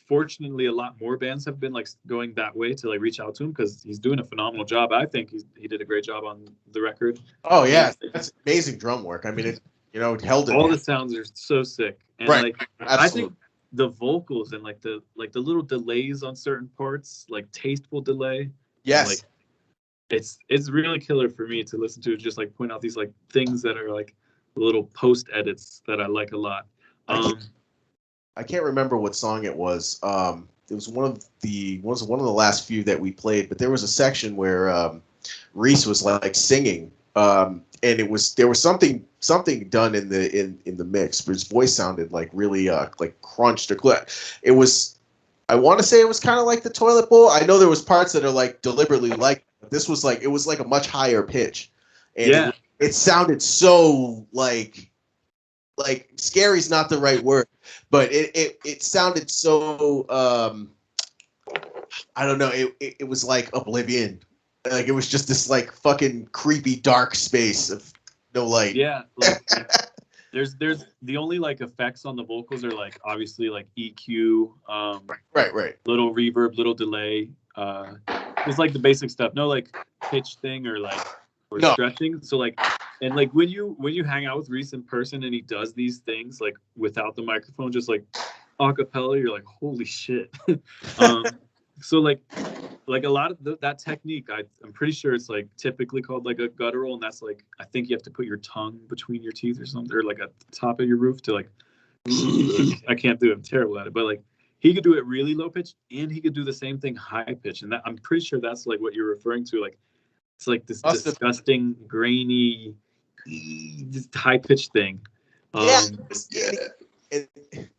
Speaker 2: fortunately a lot more bands have been like going that way to like reach out to him because he's doing a phenomenal job. I think he did a great job on the record.
Speaker 1: Oh yeah, that's amazing drum work. I mean, it held it.
Speaker 2: All the sounds are so sick, and like
Speaker 1: absolutely.
Speaker 2: I think the vocals and like the little delays on certain parts, like tasteful delay.
Speaker 1: Yes.
Speaker 2: Like it's really killer for me to listen to, just like point out these like things that are like little post edits that I like a lot.
Speaker 1: I can't remember what song it was. It was one of the last few that we played, but there was a section where Reese was like singing, and there was something done in the mix, but his voice sounded like really like crunched or it was. I want to say it was kind of like the Toilet Bowl. I know there was parts that are like deliberately like, but this was like, it was like a much higher pitch, and it sounded so like scary's not the right word, but it sounded so I don't know, it was like Oblivion, like it was just this like fucking creepy dark space of no light.
Speaker 2: Yeah, like, there's the only like effects on the vocals are like obviously like EQ,
Speaker 1: right,
Speaker 2: little reverb, little delay, it's like the basic stuff, no like pitch thing or like stretching. So like, and like when you hang out with Reese in person and he does these things like without the microphone, just like a cappella, you're like, holy shit. So like a lot of that technique, I'm pretty sure it's like typically called like a guttural, and that's like, I think you have to put your tongue between your teeth or something, or like at the top of your roof to like I can't do it, I'm terrible at it, but like he could do it really low pitch and he could do the same thing high pitch, and that I'm pretty sure that's like what you're referring to, like it's like this disgusting, grainy, just high pitched thing.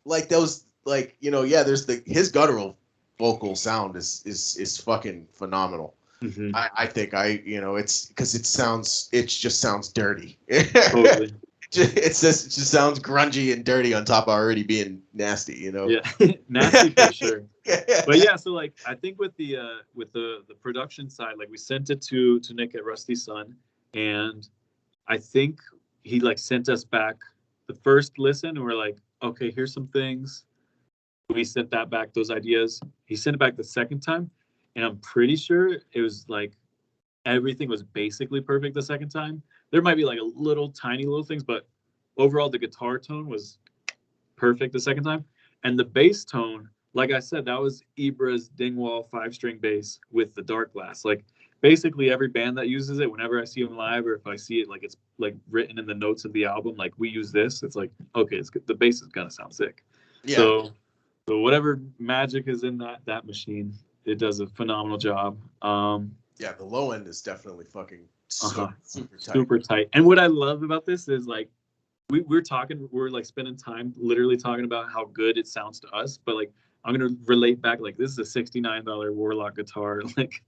Speaker 1: Like those, like, there's his guttural vocal sound is fucking phenomenal.
Speaker 2: Mm-hmm.
Speaker 1: I think it's because it just sounds dirty.
Speaker 2: Totally.
Speaker 1: It just sounds grungy and dirty on top of already being nasty,
Speaker 2: Yeah, nasty for sure. But yeah, so like I think with the production side, like we sent it to Nick at Rusty Sun, and I think he like sent us back the first listen, and we're like, okay, here's some things. We sent that back, those ideas. He sent it back the second time, and I'm pretty sure it was like everything was basically perfect the second time. There might be like a tiny little things, but overall the guitar tone was perfect the second time. And the bass tone, like I said, that was Ibra's Dingwall 5-string bass with the dark glass. Like basically every band that uses it, whenever I see them live, or if I see it like it's like written in the notes of the album, like we use this, it's like, okay, the bass is gonna sound sick. Yeah. So whatever magic is in that machine, it does a phenomenal job.
Speaker 1: Yeah, the low end is definitely fucking
Speaker 2: super tight. And what I love about this is like we're like spending time literally talking about how good it sounds to us, but like I'm gonna relate back, like this is a $69 Warlock guitar, like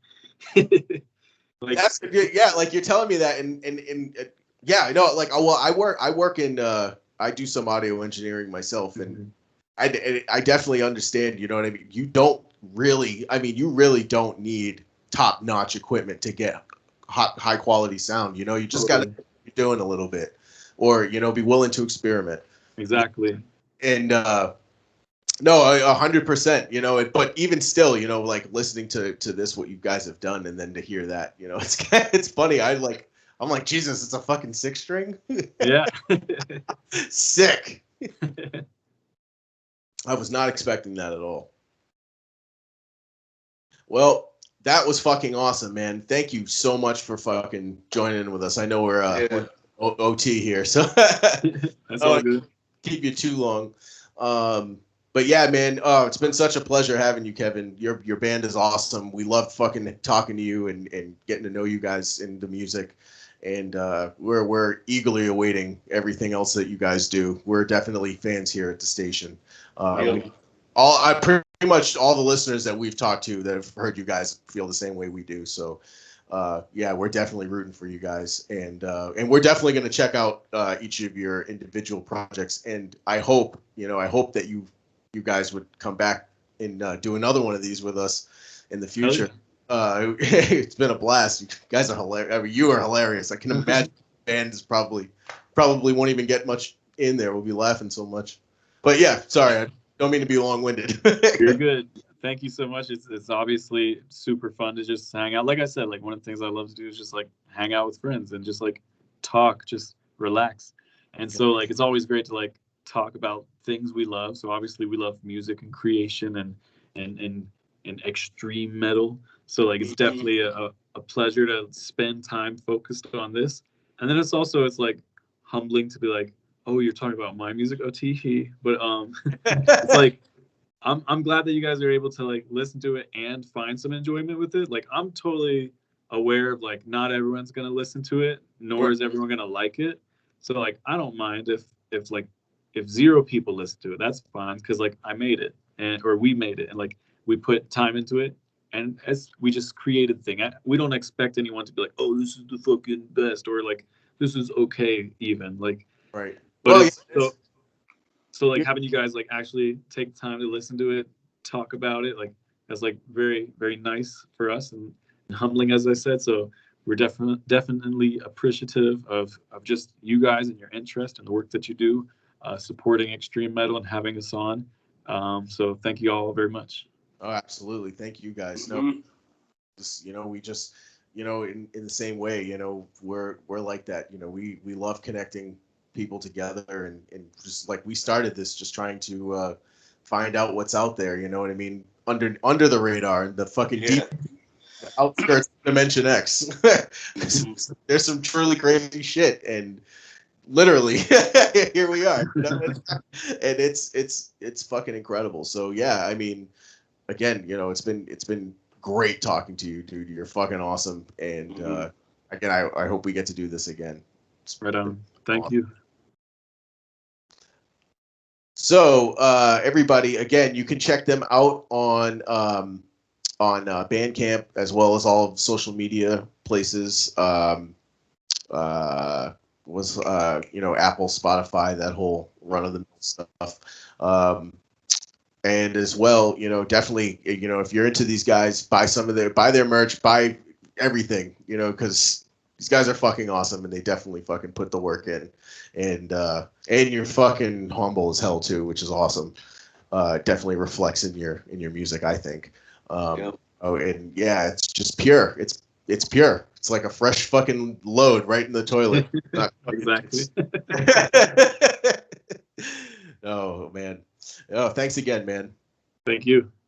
Speaker 1: like that's yeah, like you're telling me that, and yeah, I know, like, well, I work in I do some audio engineering myself, and I definitely understand, you know what I mean? You really don't need top-notch equipment to get high quality sound. You just got to be doing a little bit, or be willing to experiment.
Speaker 2: Exactly.
Speaker 1: And no, 100%. But even still, like listening to this, what you guys have done, and then to hear that, it's funny. I'm like, Jesus, it's a fucking 6-string.
Speaker 2: Yeah.
Speaker 1: Sick. I was not expecting that at all. Well, that was fucking awesome, man. Thank you so much for fucking joining in with us. I know we're OT here, so
Speaker 2: that's all good.
Speaker 1: Keep you too long. But yeah, man, it's been such a pleasure having you, Kevin. Your band is awesome. We love fucking talking to you and getting to know you guys in the music. and we're eagerly awaiting everything else that you guys do. We're definitely fans here at the station. Pretty much all the listeners that we've talked to that have heard you guys feel the same way we do. So, yeah, we're definitely rooting for you guys, and we're definitely going to check out each of your individual projects. And I hope that you guys would come back and do another one of these with us in the future. It's been a blast. You guys are hilarious. I mean, you are hilarious. I can imagine the band is probably won't even get much in there. We'll be laughing so much. But yeah, sorry, I don't mean to be long-winded.
Speaker 2: You're good. Thank you so much. It's obviously super fun to just hang out. Like I said, like one of the things I love to do is just like hang out with friends and just like talk, just relax. And so like it's always great to like talk about things we love. So obviously we love music and creation and extreme metal. So like it's definitely a pleasure to spend time focused on this. And then it's like humbling to be like, oh, you're talking about my music, oh tee. But it's like I'm glad that you guys are able to like listen to it and find some enjoyment with it. Like I'm totally aware of like not everyone's gonna listen to it, nor is everyone gonna like it. So like I don't mind if 0 people listen to it, that's fine, because like I made it or we made it and like we put time into it. And as we just created the thing, we don't expect anyone to be like, oh, this is the fucking best, or like this is okay, even like.
Speaker 1: Right.
Speaker 2: But so like having you guys like actually take time to listen to it, talk about it, like that's like very, very nice for us and humbling, as I said. So we're definitely appreciative of just you guys and your interest and the work that you do, supporting extreme metal and having us on. So thank you all very much.
Speaker 1: Oh, absolutely. Thank you guys. No, we just, in the same way, we're like that. We love connecting people together and just like we started this just trying to find out what's out there. You know what I mean? Under the radar, the fucking deep outskirts of Dimension X. There's some truly crazy shit, and literally here we are. And it's fucking incredible. So yeah, I mean, again, it's been great talking to you, dude. You're fucking awesome. And again, I hope we get to do this again.
Speaker 2: Right on. Thank you.
Speaker 1: So everybody, again, you can check them out on Bandcamp as well as all of social media places. Apple, Spotify, that whole run of the mill stuff. And as well, definitely, if you're into these guys, buy their merch, buy everything, because these guys are fucking awesome and they definitely fucking put the work in, and you're fucking humble as hell too, which is awesome. Definitely reflects in your music, I think. Oh, and yeah, it's just pure. It's pure. It's like a fresh fucking load right in the toilet.
Speaker 2: Exactly.
Speaker 1: Oh man. Oh, thanks again, man.
Speaker 2: Thank you.